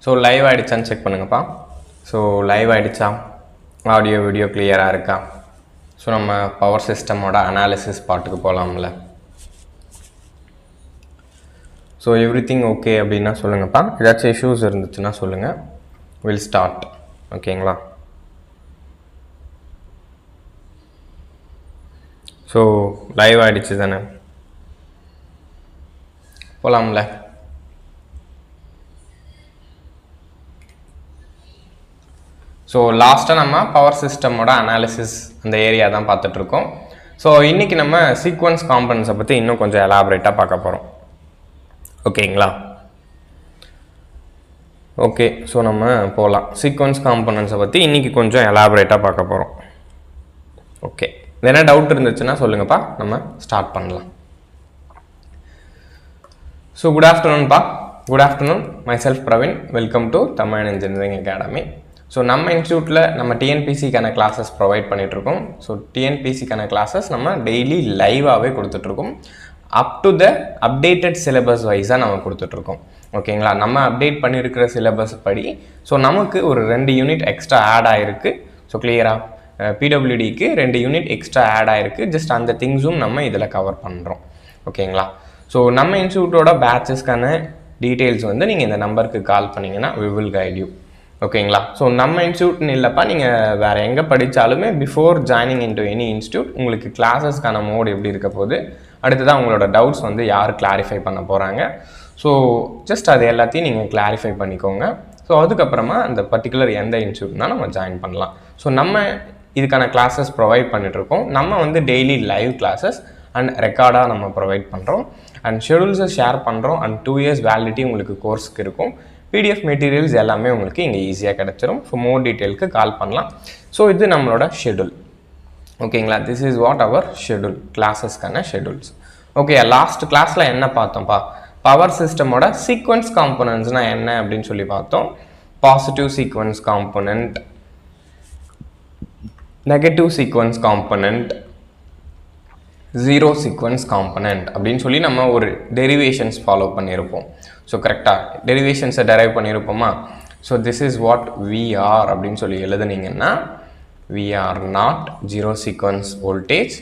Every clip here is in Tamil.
ஸோ லைவ் ஆகிடுச்சான்னு செக் பண்ணுங்கப்பா. ஸோ லைவ் ஆகிடுச்சா, ஆடியோ வீடியோ கிளியராக இருக்கா? ஸோ நம்ம பவர் சிஸ்டமோட அனாலிசிஸ் பாட்டுக்கு போகலாம்ல. ஸோ எவ்ரிதிங் ஓகே அப்படின்னா சொல்லுங்கப்பா. ஏதாச்சும் இஷ்யூஸ் இருந்துச்சுன்னா சொல்லுங்கள். Will start. ஓகேங்களா? ஸோ லைவ் ஆகிடுச்சு தானே, போகலாம்ல. ஸோ லாஸ்ட்டாக நம்ம பவர் சிஸ்டமோட அனாலிசிஸ் அந்த ஏரியா தான் பார்த்துட்ருக்கோம். ஸோ இன்றைக்கி நம்ம சீக்வன்ஸ் காம்பனன்ட்ஸை பற்றி இன்னும் கொஞ்சம் எலாபரேட்டாக பார்க்க போகிறோம். ஓகேங்களா? ஓகே, ஸோ நம்ம போகலாம். சீக்வன்ஸ் காம்பனன்ட்ஸை பற்றி இன்றைக்கி கொஞ்சம் எலாபரேட்டாக பார்க்க போகிறோம். ஓகே, என்ன டவுட் இருந்துச்சுன்னா சொல்லுங்கப்பா, நம்ம ஸ்டார்ட் பண்ணலாம். ஸோ குட் ஆஃப்டர்நூன்ப்பா. Good afternoon. Myself Praveen. Welcome to Tamil engineering academy. So நம்ம இன்ஸ்டியூட்டில் நம்ம டிஎன்பிசிக்கான கிளாஸஸ் ப்ரொவைட் பண்ணிகிட்ருக்கோம். ஸோ டிஎன்பிசிக்கான கிளாஸஸ் நம்ம டெய்லி லைவாகவே கொடுத்துட்ருக்கோம். Up to the updated syllabus வைஸாக நம்ம கொடுத்துட்ருக்கோம். ஓகேங்களா? நம்ம அப்டேட் பண்ணியிருக்கிற சிலபஸ் படி ஸோ நமக்கு ஒரு 2 யூனிட் எக்ஸ்ட்ரா ஆட் ஆகிருக்கு. ஸோ கிளியராக பிடபிள்யூடிக்கு 2 யூனிட் எக்ஸ்ட்ரா ஆட் ஆகிருக்கு. ஜஸ்ட் அந்த திங்ஸும் நம்ம இதில் கவர் பண்ணுறோம். ஓகேங்களா? ஸோ நம்ம இன்ஸ்டியூட்டோட பேட்சஸ்க்கான டீட்டெயில்ஸ் வந்து நீங்கள் இந்த நம்பருக்கு கால் பண்ணிங்கன்னா we will guide you. ஓகேங்களா? ஸோ நம்ம இன்ஸ்டியூட்னு இல்லைப்பா, நீங்கள் வேறு எங்கே படித்தாலுமே before joining into any institute உங்களுக்கு கிளாஸஸ்க்கான மோட் எப்படி இருக்க போகுது, அடுத்ததான் உங்களோட டவுட்ஸ் வந்து யார் கிளாரிஃபை பண்ண போகிறாங்க. ஸோ ஜஸ்ட் அது எல்லாத்தையும் நீங்கள் கிளாரிஃபை பண்ணிக்கோங்க. ஸோ அதுக்கப்புறமா அந்த பர்டிகுலர் எந்த இன்ஸ்டியூட்னா நம்ம ஜாயின் பண்ணலாம். ஸோ நம்ம இதுக்கான கிளாஸஸ் ப்ரொவைட் பண்ணிகிட்ருக்கோம். நம்ம வந்து டெய்லி லைவ் கிளாஸஸ் அண்ட் ரெக்கார்டாக நம்ம ப்ரொவைட் பண்ணுறோம் அண்ட் ஷெடியூல்ஸை ஷேர் பண்ணுறோம். அண்ட் 2 years வேலிடிட்டி உங்களுக்கு கோர்ஸுக்கு இருக்கும். பிடிஎஃப் மெட்டீரியல்ஸ் எல்லாமே உங்களுக்கு இங்கே ஈஸியாக கிடச்சிரும். ஸோ மோர் டீட்டெயிலுக்கு கால் பண்ணலாம். ஸோ இது நம்மளோட ஷெடியூல். ஓகேங்களா? This is what our schedule, கிளாஸஸ்க்கான ஷெடியூல்ஸ். ஓகே, லாஸ்ட் கிளாஸில் என்ன பார்த்தோம்ப்பா? பவர் சிஸ்டமோட சீக்வன்ஸ் காம்பனன்ட்ஸ்னால் என்ன அப்படின்னு சொல்லி பார்த்தோம். Positive sequence component, negative sequence component, zero sequence component அப்படின்னு சொல்லி நம்ம ஒரு டெரிவேஷன்ஸ் ஃபாலோ பண்ணியிருப்போம். ஸோ கரெக்டாக டெரிவேஷன்ஸை டெரைவ் பண்ணியிருப்போமா? So this is what we are அப்படின்னு சொல்லி எழுதுனீங்கன்னா we are not zero sequence voltage,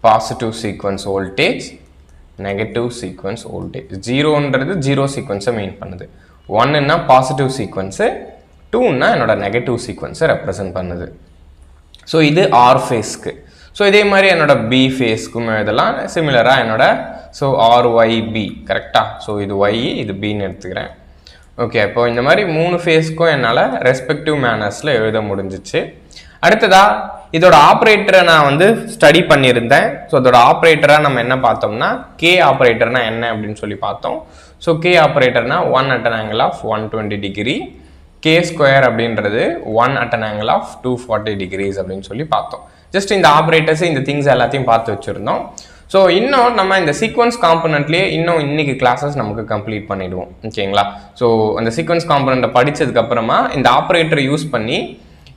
positive sequence voltage, negative sequence voltage. ஜீரோன்றது ஜீரோ சீக்வன்ஸை மீன் பண்ணுது, 1ன்னா பாசிட்டிவ் சீக்வன்ஸு, 2ன்னா என்னோட நெகட்டிவ் சீக்வன்ஸை ரெப்ரசன்ட் பண்ணுது. ஸோ இது ஆர் ஃபேஸ்க்கு. ஸோ இதே மாதிரி என்னோட பி ஃபேஸ்க்கும் இதெல்லாம் சிமிலராக என்னோட ஸோ ஆர்ஒய்பி கரெக்டாக. ஸோ இது ஒய், இது பின்னு எடுத்துக்கிறேன். ஓகே, இப்போ இந்த மாதிரி 3 ஃபேஸ்க்கும் என்னால் ரெஸ்பெக்டிவ் மேனர்ஸில் எழுத முடிஞ்சிச்சு. அடுத்ததாக இதோட ஆப்ரேட்டரை நான் வந்து ஸ்டடி பண்ணியிருந்தேன். ஸோ இதோட ஆப்ரேட்டராக நம்ம என்ன பார்த்தோம்னா கே ஆப்ரேட்டர்னா என்ன அப்படின்னு சொல்லி பார்த்தோம். ஸோ கே ஆப்ரேட்டர்னா 1 at an angle of 120 degree, K square அப்படின்றது 1 at an angle of 240 degrees அப்படின்னு சொல்லி பார்த்தோம். ஜஸ்ட் இந்த ஆப்ரேட்டர்ஸ் இந்த திங்ஸ் எல்லாத்தையும் பார்த்து வச்சுருந்தோம். ஸோ இன்னும் நம்ம இந்த சீக்வன்ஸ் காம்பனண்ட்லேயே இன்னும் இன்னைக்கு கிளாஸஸ் நமக்கு கம்ப்ளீட் பண்ணிவிடுவோம். ஓகேங்களா? ஸோ அந்த சீக்வன்ஸ் காம்பனண்ட்டை படித்ததுக்கப்புறமா இந்த ஆப்ரேட்டரை யூஸ் பண்ணி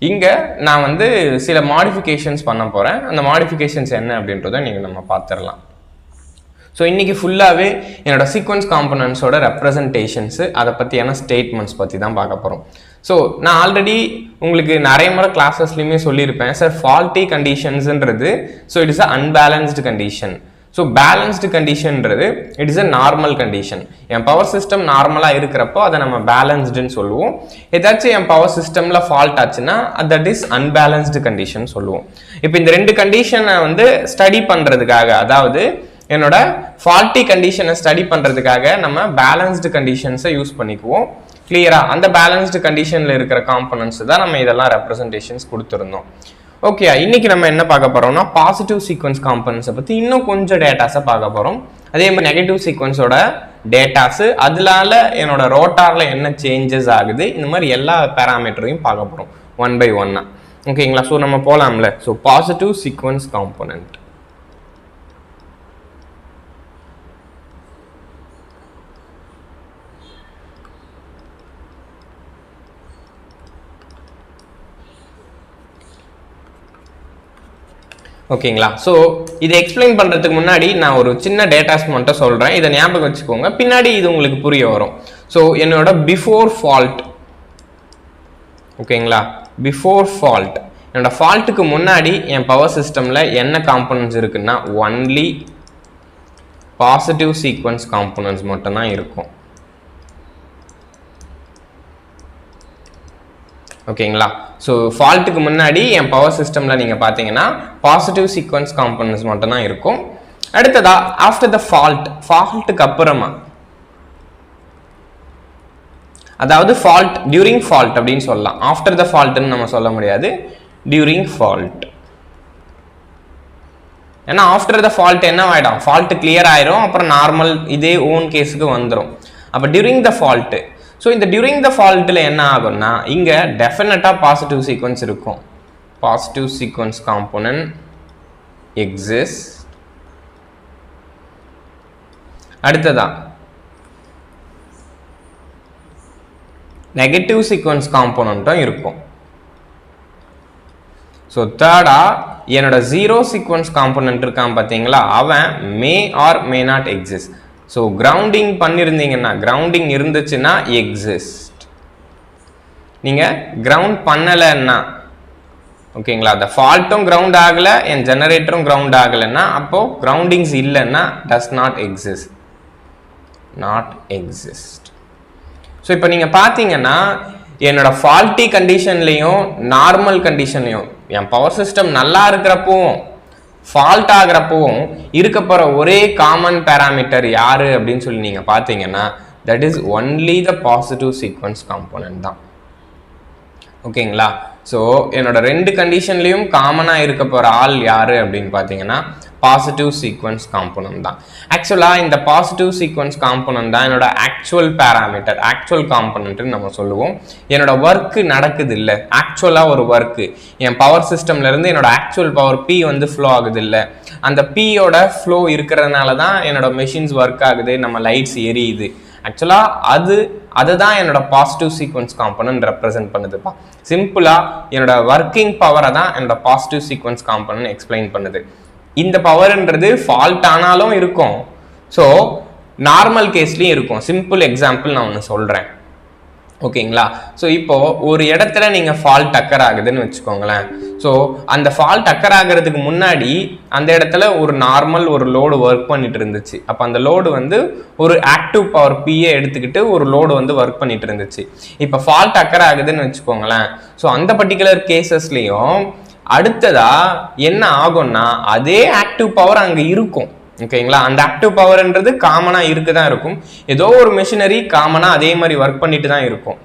இங்கே நான் வந்து சில மாடிஃபிகேஷன்ஸ் பண்ண போகிறேன். அந்த மாடிஃபிகேஷன்ஸ் என்ன அப்படின்றத நீங்கள் நம்ம பார்த்துடலாம். ஸோ இன்றைக்கி ஃபுல்லாகவே என்னோடய சீக்வன்ஸ் காம்பனன்ட்ஸோட ரெப்ரசன்டேஷன்ஸு, அதை பற்றியான ஸ்டேட்மெண்ட்ஸ் பற்றி தான் பார்க்க போகிறோம். ஸோ நான் ஆல்ரெடி உங்களுக்கு நிறைய முறை கிளாஸஸ்லையுமே சொல்லியிருப்பேன், சார் ஃபால்ட்டி கண்டிஷன்ஸுன்றது so it is a unbalanced condition. So balanced கண்டிஷன்றது it is a normal condition. என் பவர் சிஸ்டம் நார்மலாக இருக்கிறப்போ அதை நம்ம பேலன்ஸ்டுன்னு சொல்லுவோம். ஏதாச்சும் என் பவர் சிஸ்டமில் ஃபால்ட் ஆச்சுன்னா தட் இஸ் அன்பேலன்ஸ்டு கண்டிஷன் சொல்லுவோம். இப்போ இந்த 2 கண்டிஷனை வந்து ஸ்டடி பண்ணுறதுக்காக, அதாவது என்னோட ஃபால்ட்டி கண்டிஷனை ஸ்டடி பண்ணுறதுக்காக நம்ம பேலன்ஸ்டு கண்டிஷன்ஸை யூஸ் பண்ணிக்குவோம். கிளியராக அந்த பேலன்ஸ்டு கண்டிஷனில் இருக்கிற காம்பனன்ட்ஸ் தான் நம்ம இதெல்லாம் ரெப்ரசன்டேஷன்ஸ் கொடுத்துருந்தோம். ஓகே, இன்னைக்கு நம்ம என்ன பார்க்க போகிறோம்னா பாசிட்டிவ் சீக்வன்ஸ் காம்பனன்ட்ஸை பற்றி இன்னும் கொஞ்சம் டேட்டாஸை பார்க்க போகிறோம். அதே மாதிரி நெகட்டிவ் சீக்வன்ஸோட டேட்டாஸு, அதனால என்னோட ரோட்டாரில் என்ன சேஞ்சஸ் ஆகுது, இந்த மாதிரி எல்லா பேராமீட்டரையும் பார்க்க போகிறோம் 1 by 1. ஓகேங்களா? ஸோ நம்ம போகலாம்ல. So positive sequence component. ஓகேங்களா? ஸோ இதை எக்ஸ்பிளைன் பண்ணுறதுக்கு முன்னாடி நான் ஒரு சின்ன டேட்டாஸ் மட்டும் சொல்கிறேன். இதை ஞாபகம் வச்சுக்கோங்க, பின்னாடி இது உங்களுக்கு புரிய வரும். ஸோ என்னோட பிஃபோர் ஃபால்ட், ஓகேங்களா, பிஃபோர் ஃபால்ட், என்னோட ஃபால்ட்டுக்கு முன்னாடி என் பவர் சிஸ்டமில் என்ன காம்பனன்ட்ஸ் இருக்குன்னா ஒன்லி பாசிட்டிவ் சீக்வன்ஸ் காம்பனன்ட்ஸ் மட்டும்தான் இருக்கும். ஓகேங்களா, ஸோ ஃபால்ட்டுக்கு முன்னாடி என் பவர் சிஸ்டமில் நீங்கள் பார்த்தீங்கன்னா பாசிட்டிவ் சீக்வன்ஸ் காம்பனன்ட்ஸ் மட்டும்தான் இருக்கும். அடுத்ததா ஆஃப்டர் த ஃபால்ட்டுக்கு அப்புறமா, அதாவது ஃபால்ட் டியூரிங் ஃபால்ட் அப்படின்னு சொல்லலாம். ஆஃப்டர் த ஃபால்ட்னு நம்ம சொல்ல முடியாது, டியூரிங் ஃபால்ட். ஏன்னா ஆஃப்டர் த ஃபால்ட் என்ன ஆகிடும், ஃபால்ட் கிளியர் ஆயிரும், அப்புறம் நார்மல் இதே ஓன் கேஸுக்கு வந்துடும். அப்போ டியூரிங் த ஃபால்ட்டு, ஸோ இந்த டியூரிங் த ஃபால்ட்டில் என்ன ஆகும்னா இங்கே டெஃபினட்டாக பாசிட்டிவ் சீக்வன்ஸ் இருக்கும். Positive sequence component exist. அடுத்ததா நெகட்டிவ் சீக்வன்ஸ் காம்போனன்ட்டும் இருக்கும். ஸோ தேர்டா என்னோட ஜீரோ சீக்வன்ஸ் காம்போனன்ட் இருக்கான் பார்த்தீங்களா, அவன் மே R may not exist. So grounding பண்ணியிருந்தீங்கன்னா, கிரவுண்டிங் இருந்துச்சுன்னா எக்ஸிஸ்ட். நீங்கள் கிரவுண்ட் பண்ணலைன்னா, ஓகேங்களா, அந்த ஃபால்ட்டும் கிரவுண்ட் ஆகலை, என் ஜெனரேட்டரும் கிரவுண்ட் ஆகலைன்னா அப்போது கிரவுண்டிங்ஸ் இல்லைன்னா does not exist, not exist. So இப்போ நீங்கள் பார்த்தீங்கன்னா என்னோட ஃபால்ட்டி கண்டிஷன்லையும் நார்மல் கண்டிஷன்லையும் என் பவர் சிஸ்டம் நல்லா இருக்கிறப்பவும் ஃபால்ட் ஆகிறப்பவும் இருக்க போகிற ஒரே காமன் பேராமீட்டர் யாரு அப்படின்னு சொல்லி நீங்கள் பார்த்தீங்கன்னா that is only the positive sequence component தான். ஓகேங்களா, ஸோ என்னோட ரெண்டு கண்டிஷன்லையும் காமனாக இருக்க போகிற ஆள் யாரு அப்படின்னு பார்த்தீங்கன்னா பாசிட்டிவ் சீக்வன்ஸ் காம்போனன்ட் தான். ஆக்சுவலாக இந்த பாசிட்டிவ் சீக்வன்ஸ் காம்போனன்ட் தான் என்னோட ஆக்சுவல் பேராமீட்டர், ஆக்சுவல் காம்போனன்ட்னு நம்ம சொல்லுவோம். என்னோட ஒர்க்கு நடக்குது இல்லை, ஆக்சுவலாக ஒரு ஒர்க்கு என் பவர் சிஸ்டம்லேருந்து என்னோட ஆக்சுவல் பவர் பி வந்து ஃப்ளோ ஆகுது இல்லை, அந்த பியோட ஃப்ளோ இருக்கிறதுனால தான் என்னோட மெஷின்ஸ் ஒர்க் ஆகுது, நம்ம லைட்ஸ் எரியுது. ஆக்சுவலாக அதுதான் என்னோட பாசிட்டிவ் சீக்வன்ஸ் காம்போனன்ட் ரெப்ரசென்ட் பண்ணுதுப்பா. சிம்பிளாக என்னோட ஒர்க்கிங் பவரை தான் என்னோட பாசிட்டிவ் சீக்வன்ஸ் காம்போனன்ட் எக்ஸ்பிளைன் பண்ணுது. இந்த பவர்ன்றது ஃபால்ட் ஆனாலும் இருக்கும், ஸோ நார்மல் கேஸ்லையும் இருக்கும். சிம்பிள் எக்ஸாம்பிள் நான் ஒன்று சொல்கிறேன், ஓகேங்களா. ஸோ இப்போது ஒரு இடத்துல நீங்கள் ஃபால்ட் அக்கர் ஆகுதுன்னு வச்சுக்கோங்களேன். ஸோ அந்த ஃபால்ட் அக்கர் ஆகிறதுக்கு முன்னாடி அந்த இடத்துல ஒரு நார்மல் ஒரு லோடு ஒர்க் பண்ணிட்டு இருந்துச்சு. அப்போ அந்த லோடு வந்து ஒரு ஆக்டிவ் பவர் பிஏ எடுத்துக்கிட்டு ஒரு லோடு வந்து ஒர்க் பண்ணிட்டு இருந்துச்சு. இப்போ ஃபால்ட் அக்கர் ஆகுதுன்னு வச்சுக்கோங்களேன். ஸோ அந்த பர்டிகுலர் கேசஸ்லையும் அடுத்ததா என்ன ஆகும்னா அதே ஆக்டிவ் பவர் அங்கே இருக்கும். ஓகேங்களா, அந்த ஆக்டிவ் பவர்ன்றது காமனாக இருக்க தான் இருக்கும். ஏதோ ஒரு மெஷினரி காமனாக அதே மாதிரி ஒர்க் பண்ணிட்டு தான் இருக்கும்.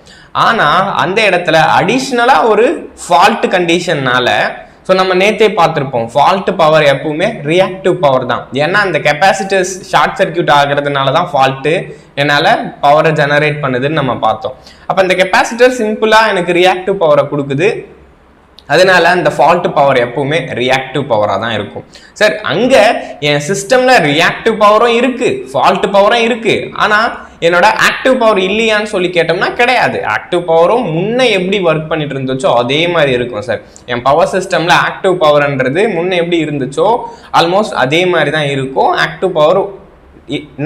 ஆனால் அந்த இடத்துல அடிஷ்னலாக ஒரு ஃபால்ட் கண்டிஷன்னால, ஸோ நம்ம நேற்றே பார்த்துருப்போம், ஃபால்ட் பவர் எப்பவுமே ரியாக்டிவ் பவர் தான். ஏன்னா அந்த கெப்பாசிட்டர்ஸ் ஷார்ட் சர்க்கியூட் ஆகிறதுனால தான் ஃபால்ட்டு என்னால் பவரை ஜெனரேட் பண்ணுதுன்னு நம்ம பார்த்தோம். அப்போ அந்த கெப்பாசிட்டர் சிம்பிளாக எனக்கு ரியாக்டிவ் பவரை கொடுக்குது, அதனால அந்த ஃபால்ட் பவர் எப்பவுமே ரியாக்டிவ் பவராக தான் இருக்கும். சார் அங்கே என் சிஸ்டமில் ரியாக்டிவ் பவரும் இருக்குது, ஃபால்ட் பவரும் இருக்குது, ஆனால் என்னோட ஆக்டிவ் பவர் இல்லையான்னு சொல்லி கேட்டோம்னா கிடையாது. ஆக்டிவ் பவரும் முன்னே எப்படி ஒர்க் பண்ணிட்டு இருந்துச்சோ அதே மாதிரி இருக்கும் சார். என் பவர் சிஸ்டமில் ஆக்டிவ் பவர்ன்றது முன்னே எப்படி இருந்துச்சோ ஆல்மோஸ்ட் அதே மாதிரி தான் இருக்கும். ஆக்டிவ் பவர்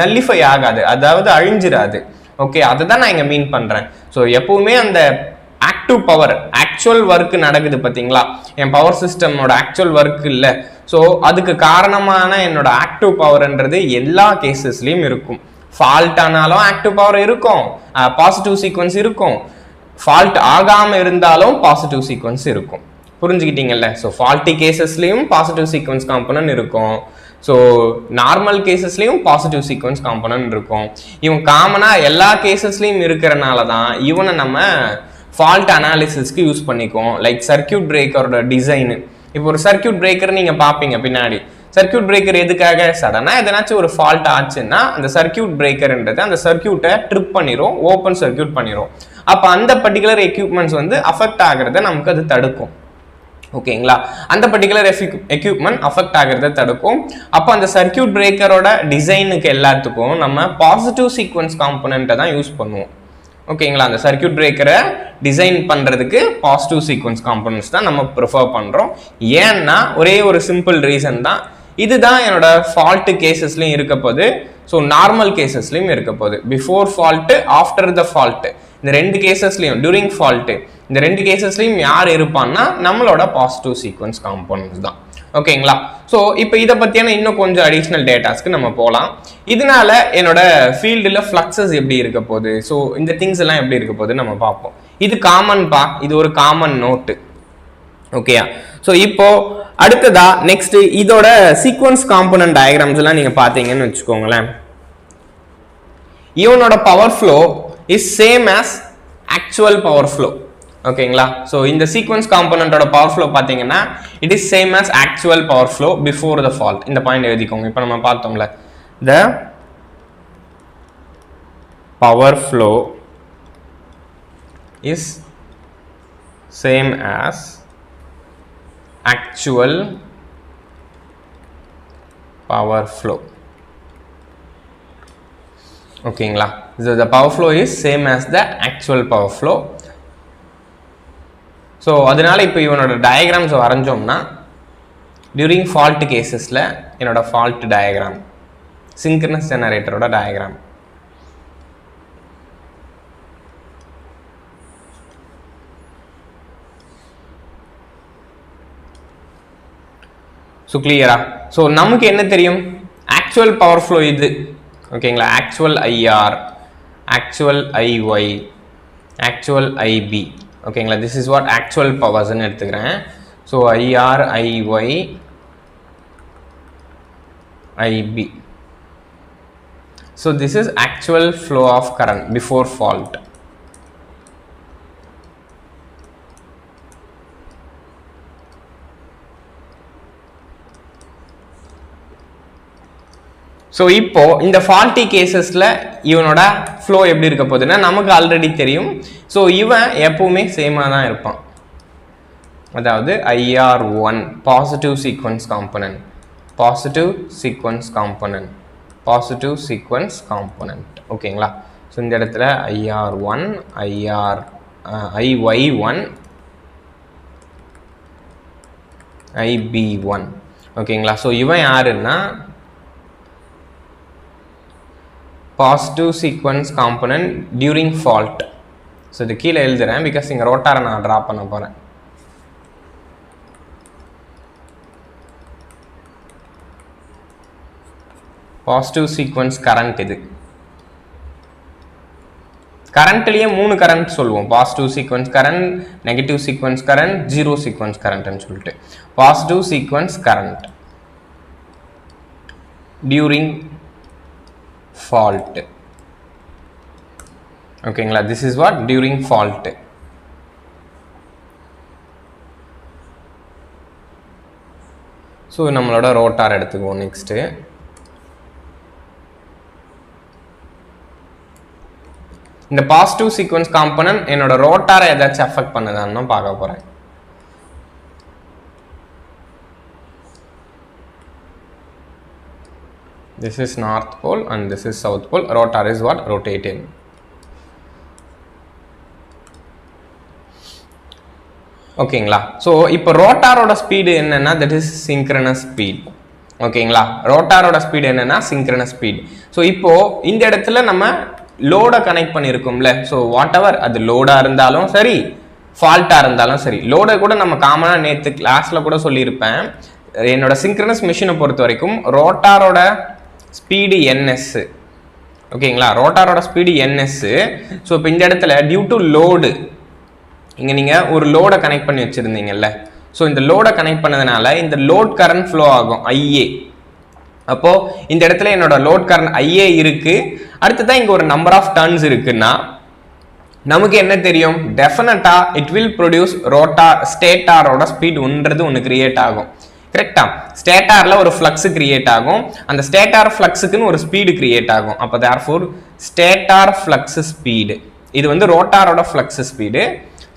நல்லிஃபை ஆகாது, அதாவது அழிஞ்சிடாது. ஓகே, அதை தான் நான் இங்கே மீன் பண்ணுறேன். ஸோ எப்பவுமே அந்த ஆக்டிவ் பவர் ஆக்சுவல் ஒர்க் நடக்குது பார்த்தீங்களா, என் பவர் சிஸ்டமோட ஆக்சுவல் ஒர்க் இல்லை. ஸோ அதுக்கு காரணமான என்னோட ஆக்டிவ் பவர்ன்றது எல்லா கேசஸ்லையும் இருக்கும். ஃபால்ட் ஆனாலும் ஆக்டிவ் பவர் இருக்கும், பாசிட்டிவ் சீக்வன்ஸ் இருக்கும், ஃபால்ட் ஆகாமல் இருந்தாலும் பாசிட்டிவ் சீக்வன்ஸ் இருக்கும். புரிஞ்சுக்கிட்டீங்கல்ல? ஸோ ஃபால்ட்டி கேசஸ்லையும் பாசிட்டிவ் சீக்வன்ஸ் காம்போனன்ட் இருக்கும், ஸோ நார்மல் கேசஸ்லையும் பாசிட்டிவ் சீக்வன்ஸ் காம்போனன்ட் இருக்கும். இவன் காமனாக எல்லா கேசஸ்லையும் இருக்கிறனால தான் இவனை நம்ம ஃபால்ட் அனாலிசிஸ்க்கு யூஸ் பண்ணிக்குவோம். லைக் சர்க்கியூட் பிரேக்கரோட டிசைனு. இப்போ ஒரு சர்க்கியூட் பிரேக்கர் நீங்கள் பார்ப்பீங்க பின்னாடி. சர்க்கியூட் பிரேக்கர் எதுக்காக? சடனாக எதனாச்சும் ஒரு ஃபால்ட் ஆச்சுன்னா அந்த சர்க்கியூட் பிரேக்கர்ன்றது அந்த சர்க்கியூட்டை ட்ரிப் பண்ணிடும், ஓப்பன் சர்க்கியூட் பண்ணிடும். அப்போ அந்த பர்டிகுலர் எக்யூப்மெண்ட்ஸ் வந்து அஃபெக்ட் ஆகிறத நமக்கு அது தடுக்கும். ஓகேங்களா, அந்த பர்டிகுலர் எக்யூப்மெண்ட் அஃபெக்ட் ஆகிறத தடுக்கும். அப்போ அந்த சர்க்கியூட் பிரேக்கரோட டிசைனுக்கு எல்லாத்துக்கும் நம்ம பாசிட்டிவ் சீக்வன்ஸ் காம்போனன்ட்டை தான் யூஸ் பண்ணுவோம். ஓகேங்களா, அந்த சர்க்கியூட் பிரேக்கரை டிசைன் பண்ணுறதுக்கு பாசிட்டிவ் சீக்வன்ஸ் காம்போனன்ட்ஸ் தான் நம்ம ப்ரிஃபர் பண்ணுறோம். ஏன்னா ஒரே ஒரு சிம்பிள் ரீசன் தான், இதுதான் என்னோட ஃபால்ட் கேசஸ்லையும் இருக்க போகுது. ஸோ நார்மல் கேசஸ்லையும் இருக்க போகுது. Before fault, after the fault, இந்த ரெண்டு கேசஸ்லையும், டியூரிங் ஃபால்ட்டு, இந்த ரெண்டு கேசஸ்லையும் யார் இருப்பான்னா நம்மளோட பாசிட்டிவ் சீக்வன்ஸ் காம்போனன்ட்ஸ் தான். ஓகேங்களா? ஸோ இப்போ இதை பற்றியான இன்னும் கொஞ்சம் அடிஷ்னல் டேட்டாஸ்க்கு நம்ம போகலாம். இதனால என்னோட ஃபீல்டில் ஃப்ளக்ஸஸ் எப்படி இருக்க போகுது, ஸோ இந்த திங்ஸ் எல்லாம் எப்படி இருக்க போகுது நம்ம பார்ப்போம். இது காமன்பா, இது ஒரு காமன் நோட்டு. ஓகேயா? ஸோ இப்போ அடுத்ததா நெக்ஸ்ட் இதோட சீக்வன்ஸ் காம்போனன்ட் டயக்ராம்ஸ் எல்லாம் நீங்க பார்த்தீங்கன்னு வச்சுக்கோங்களேன். இவனோட power flow is same as actual power flow. ஓகேங்களா? ஸோ இந்த சீக்வன்ஸ் காம்போனன்ட்டோட பவர் ஃப்ளோ பார்த்தீங்கன்னா it is same as actual power flow before the fault. இந்த பாயிண்ட் எழுதிக்கோங்க. இப்போ நம்ம பார்த்தோம்ல, the power flow is same as actual power flow. ஓகேங்களா? so the power flow is same as the actual power flow. so அதனால இப்போ இவனோட டயக்ராம்ஸ் வரைஞ்சோம்னா during fault கேசஸ்ல என்னோட fault டயக்ராம், synchronous ஜெனரேட்டரோட டயக்ராம். ஸோ கிளியரா? ஸோ நமக்கு என்ன தெரியும்? ஆக்சுவல் பவர் ஃப்ளோ இது. ஓகேங்களா? Actual IR, actual IY, actual IB. ஓகேங்களா? திஸ் இஸ் வாட் ஆக்சுவல் பவர்ஸ்ன்னு எடுத்துக்கிறேன். So IR, IY, IB. So this is actual flow of current before fault. So இப்போ இந்த ஃபால்ட்டி கேசஸில் இவனோட ஃப்ளோ எப்படி இருக்க போகுதுன்னா நமக்கு ஆல்ரெடி தெரியும். ஸோ இவன் எப்பவுமே சேமாக தான் இருப்பான். அதாவது IR1 positive sequence component, positive sequence component, positive sequence component. ஓகேங்களா? ஸோ இந்த இடத்துல IR1, IY1, IB1. ஓகேங்களா? ஸோ இவன் யாருன்னா positive sequence component during fault. so இது கீழே எழுதுறேன் because இங்க ரோட்டாரை நான் டிரா பண்ண போறேன். Positive sequence current. இது கரண்ட்லயே 3 கரண்ட் சொல்லுவோம். Positive sequence current, negative sequence current, zero sequence கரண்ட்னு சொல்லிட்டு. Positive sequence current during fault. ஓகேங்களா? this is what during fault. So நம்மளோட ரோட்டார் எடுத்துக்குவோம். நெக்ஸ்ட் இந்த பாசிட்டிவ் சீக்வன்ஸ் காம்போனன்ட் என்னோட ரோட்டாரை ஏதாச்சும் அஃபெக்ட் பண்ணுதான்னு பார்க்க போறேன். this is north pole and this is south pole. rotor is what? Rotating. ஓகேங்களா? ஸோ இப்போ ரோட்டாரோட ஸ்பீடு என்னன்னா தட் இஸ் சிங்க்ரனஸ் ஸ்பீட். ஓகேங்களா? ரோட்டாரோட ஸ்பீடு என்னன்னா சிங்க்ரனஸ் ஸ்பீட். ஸோ இப்போ இந்த இடத்துல நம்ம லோடை கனெக்ட் பண்ணியிருக்கோம்ல. ஸோ வாட் எவர் அது லோடா இருந்தாலும் சரி, ஃபால்ட்டா இருந்தாலும் சரி, லோடை கூட நம்ம காமனா நேற்று கிளாஸ்ல கூட சொல்லியிருப்பேன். என்னோட சிங்க்ரனஸ் மிஷினை பொறுத்த வரைக்கும் ரோட்டாரோட ஸ்பீடு NS. ஓகேங்களா? ரோட்டாரோட ஸ்பீடு NS. ஸோ இப்போ இந்த இடத்துல டியூ டு லோடு, இங்கே நீங்கள் ஒரு லோடை கனெக்ட் பண்ணி வச்சுருந்தீங்கல்ல. ஸோ இந்த லோடை கனெக்ட் பண்ணதுனால இந்த லோட் கரண்ட் ஃப்ளோ ஆகும் IA. அப்போது இந்த இடத்துல என்னோட லோட் கரண்ட் IA இருக்குது. அடுத்ததான் இங்கே ஒரு நம்பர் ஆஃப் டர்ன்ஸ் இருக்குன்னா நமக்கு என்ன தெரியும்? டெஃபினட்டாக இட் வில் ப்ரொடியூஸ் ஸ்டேட்டாரோட ஸ்பீட் ஒன்று கிரியேட் ஆகும். கரெக்டா? ஸ்டேட்டார்ல ஒரு ஃப்ளக்ஸ் கிரியேட் ஆகும். அந்த ஸ்டேட்டார் ஃப்ளக்ஸுக்குன்னு ஒரு ஸ்பீடு கிரியேட் ஆகும். அப்போ தேர்ஃபோர் ஸ்டேட்டார் ஃப்ளக்ஸ் ஸ்பீடு, இது வந்து ரோட்டாரோட ஃப்ளக்ஸ் ஸ்பீடு.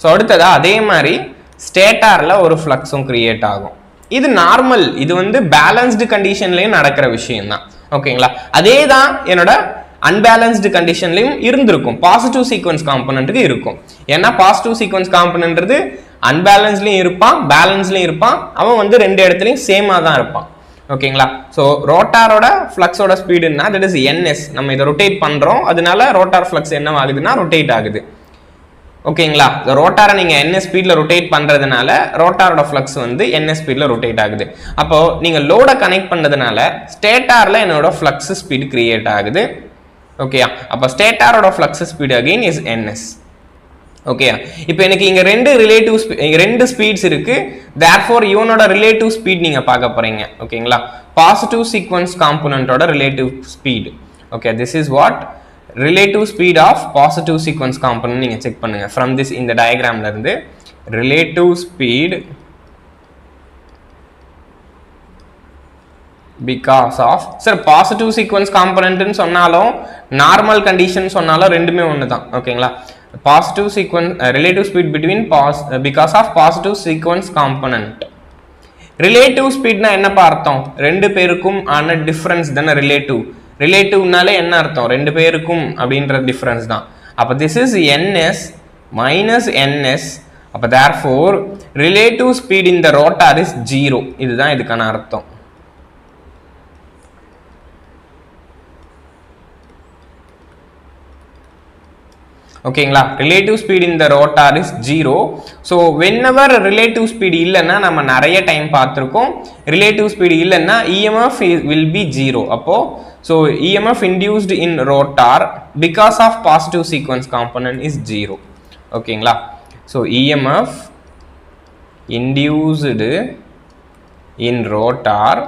ஸோ அடுத்ததா அதே மாதிரி ஸ்டேட்டார்ல ஒரு ஃப்ளக்ஸும் கிரியேட் ஆகும். இது நார்மல், இது வந்து பேலன்ஸ்டு கண்டிஷன்லயும் நடக்கிற விஷயம் தான். ஓகேங்களா? அதே தான் என்னோட அன்பேலன்ஸ்டு கண்டிஷன்லையும் இருந்திருக்கும். பாசிட்டிவ் சீக்வன்ஸ் காம்பனன்ட்டுக்கு இருக்கும். ஏன்னா பாசிட்டிவ் சீக்வன்ஸ் காம்பனன்ட்றது அன்பேலன்ஸ்லையும் இருப்பான், பேலன்ஸ்லையும் இருப்பான். அவன் வந்து ரெண்டு இடத்துலையும் சேமாக தான் இருப்பான். ஓகேங்களா. ஸோ ரோட்டாரோட ஃப்ளக்ஸோட ஸ்பீடுன்னா தட் இஸ் ns. நம்ம இதை ரொட்டேட் பண்ணுறோம், அதனால ரோட்டார் ஃப்ளக்ஸ் என்ன ஆகுதுன்னா ரொட்டேட் ஆகுது. ஓகேங்களா. ரோட்டாரை நீங்கள் ns ஸ்பீடில் ரொட்டேட் பண்ணுறதுனால ரோட்டாரோட ஃப்ளக்ஸ் வந்து ns ஸ்பீடில் ரொட்டேட் ஆகுது. அப்போது நீங்கள் லோடை கனெக்ட் பண்ணுறதுனால ஸ்டேட்டாரில் என்னோட ஃப்ளக்ஸ் ஸ்பீடு கிரியேட் ஆகுது. ஓகேயா. அப்போ ஸ்டேட்டாரோட flux speed again is ns. Okay. இப்போ எனக்கு இங்க ரெண்டு ஸ்பீட்ஸ் இருக்கு. therefore இவனோட ரிலேட்டிவ் ஸ்பீட் நீங்க பார்க்க போறீங்க. ஓகேங்களா. பாசிட்டிவ் சீக்வென்ஸ் காம்போனன்ட்டோட relative speed. Okay, this is what relative speed of positive sequence component நீங்க செக் பண்ணுங்க. ஃப்ரம் திஸ் இந்த டயக்ராம்ல இருந்து relative speed because of sir positive sequence காம்போனன்ட்னு சொன்னாலும் நார்மல் கண்டிஷன் சொன்னாலும் ரெண்டுமே ஒன்று தான். ஓகேங்களா. Positive sequence relative speed between because of positive sequence component. Relative ஸ்பீட்னா என்னப்பா அர்த்தம்? ரெண்டு பேருக்கும் ஆன டிஃபரன்ஸ் தானே ரிலேட்டிவ். ரிலேட்டிவ்னாலே என்ன அர்த்தம்? ரெண்டு பேருக்கும் அப்படின்ற டிஃபரன்ஸ் தான். அப்போ this is ns minus ns. அப்போ therefore relative speed in the rotor is 0. இதுதான் இதுக்கான அர்த்தம். ஓகேங்களா. Relative speed in the rotor is 0. So whenever relative speed இல்லைன்னா நம்ம நிறைய டைம் பார்த்துருக்கோம். ரிலேட்டிவ் ஸ்பீட் இல்லைன்னா இஎம்எஃப் வில் பி 0. அப்போ so EMF induced in rotor because of positive sequence component is 0. ஓகேங்களா. So EMF induced in rotor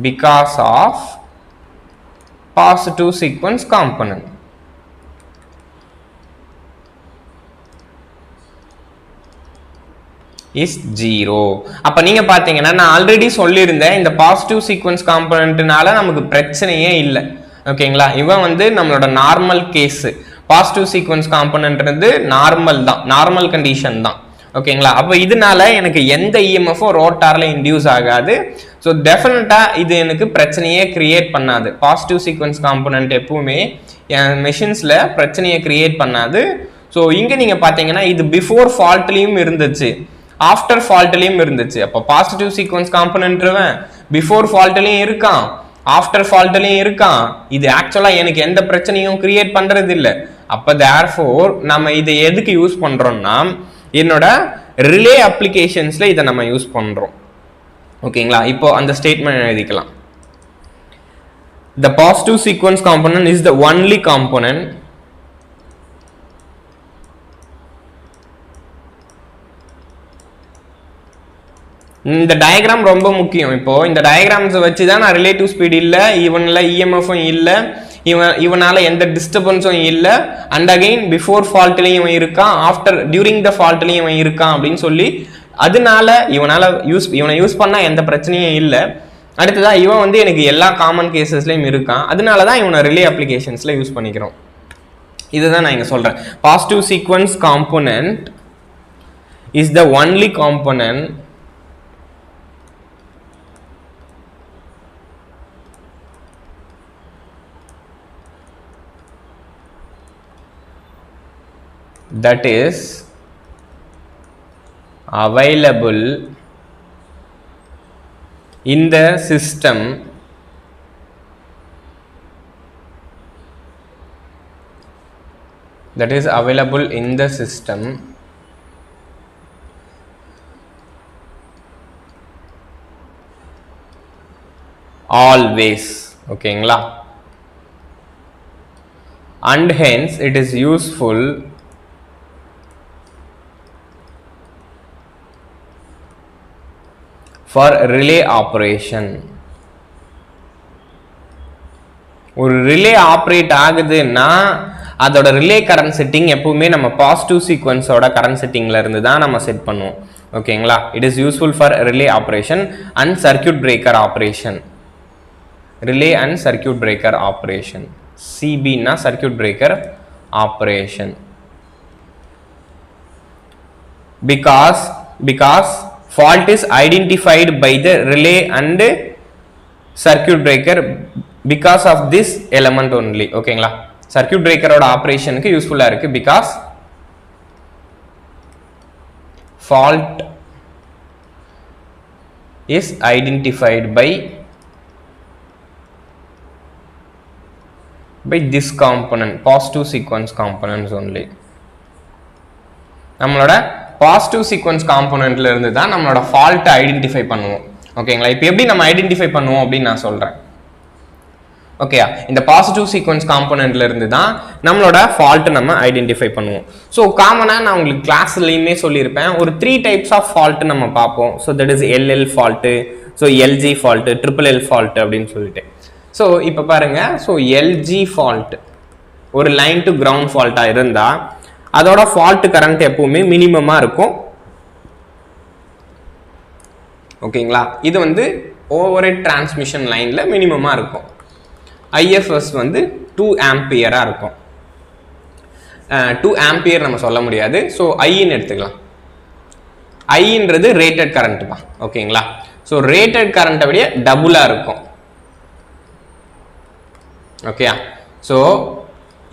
because of positive sequence component is 0. அப்ப நீங்க பாத்தீங்கன்னா நான் ஆல்ரெடி சொல்லியிருந்தேன் இந்த பாசிட்டிவ் சீக்வென்ஸ் காம்போனன்ட்னால நமக்கு பிரச்சனையே இல்லை. ஓகேங்களா. இவன் வந்து நம்மளோட நார்மல் கேஸ். பாசிட்டிவ் சீக்வென்ஸ் காம்போனன்ட்ன்றது நார்மல் தான், நார்மல் கண்டிஷன் தான். ஓகேங்களா. அப்போ இதனால எனக்கு எந்த இஎம்எஃப்பும் ரோட்டார்ல இன்டியூஸ் ஆகாது. ஸோ டெஃபினட்டா இது எனக்கு பிரச்சனையே கிரியேட் பண்ணாது. பாசிட்டிவ் சீக்வென்ஸ் காம்போனன்ட் எப்பவுமே மெஷின்ஸ்ல பிரச்சனையை கிரியேட் பண்ணாது. ஸோ இங்க நீங்க பாத்தீங்கன்னா இது பிஃபோர் ஃபால்ட்லயும் இருந்துச்சு, ஆஃப்டர் ஃபால்ட்லயும் இருந்துச்சு. அப்போ பாசிட்டிவ் சீக்வென்ஸ் காம்போனன்ட்வன் பிஃபோர் ஃபால்ட்லயும் இருக்கான், ஆஃப்டர் ஃபால்ட்லயும் இருக்கான். இது ஆக்சுவலா எனக்கு எந்த பிரச்சனையும் கிரியேட் பண்றது இல்லை. அப்போ தேர்ஃபோர் நம்ம இதை எதுக்கு யூஸ் பண்றோம்னா என்னோட ரிலே அப்ளிகேஷன்ஸ்ல இதை நம்ம யூஸ் பண்றோம். ஓகேங்களா. இப்போ அந்த ஸ்டேட்மெண்ட் எழுதிக்கலாம். The positive sequence component is the only component இந்த டயக்ராம் ரொம்ப முக்கியம். இப்போ இந்த டயக்ராம்ஸ் வச்சு தான் நான் ரிலேட்டிவ் ஸ்பீட் இல்லை, இவனில் இஎம்எஃப்பும் இல்லை, இவனால எந்த டிஸ்டர்பன்ஸும் இல்லை, அண்ட் அகெயின் பிஃபோர் ஃபால்ட்லையும் இவன் இருக்கான், ஆஃப்டர் டியூரிங் த ஃபால்ட்லையும் இவன் இருக்கான் அப்படின்னு சொல்லி அதனால இவனை யூஸ் பண்ணால் எந்த பிரச்சனையும் இல்லை. அடுத்ததான் இவன் வந்து எனக்கு எல்லா காமன் கேசஸ்லையும் இருக்கான், அதனால தான் இவனை ரிலே அப்ளிகேஷன்ஸில் யூஸ் பண்ணிக்கிறோம். இதுதான் நான் இங்கே சொல்கிறேன். Positive sequence component is the only component that is available in the system always. ஓகேங்களா. and hence it is useful for relay operation. ஒரு ரிலே ஆப்ரேட் ஆகுதுன்னா அதோட ரிலே கரண்ட் செட்டிங் எப்பவுமே நம்ம பாசிட்டிவ் சீக்வென்ஸோட கரண்ட் செட்டிங்ல இருந்து தான் நம்ம செட் பண்ணுவோம். ஓகேங்களா. It is useful for relay operation and circuit breaker operation. Relay and circuit breaker operation, சிபின்னா circuit breaker operation. because fault is identified by the relay and circuit breaker because of this element only. ஓகேங்களா. சர்க்யூட் பிரேக்கரோட ஆப்ரேஷனுக்கு யூஸ்ஃபுல்லா இருக்கு. because fault is identified by this component, positive sequence components only. நம்மளோட பாசிட்டிவ் சீக்வென்ஸ் காம்போனன்ட்ல இருந்து தான் நம்மளோட ஃபால்ட்டை ஐடென்டிஃபை பண்ணுவோம். ஓகேங்களா? இப்போ எப்படி நம்ம ஐடென்டிஃபை பண்ணுவோம் அப்படின்னு நான் சொல்றேன். ஓகேயா? இந்த பாசிட்டிவ் சீக்வென்ஸ் காம்போனன்ட்ல இருந்து தான் நம்மளோட ஃபால்ட் நம்ம ஐடென்டிஃபை பண்ணுவோம். ஸோ காமனா நான் உங்களுக்கு கிளாஸ்லயுமே சொல்லியிருப்பேன், ஒரு 3 டைப்ஸ் ஆஃப் ஃபால்ட் நம்ம பார்ப்போம். So that is LL fault, so LG fault, triple L fault அப்படின்னு சொல்லிட்டு. ஸோ இப்போ பாருங்க, ஸோ எல்ஜி ஃபால்ட் ஒரு லைன் டு கிரவுண்ட் ஃபால்ட்டா இருந்தா அதோட ஃபால்ட் கரண்ட் எப்பவுமே மினிமமா இருக்கும். ஓகேங்களா? இது வந்து ஓவர் ஹெட் டிரான்ஸ்மிஷன் லைன்ல மினிமமா இருக்கும். IFS வந்து 2 ஆம்பியரா இருக்கும். 2 ஆம்பியர் நம்ம சொல்ல முடியாது. ஸோ ஐன்னு எடுத்துக்கலாம். ஐன்றது ரேட்டட் கரண்ட் தான். ஓகேங்களா? ஸோ ரேட்டட் கரண்ட்டை விட டபுளா இருக்கும். ஓகேயா? ஸோ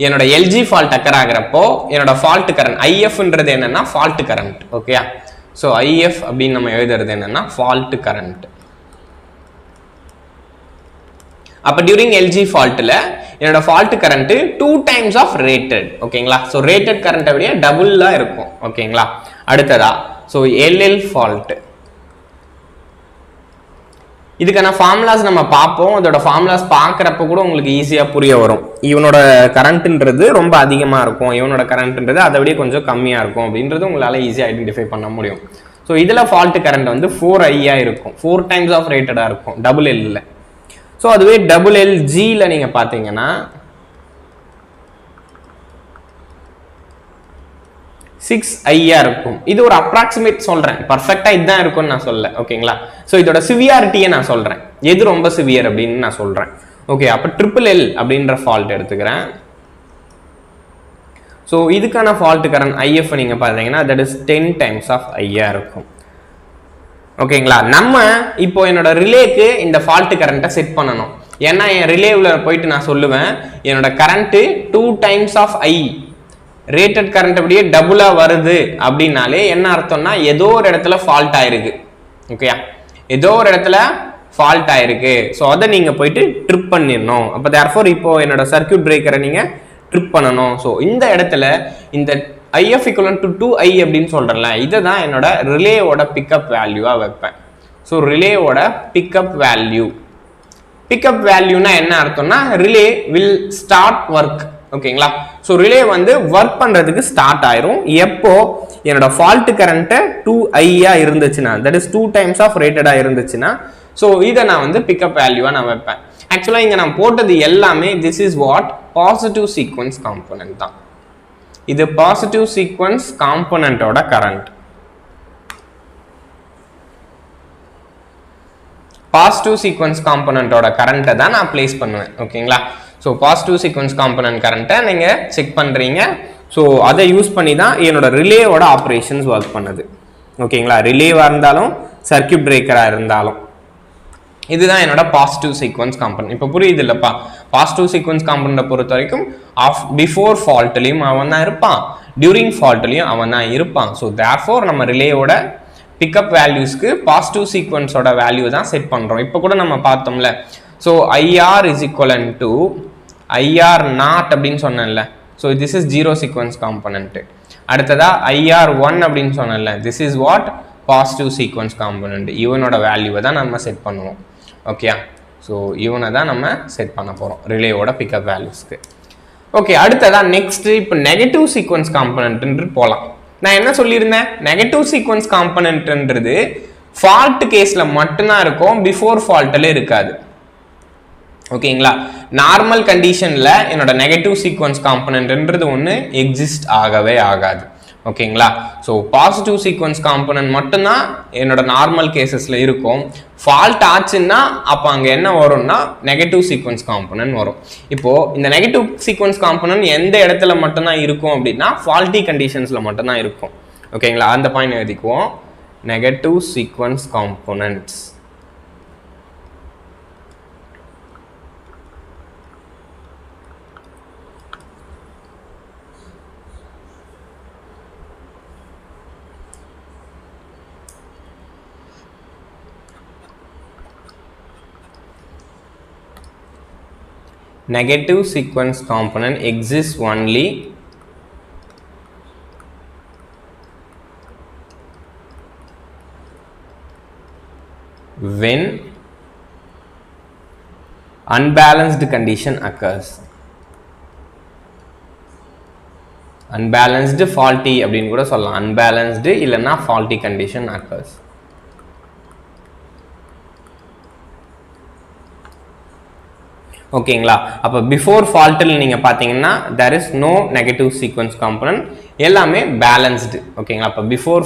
என்னோட எல்ஜி ஃபால்ட் அக்கர் ஆகிறப்போ என்னோட ஃபால்ட் கரண்ட் ஐஎஃப்ன்றது என்னன்னா ஃபால்ட் கரண்ட். ஓகேயா? ஸோ ஐஎஃப் அப்படின்னு நம்ம எழுதுறது என்னன்னா ஃபால்ட் கரண்ட். அப்போ டியூரிங் எல்ஜி ஃபால்ட்டில் என்னோட fault current 2 times of rated. ஓகேங்களா? ஸோ ரேட்டட் கரண்ட்டை விட டபுளாக இருக்கும். ஓகேங்களா? அடுத்ததா ஸோ எல்எல் ஃபால்ட். இதுக்கான ஃபார்முலாஸ் நம்ம பார்ப்போம். அதோட ஃபார்முலாஸ் பார்க்குறப்ப கூட உங்களுக்கு ஈஸியாக புரிய வரும். இவனோட கரண்ட்ன்றது ரொம்ப அதிகமாக இருக்கும், இவனோட கரண்ட்ன்றது அதை விட கொஞ்சம் கம்மியாக இருக்கும் அப்படின்றது உங்களால் ஈஸியாக ஐடென்டிஃபை பண்ண முடியும். ஸோ இதில் ஃபால்ட் கரண்ட் வந்து 4I இருக்கும், 4 டைம்ஸ் ஆஃப் ரேட்டடாக இருக்கும் டபுள் எல்ல. ஸோ அதுவே டபுள் எல்ஜியில் நீங்கள் பார்த்தீங்கன்னா 6I இருக்கும். இது ஒரு அப்ராக்சிமேட் சொல்றேன், பர்ஃபெக்டா இதுதான் இருக்கும்னு நான் சொல்ல. ஓகேங்களா? ஸோ இதோட சிவியாரிட்டியை நான் சொல்றேன், எது ரொம்ப சிவியர் அப்படின்னு நான் சொல்றேன். ஓகே, அப்போ ட்ரிபிள் எல் அப்படின்ற ஃபால்ட் எடுத்துக்கிறேன். ஸோ இதுக்கான ஃபால்ட் கரண்ட் ஐஎஃப் நீங்க பார்த்தீங்கன்னா தட் இஸ் 10 டைம்ஸ் ஆஃப் ஐயா இருக்கும். ஓகேங்களா? நம்ம இப்போ என்னோட ரிலேக்கு இந்த ஃபால்ட் கரண்ட்டை செட் பண்ணணும். ஏன்னா என் ரிலேவில் போயிட்டு நான் சொல்லுவேன் என்னோட current 2 times of I, rated current அப்படியே டபுளா வருது அப்படின்னாலே என்ன அர்த்தம்னா ஏதோ ஒரு இடத்துல ஃபால்ட் ஆயிருக்கு. ஓகேயா? ஏதோ ஒரு இடத்துல ஃபால்ட் ஆயிருக்கு. ஸோ அதை நீங்க போயிட்டு ட்ரிப் பண்ணிடணும். அப்போ தேர்ஃபோர் இப்போ என்னோட சர்க்யூட் பிரேக்கரை நீங்க ட்ரிப் பண்ணணும். ஸோ இந்த இடத்துல இந்த IF equivalent to 2I அப்படின்னு சொல்றேன்ல, இதை தான் என்னோட ரிலேவோட பிக்கப் வேல்யூவா வைப்பேன். ஸோ ரிலேவோட பிக்கப் வேல்யூ, பிக்கப் வேல்யூனா என்ன அர்த்தம்னா ரிலே வில் ஸ்டார்ட் ஒர்க். ஓகேங்களா? ஸோ ரிலே வந்து ஒர்க் பண்றதுக்கு ஸ்டார்ட் ஆயிரும் எப்போ என்னோட ஃபால்ட் கரண்ட் 2I இருந்துச்சுன்னா, தட் இஸ் 2 டைம்ஸ் ஆஃப் ரேட்டடா இருந்துச்சுன்னா. ஸோ இதை நான் வந்து பிக்கப் வேல்யூவா நான் வைப்பேன். ஆக்சுவலா இங்க நான் போட்டது எல்லாமே this is what positive sequence component தான். இது பாசிட்டிவ் சீக்வன்ஸ் காம்போனன்ட்டோட கரண்ட். பாசிட்டிவ் சீக்வன்ஸ் காம்போனன்ட்டோட கரண்ட்டை தான் நான் பிளேஸ் பண்ணுவேன். ஓகேங்களா? ஸோ பாசிட்டிவ் சீக்வன்ஸ் காம்போனன்ட் கரண்ட்டை நீங்கள் செக் பண்ணுறீங்க. ஸோ அதை யூஸ் பண்ணி தான் என்னோட ரிலேவோட ஆப்ரேஷன்ஸ் ஒர்க் பண்ணுது. ஓகேங்களா? ரிலேவாக இருந்தாலும் சர்க்யூட் பிரேக்கராக இருந்தாலும் இதுதான் என்னோட பாசிட்டிவ் சீக்வன்ஸ் காம்போனன்ட். இப்போ புரியுது இல்லைப்பா? பாசிட்டிவ் சீக்வன்ஸ் காம்போனன்ட்டை பொறுத்த வரைக்கும் பிஃபோர் ஃபால்ட்லையும் அவன் தான் இருப்பான், டியூரிங் ஃபால்ட்லையும் அவன் தான் இருப்பான். ஸோ தேர்ஃபோர் நம்ம ரிலேயோட பிக்கப் வேல்யூஸ்க்கு பாசிட்டிவ் சீக்வன்ஸோட வேல்யூ தான் செட் பண்ணுறோம். இப்போ கூட நம்ம பார்த்தோம்ல. So IR is equivalent to IR not அப்படின்னு சொன்னேன்ல. So this is zero sequence component. அடுத்ததா IR1 அப்படின்னு சொன்னேன்ல, this is what positive sequence component. இவனோட வேல்யூவை தான் நம்ம செட் பண்ணுவோம். ஓகே? ஸோ இவனை தான் நம்ம செட் பண்ண போகிறோம் ரிலேயோட பிக்கப் வேல்யூஸ்க்கு. ஓகே, அடுத்ததா நெக்ஸ்ட் இப்போ நெகட்டிவ் சீக்வன்ஸ் காம்போனன்ட் போகலாம். நான் என்ன சொல்லியிருந்தேன், நெகட்டிவ் சீக்வன்ஸ் காம்போனன்ட்ன்றது ஃபால்ட் கேஸ்ல மட்டும்தான் இருக்கும், பிஃபோர் ஃபால்ட்ல இருக்காது. ஓகேங்களா? நார்மல் கண்டிஷன்ல என்னோட நெகட்டிவ் சீக்வன்ஸ் காம்போனன்ட்ன்றது ஒன்று எக்ஸிஸ்ட் ஆகவே ஆகாது. ஓகேங்களா? ஸோ பாசிட்டிவ் சீக்வன்ஸ் காம்போனன்ட் மட்டும்தான் என்னோட நார்மல் கேசஸ்ல இருக்கும். ஃபால்ட் ஆச்சுன்னா அப்போ அங்கே என்ன வரும்னா நெகட்டிவ் சீக்வன்ஸ் காம்போனன்ட் வரும். இப்போ இந்த நெகட்டிவ் சீக்வன்ஸ் காம்போனன்ட் எந்த இடத்துல மட்டும்தான் இருக்கும் அப்படின்னா ஃபால்ட்டி கண்டிஷன்ஸ்ல மட்டும்தான் இருக்கும். ஓகேங்களா? அந்த பாயிண்ட் எழுதிக்குவோம். Negative sequence components negative sequence component exists only when unbalanced condition occurs. Unbalanced faulty அப்படின்னு கூட சொல்லலாம். Unbalanced இல்லைன்னா faulty condition occurs. ஓகேங்களா? அப்போ பிஃபோர் ஃபால்ட்டில் நீங்கள் பார்த்தீங்கன்னா there is no negative sequence component, எல்லாமே பேலன்ஸ்டு. ஓகேங்களா? அப்போ before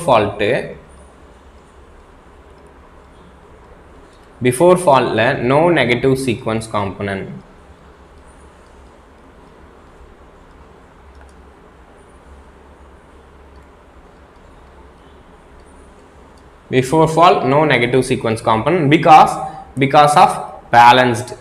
ஃபால்ட்டில் no negative sequence component. Before fault no negative sequence component because of balanced.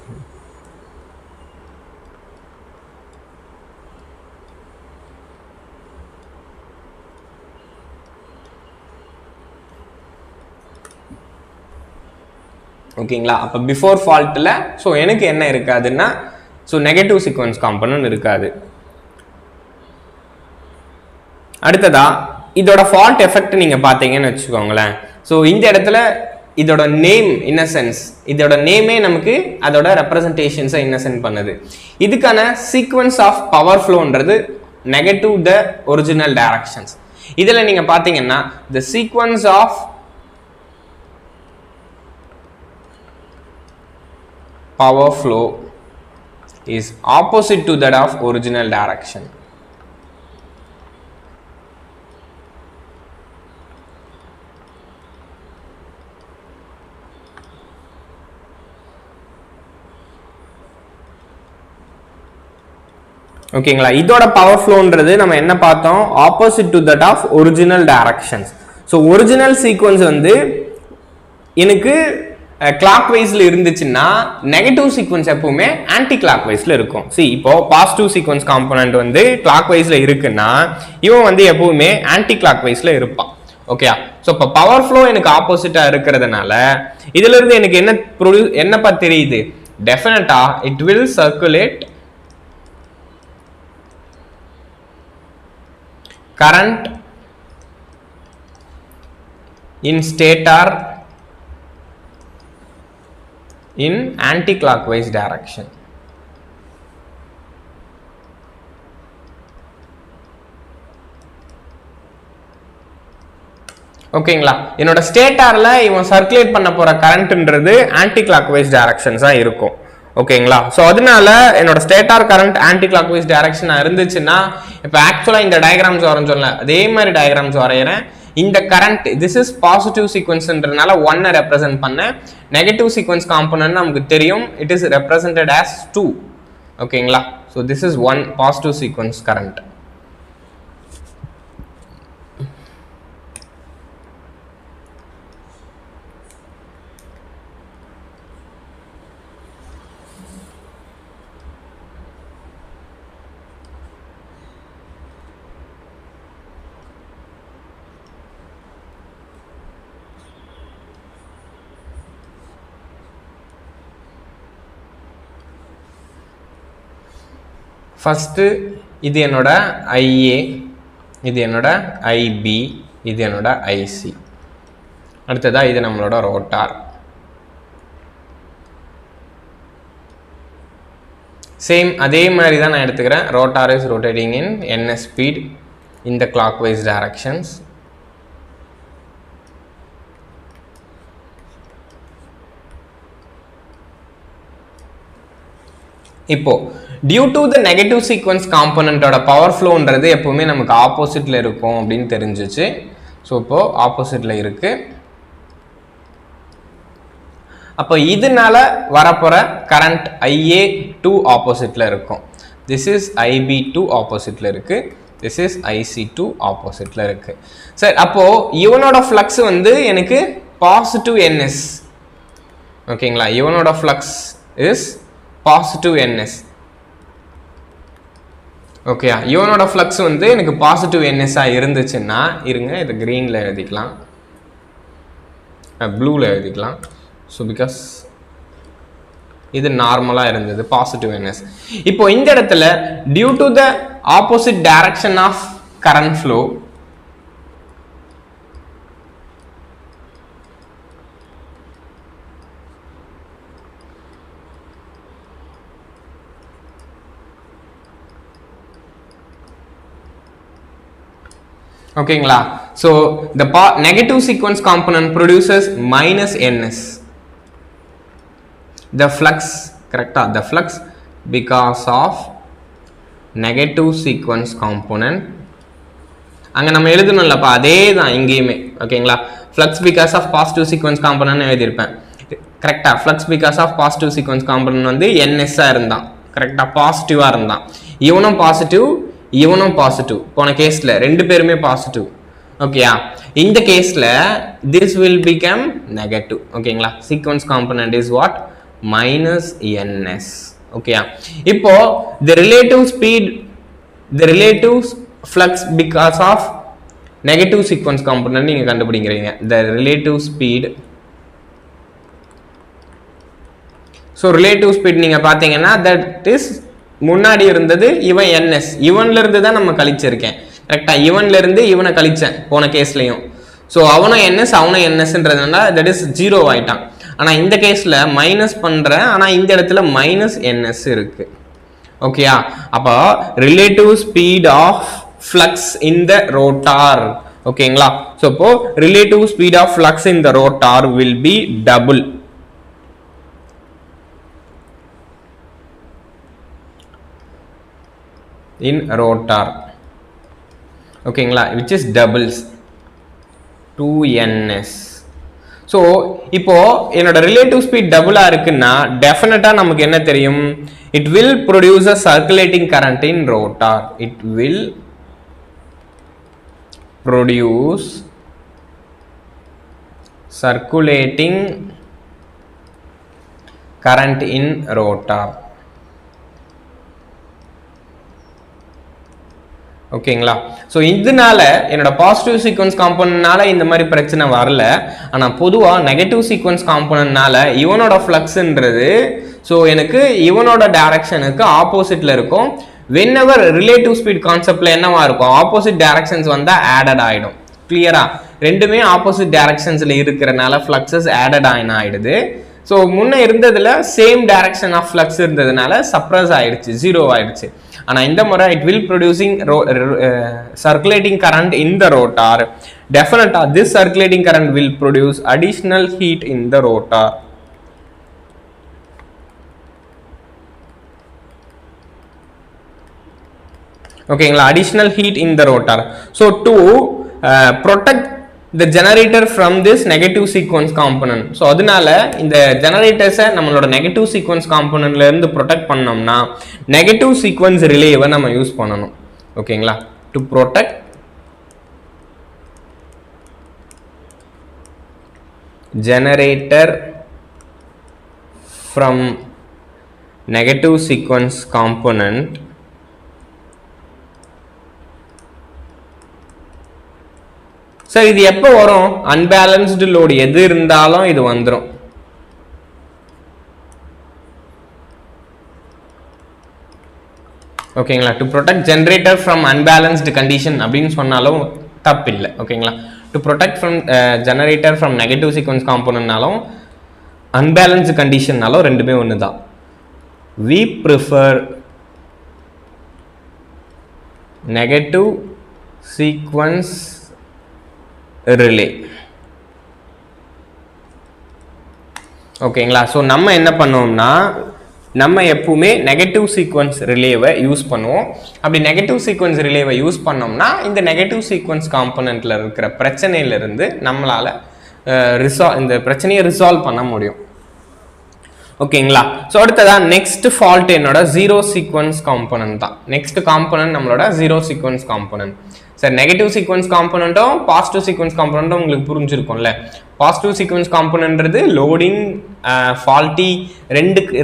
ஓகேங்களா? அப்போ பிஃபோர் ஃபால்ட்டில் ஸோ எனக்கு என்ன இருக்காதுன்னா ஸோ நெகட்டிவ் சீக்வன்ஸ் காம்பனன்ட் இருக்காது. அடுத்ததா இதோட ஃபால்ட் எஃபெக்ட் நீங்கள் பார்த்தீங்கன்னு வச்சுக்கோங்களேன். ஸோ இந்த இடத்துல இதோட நேம் இன்னசென்ஸ், இதோட நேமே நமக்கு அதோட ரெப்ரசன்டேஷன்ஸை இன்னசென்ட் பண்ணுது. இதுக்கான சீக்வன்ஸ் ஆஃப் பவர் ஃப்ளோன்றது நெகட்டிவ் த ஒரிஜினல் டைரக்ஷன்ஸ். இதில் நீங்கள் பார்த்தீங்கன்னா the sequence of power flow is opposite to that of original direction. ஓகேங்களா? இதோட பவர் ஃப்ளோன்றது நம்ம என்ன பார்த்தோம்? Opposite to that of original directions. So original sequence வந்து எனக்கு கிளாக் வைஸ்ல இருந்துச்சுன்னா நெகட்டிவ் சீக்வன்ஸ் எப்பவுமே ஆன்டி கிளாக் வைஸ்ல இருக்கும். இப்போ பாசிட்டிவ் சீக்வன்ஸ் காம்பனன்ட் வந்து கிளாக் வைஸ்ல இருக்குன்னா இவன் வந்து எப்பவுமே ஆன்டி கிளாக் வைஸ்ல இருப்பான். ஓகேயா? ஸோ இப்போ பவர் ஃப்ளோ எனக்கு ஆப்போசிட்டா இருக்கிறதுனால இதுல இருந்து எனக்கு என்னப்பா தெரியுது? டெஃபினட்டா it will circulate current in stator in anti-clockwise direction. ஓகேங்களா? என்னோட ஸ்டேட்டார்ல இவன் சர்க்குலேட் பண்ண போற கரண்ட்ன்றது ஆன்டி கிளாக்வைஸ் டைரக்ஷன்ஸா இருக்கும். ஓகேங்களா? ஸோ அதனால என்னோட ஸ்டேட்டார் கரண்ட் ஆன்டி கிளாக்வைஸ் டைரக்ஷனா இருந்துச்சுன்னா இப்போ ஆக்சுவலா இந்த டயக்ராம்ஸ் வரைஞ்சோம்ல அதே மாதிரி டயக்ராம்ஸ் வரைகிறேன். இந்த கரண்ட் திஸ் இஸ் பாசிட்டிவ் சீக்வன்ஸ்ன்றதுனால 1 ரெப்ரசென்ட் பண்ண, நெகட்டிவ் சீக்வன்ஸ் காம்பனன்ட் நமக்கு தெரியும் இட் இஸ் ரெப்ரசென்டட் ஆஸ் 2. ஓகேங்களா? So this is 1 positive sequence current. First இது என்னோட ஐஏ, இது என்னோட ஐபி, இது என்னோட ஐசி. அடுத்ததாக இது நம்மளோட ரோட்டார். சேம் அதே மாதிரி தான் நான் எடுத்துக்கிறேன். Rotor is rotating in ns speed in the clockwise directions. இப்போ due to the negative sequence காம்பனன்ட்டோட பவர் ஃப்ளோன்றது எப்பவுமே நமக்கு ஆப்போசிட்ல இருக்கும் அப்படின்னு தெரிஞ்சிச்சு. ஸோ இப்போ ஆப்போசிட்ல இருக்கு. அப்போ இதனால வரப்போற கரண்ட் IA2 ஆப்போசிட்ல இருக்கும். திஸ் இஸ் IB2 ஆப்போசிட்ல இருக்கு. திஸ் இஸ் IC2 ஆப்போசிட்ல இருக்கு. சரி, அப்போ இவனோட ஃப்ளக்ஸ் வந்து எனக்கு பாசிட்டிவ் NS. ஓகேங்களா? இவனோட flux is positive NS. Okay, இவனோட ஃப்ளக்ஸ் வந்து எனக்கு பாசிட்டிவ் NS இருந்துச்சுன்னா இருங்க, இது கிரீனில் எழுதிக்கலாம், ப்ளூவில் எழுதிக்கலாம். ஸோ பிகாஸ் இது நார்மலா இருந்தது பாசிட்டிவ் ns. இப்போ இந்த இடத்துல due to the opposite direction of current flow ஓகேங்களா. so the negative sequence component produces minus ns, the flux, correct, the flux because of negative sequence component. அங்க நம்ம எழுதணும்லப்பா அதே தான் இங்கேயுமே. ஓகேங்களா, flux because of positive sequence component எழுதியிருப்பேன். கரெக்டா, flux because of positive sequence component வந்து ns ஆ இருந்தான். கரெக்டா, பாசிட்டிவா இருந்தான். இவனும் பாசிட்டிவ் இவனும் பாசிட்டிவ். போன கேஸ்ல ரெண்டு பேருமே பாசிட்டிவ். ஓகேயா, இந்த கேஸ்ல this will become negative. ஓகேங்களா, sequence component is what? minus ns. ஓகேயா, இப்போ the relative speed, the relative flux because of negative sequence component நீங்க கண்டுபிடிக்கிறீங்க. the relative speed, so relative speed நீங்க பாத்தீங்கன்னா that is முன்னாடி இருந்தது இவன் ns, இவன்ல இருந்து தான் நம்ம கழிச்சிருக்கேன். கரெக்டா, இவன்ல இருந்து இவனை கழிச்சேன் போன கேஸ்லயும். ஸோ அவனும் ns அவனும் nsன்றதுனால தட் இஸ் 0 ஆயிட்டான். ஆனா இந்த கேஸ்ல மைனஸ் பண்றேன், ஆனா இந்த இடத்துல மைனஸ் ns இருக்கு. ஓகேயா, அப்போ relative speed of flux in the rotor. ஓகேங்களா, ஸோ இப்போ relative speed of flux in the rotor will be double in rotor. ஓகேங்களா, which is doubles 2ns. so இப்போ என்னோட ரிலேட்டிவ் ஸ்பீட் டபுளா இருக்குன்னா டெஃபினட்டா நமக்கு என்ன தெரியும்? it will produce a circulating current in rotor. it will produce circulating current in rotor. ஓகேங்களா, ஸோ இதனால என்னோட பாசிட்டிவ் சீக்வன்ஸ் காம்பனன்ட்னால இந்த மாதிரி பிரச்சனை வரல. ஆனால் பொதுவாக நெகட்டிவ் சீக்வன்ஸ் காம்பனன்ட்னால இவனோட ஃப்ளக்ஸ்ன்றது ஸோ எனக்கு இவனோட டைரக்ஷனுக்கு ஆப்போசிட்ல இருக்கும். whenever ரிலேட்டிவ் ஸ்பீட் கான்செப்ட்ல என்னவா இருக்கும்? ஆப்போசிட் டைரக்ஷன்ஸ் வந்தா ஆடட் ஆயிடும். கிளியரா, ரெண்டுமே ஆப்போசிட் டைரக்ஷன்ஸ்ல இருக்கிறனால ஃப்ளக்ஸஸ் ஆடட் ஆயிடுது. ஸோ முன்ன இருந்ததுல சேம் டைரக்ஷன் ஆஃப் ஃப்ளக்ஸ் இருந்ததுனால சப்ரஸ் ஆயிடுச்சு, 0 ஆயிடுச்சு. ஆனா இந்த முறை it will producing circulating current in the rotor. Definitely this circulating current will produce additional heat in the rotor. ஓகேங்களா, additional heat in the rotor. So to protect the generator from this negative sequence component, so அதனால இந்த ஜெனரேட்டர்ஸை நம்மளோட நெகட்டிவ் சீக்வன்ஸ் காம்பனன்ட்ல இருந்து ப்ரொடெக்ட் பண்ணோம்னா நெகட்டிவ் சீக்வன்ஸ் ரிலேவை நம்ம யூஸ் பண்ணணும். ஓகேங்களா, to protect generator from negative sequence component sir இது எப்போ வரும்? அன்பேலன்ஸ்டு லோடு எது இருந்தாலும் இது வந்துடும். ஓகேங்களா, to protect generator from unbalanced condition அப்படின்னு சொன்னாலும் தப்பு இல்லை. ஓகேங்களா, to protect from generator from negative sequence காம்பனன்ட்னாலும் அன்பேலன்ஸ்டு கண்டிஷன்னாலும் ரெண்டுமே ஒன்று தான். We prefer negative sequence relay. ஓகேங்களா, ஸோ நம்ம என்ன பண்ணுவோம்னா நம்ம எப்பவுமே நெகட்டிவ் சீக்வன்ஸ் ரிலேவை யூஸ் பண்ணுவோம். அப்படி நெகட்டிவ் சீக்வன்ஸ் ரிலேவை யூஸ் பண்ணோம்னா இந்த நெகட்டிவ் சீக்வன்ஸ் காம்பனன்ட்ல இருக்கிற பிரச்சனையிலிருந்து நம்மளால இந்த பிரச்சனையை ரிசால்வ் பண்ண முடியும். ஓகேங்களா, ஸோ அடுத்ததான் நெக்ஸ்ட் ஃபால்ட் என்னோட ஜீரோ சீக்வன்ஸ் காம்பனன்ட் தான். நெக்ஸ்ட் காம்பனன்ட் நம்மளோட zero sequence component. Sir negative sequence காம்பனன்ட்டும் பாசிட்டிவ் சீக்வன்ஸ் காம்பனன்ட்டும் உங்களுக்கு புரிஞ்சிருக்கும்ல. பாசிட்டிவ் சீக்வன்ஸ் காம்பனன்ட்றது லோடிங் ஃபால்ட்டி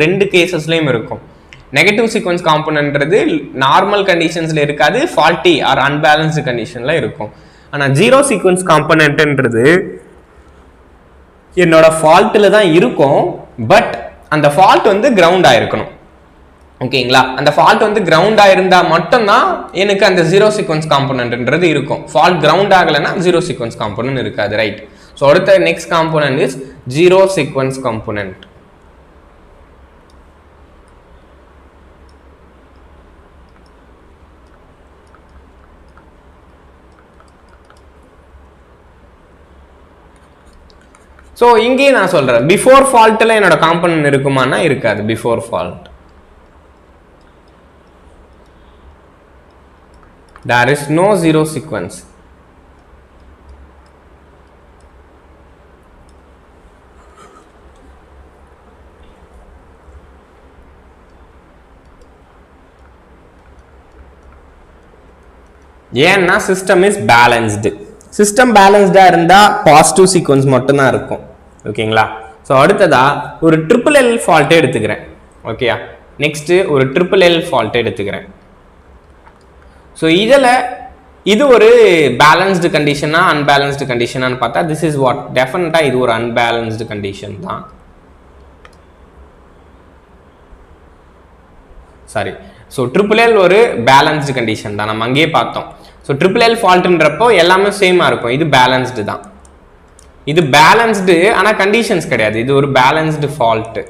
ரெண்டு கேசஸ்லையும் இருக்கும். நெகட்டிவ் சீக்வன்ஸ் காம்பனன்ட்றது நார்மல் கண்டிஷன்ஸ்ல இருக்காது, ஃபால்ட்டி ஆர் அன்பேலன்ஸ்டு கண்டிஷன்ல இருக்கும். ஆனால் ஜீரோ சீக்வன்ஸ் காம்பனன்ட்ன்றது என்னோட ஃபால்ட்டில் தான் இருக்கும், பட் அந்த ஃபால்ட் வந்து கிரவுண்ட் ஆயிருக்கணும். ஓகேங்களா, அந்த ஃபால்ட் வந்து கிரவுண்ட் ஆயிருந்தா மட்டும்தான் எனக்கு அந்த ஜீரோ சீக்வன்ஸ் காம்போனன்ட்ன்றது இருக்கும். ஃபால்ட் கிரவுண்ட் ஆகலைன்னா ஜீரோ சீக்வன்ஸ் காம்போனன்ட் இருக்காது. ரைட். ஸோ அடுத்த next component is zero sequence component. So இங்கேயே நான் சொல்றேன், பிஃபோர் ஃபால்ட்ல என்னோட காம்போனன்ட் இருக்குமானா இருக்காது. Before fault there is no zero sequence. ஏன்னா சிஸ்டம் இஸ் பேலன்ஸ்டு. சிஸ்டம் பேலன்ஸ்டா இருந்தா பாசிட்டிவ் சீக்வன்ஸ் மட்டும் தான் இருக்கும். ஓகேங்களா. ஸோ அடுத்ததா ஒரு ட்ரிபிள் எல் ஃபால்ட் எடுத்துக்கிறேன். ஓகேயா, நெக்ஸ்ட் ஒரு ட்ரிபிள் எல் ஃபால்ட் எடுத்துக்கிறேன். ஸோ இதில் இது ஒரு பேலன்ஸ்டு கண்டிஷனா அன்பேலன்ஸ்டு கண்டிஷனான்னு பார்த்தா திஸ் இஸ் வாட், டெஃபினட்டாக இது ஒரு அன்பேலன்ஸ்டு கண்டிஷன் தான். சாரி, ஸோ ட்ரிபிள் எல் ஒரு பேலன்ஸ்டு கண்டிஷன் தான், நம்ம அங்கேயே பார்த்தோம். ஸோ ட்ரிபிள் எல் ஃபால்ட்ன்றப்போ எல்லாமே சேமாக இருக்கும். இது பேலன்ஸ்டு தான், இது பேலன்ஸ்டு ஆனால் கண்டிஷன்ஸ் கிடையாது. இது ஒரு பேலன்ஸ்டு ஃபால்ட்டு.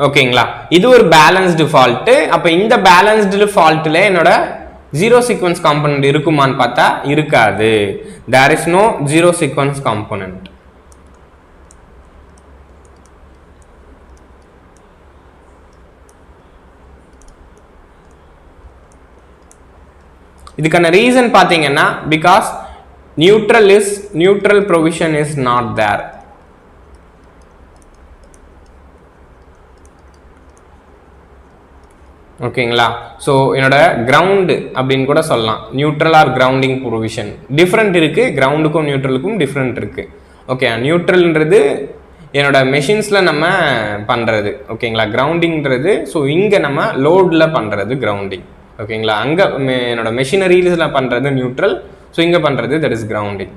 ஓகேங்களா, இது ஒரு பேலன்ஸ்டு ஃபால்ட்டு. அப்போ இந்த பேலன்ஸ்டு ஃபால்ட்டில் என்னோட ஜீரோ சீக்வன்ஸ் காம்போனன்ட் இருக்குமான்னு பார்த்தா இருக்காது. There is no zero sequence component. இதுக்கான ரீசன் பார்த்தீங்கன்னா because neutral provision is not there. ஓகேங்களா. ஸோ என்னோட கிரவுண்டு அப்படின்னு கூட சொல்லலாம், neutral or grounding provision different இருக்கு. கிரவுண்டுக்கும் நியூட்ரலுக்கும் டிஃப்ரெண்ட் இருக்கு. ஓகே, நியூட்ரல்ன்றது என்னோட மெஷின்ஸில் நம்ம பண்ணுறது. ஓகேங்களா, கிரவுண்டிங்கிறது ஸோ இங்கே நம்ம லோடில் பண்ணுறது கிரவுண்டிங். ஓகேங்களா, அங்கே என்னோட மெஷினரிஸில் பண்ணுறது நியூட்ரல், ஸோ இங்கே பண்ணுறது that is grounding.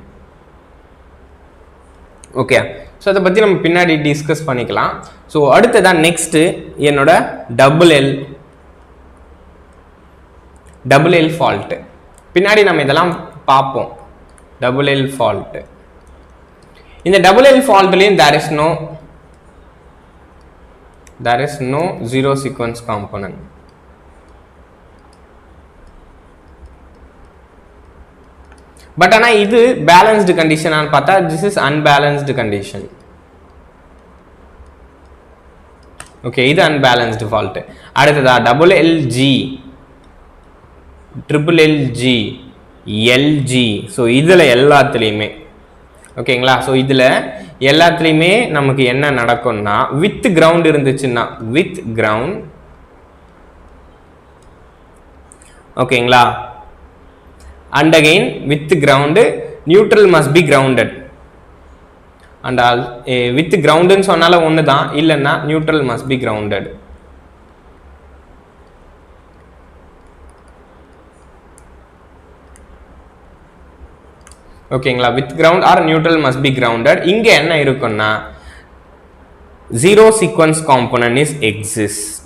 Okay, so அதை பற்றி நம்ம பின்னாடி டிஸ்கஸ் பண்ணிக்கலாம். ஸோ அடுத்ததான் நெக்ஸ்ட்டு என்னோட டபுள் எல் ஃபால்ட்டு. பின்னாடி நம்ம இதெல்லாம் பார்ப்போம். டபுள் எல் ஃபால்ட்டு, இந்த டபுள் எல் ஃபால்ட்லேயும் there is no zero sequence component. But ஆனால் இது பேலன்ஸ்டு கண்டிஷனான்னு பார்த்தா this is unbalanced condition. Okay, இது அன்பேலன்ஸ்டு ஃபால்ட்டு. அடுத்ததா double LG, triple LG, LG. So இதில் எல்லாத்துலேயுமே ஓகேங்களா, ஸோ இதில் எல்லாத்துலேயுமே நமக்கு என்ன நடக்கும்னா வித் கிரவுண்ட் இருந்துச்சுன்னா வித் கிரவுண்ட். ஓகேங்களா, and again with ground neutral must be grounded and all with ground ன்னு சொன்னால ஒன்று தான், இல்லைன்னா neutral must be grounded. ஓகேங்களா, with ground or neutral must be grounded. இங்கே என்ன இருக்குன்னா zero sequence component is exist.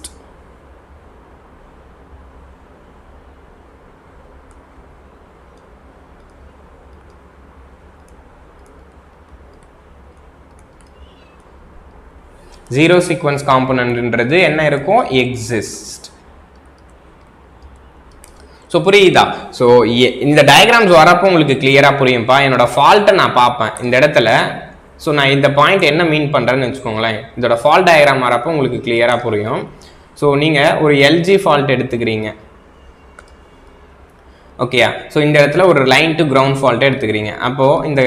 Zero sequence காம்போனன்ட்ன்றது என்ன இருக்கும், எக்ஸிஸ்ட். ஸோ புரியுதா? ஸோ இந்த டயக்ராம்ஸ் வரப்போ உங்களுக்கு கிளியராக புரியும்ப்பா. என்னோட ஃபால்ட்டை நான் பார்ப்பேன் இந்த இடத்துல. ஸோ நான் இந்த பாயிண்ட் என்ன மீன் பண்ணுறேன்னு வச்சுக்கோங்களேன். இதோட ஃபால்ட் டயக்ராம் வரப்போ உங்களுக்கு கிளியராக புரியும். ஸோ நீங்கள் ஒரு எல்ஜி ஃபால்ட் எடுத்துக்கிறீங்க. ஓகேயா, ஸோ இந்த இடத்துல ஒரு லைன் டு கிரவுண்ட் ஃபால்ட்டை எடுத்துக்கிறீங்க. அப்போது இந்த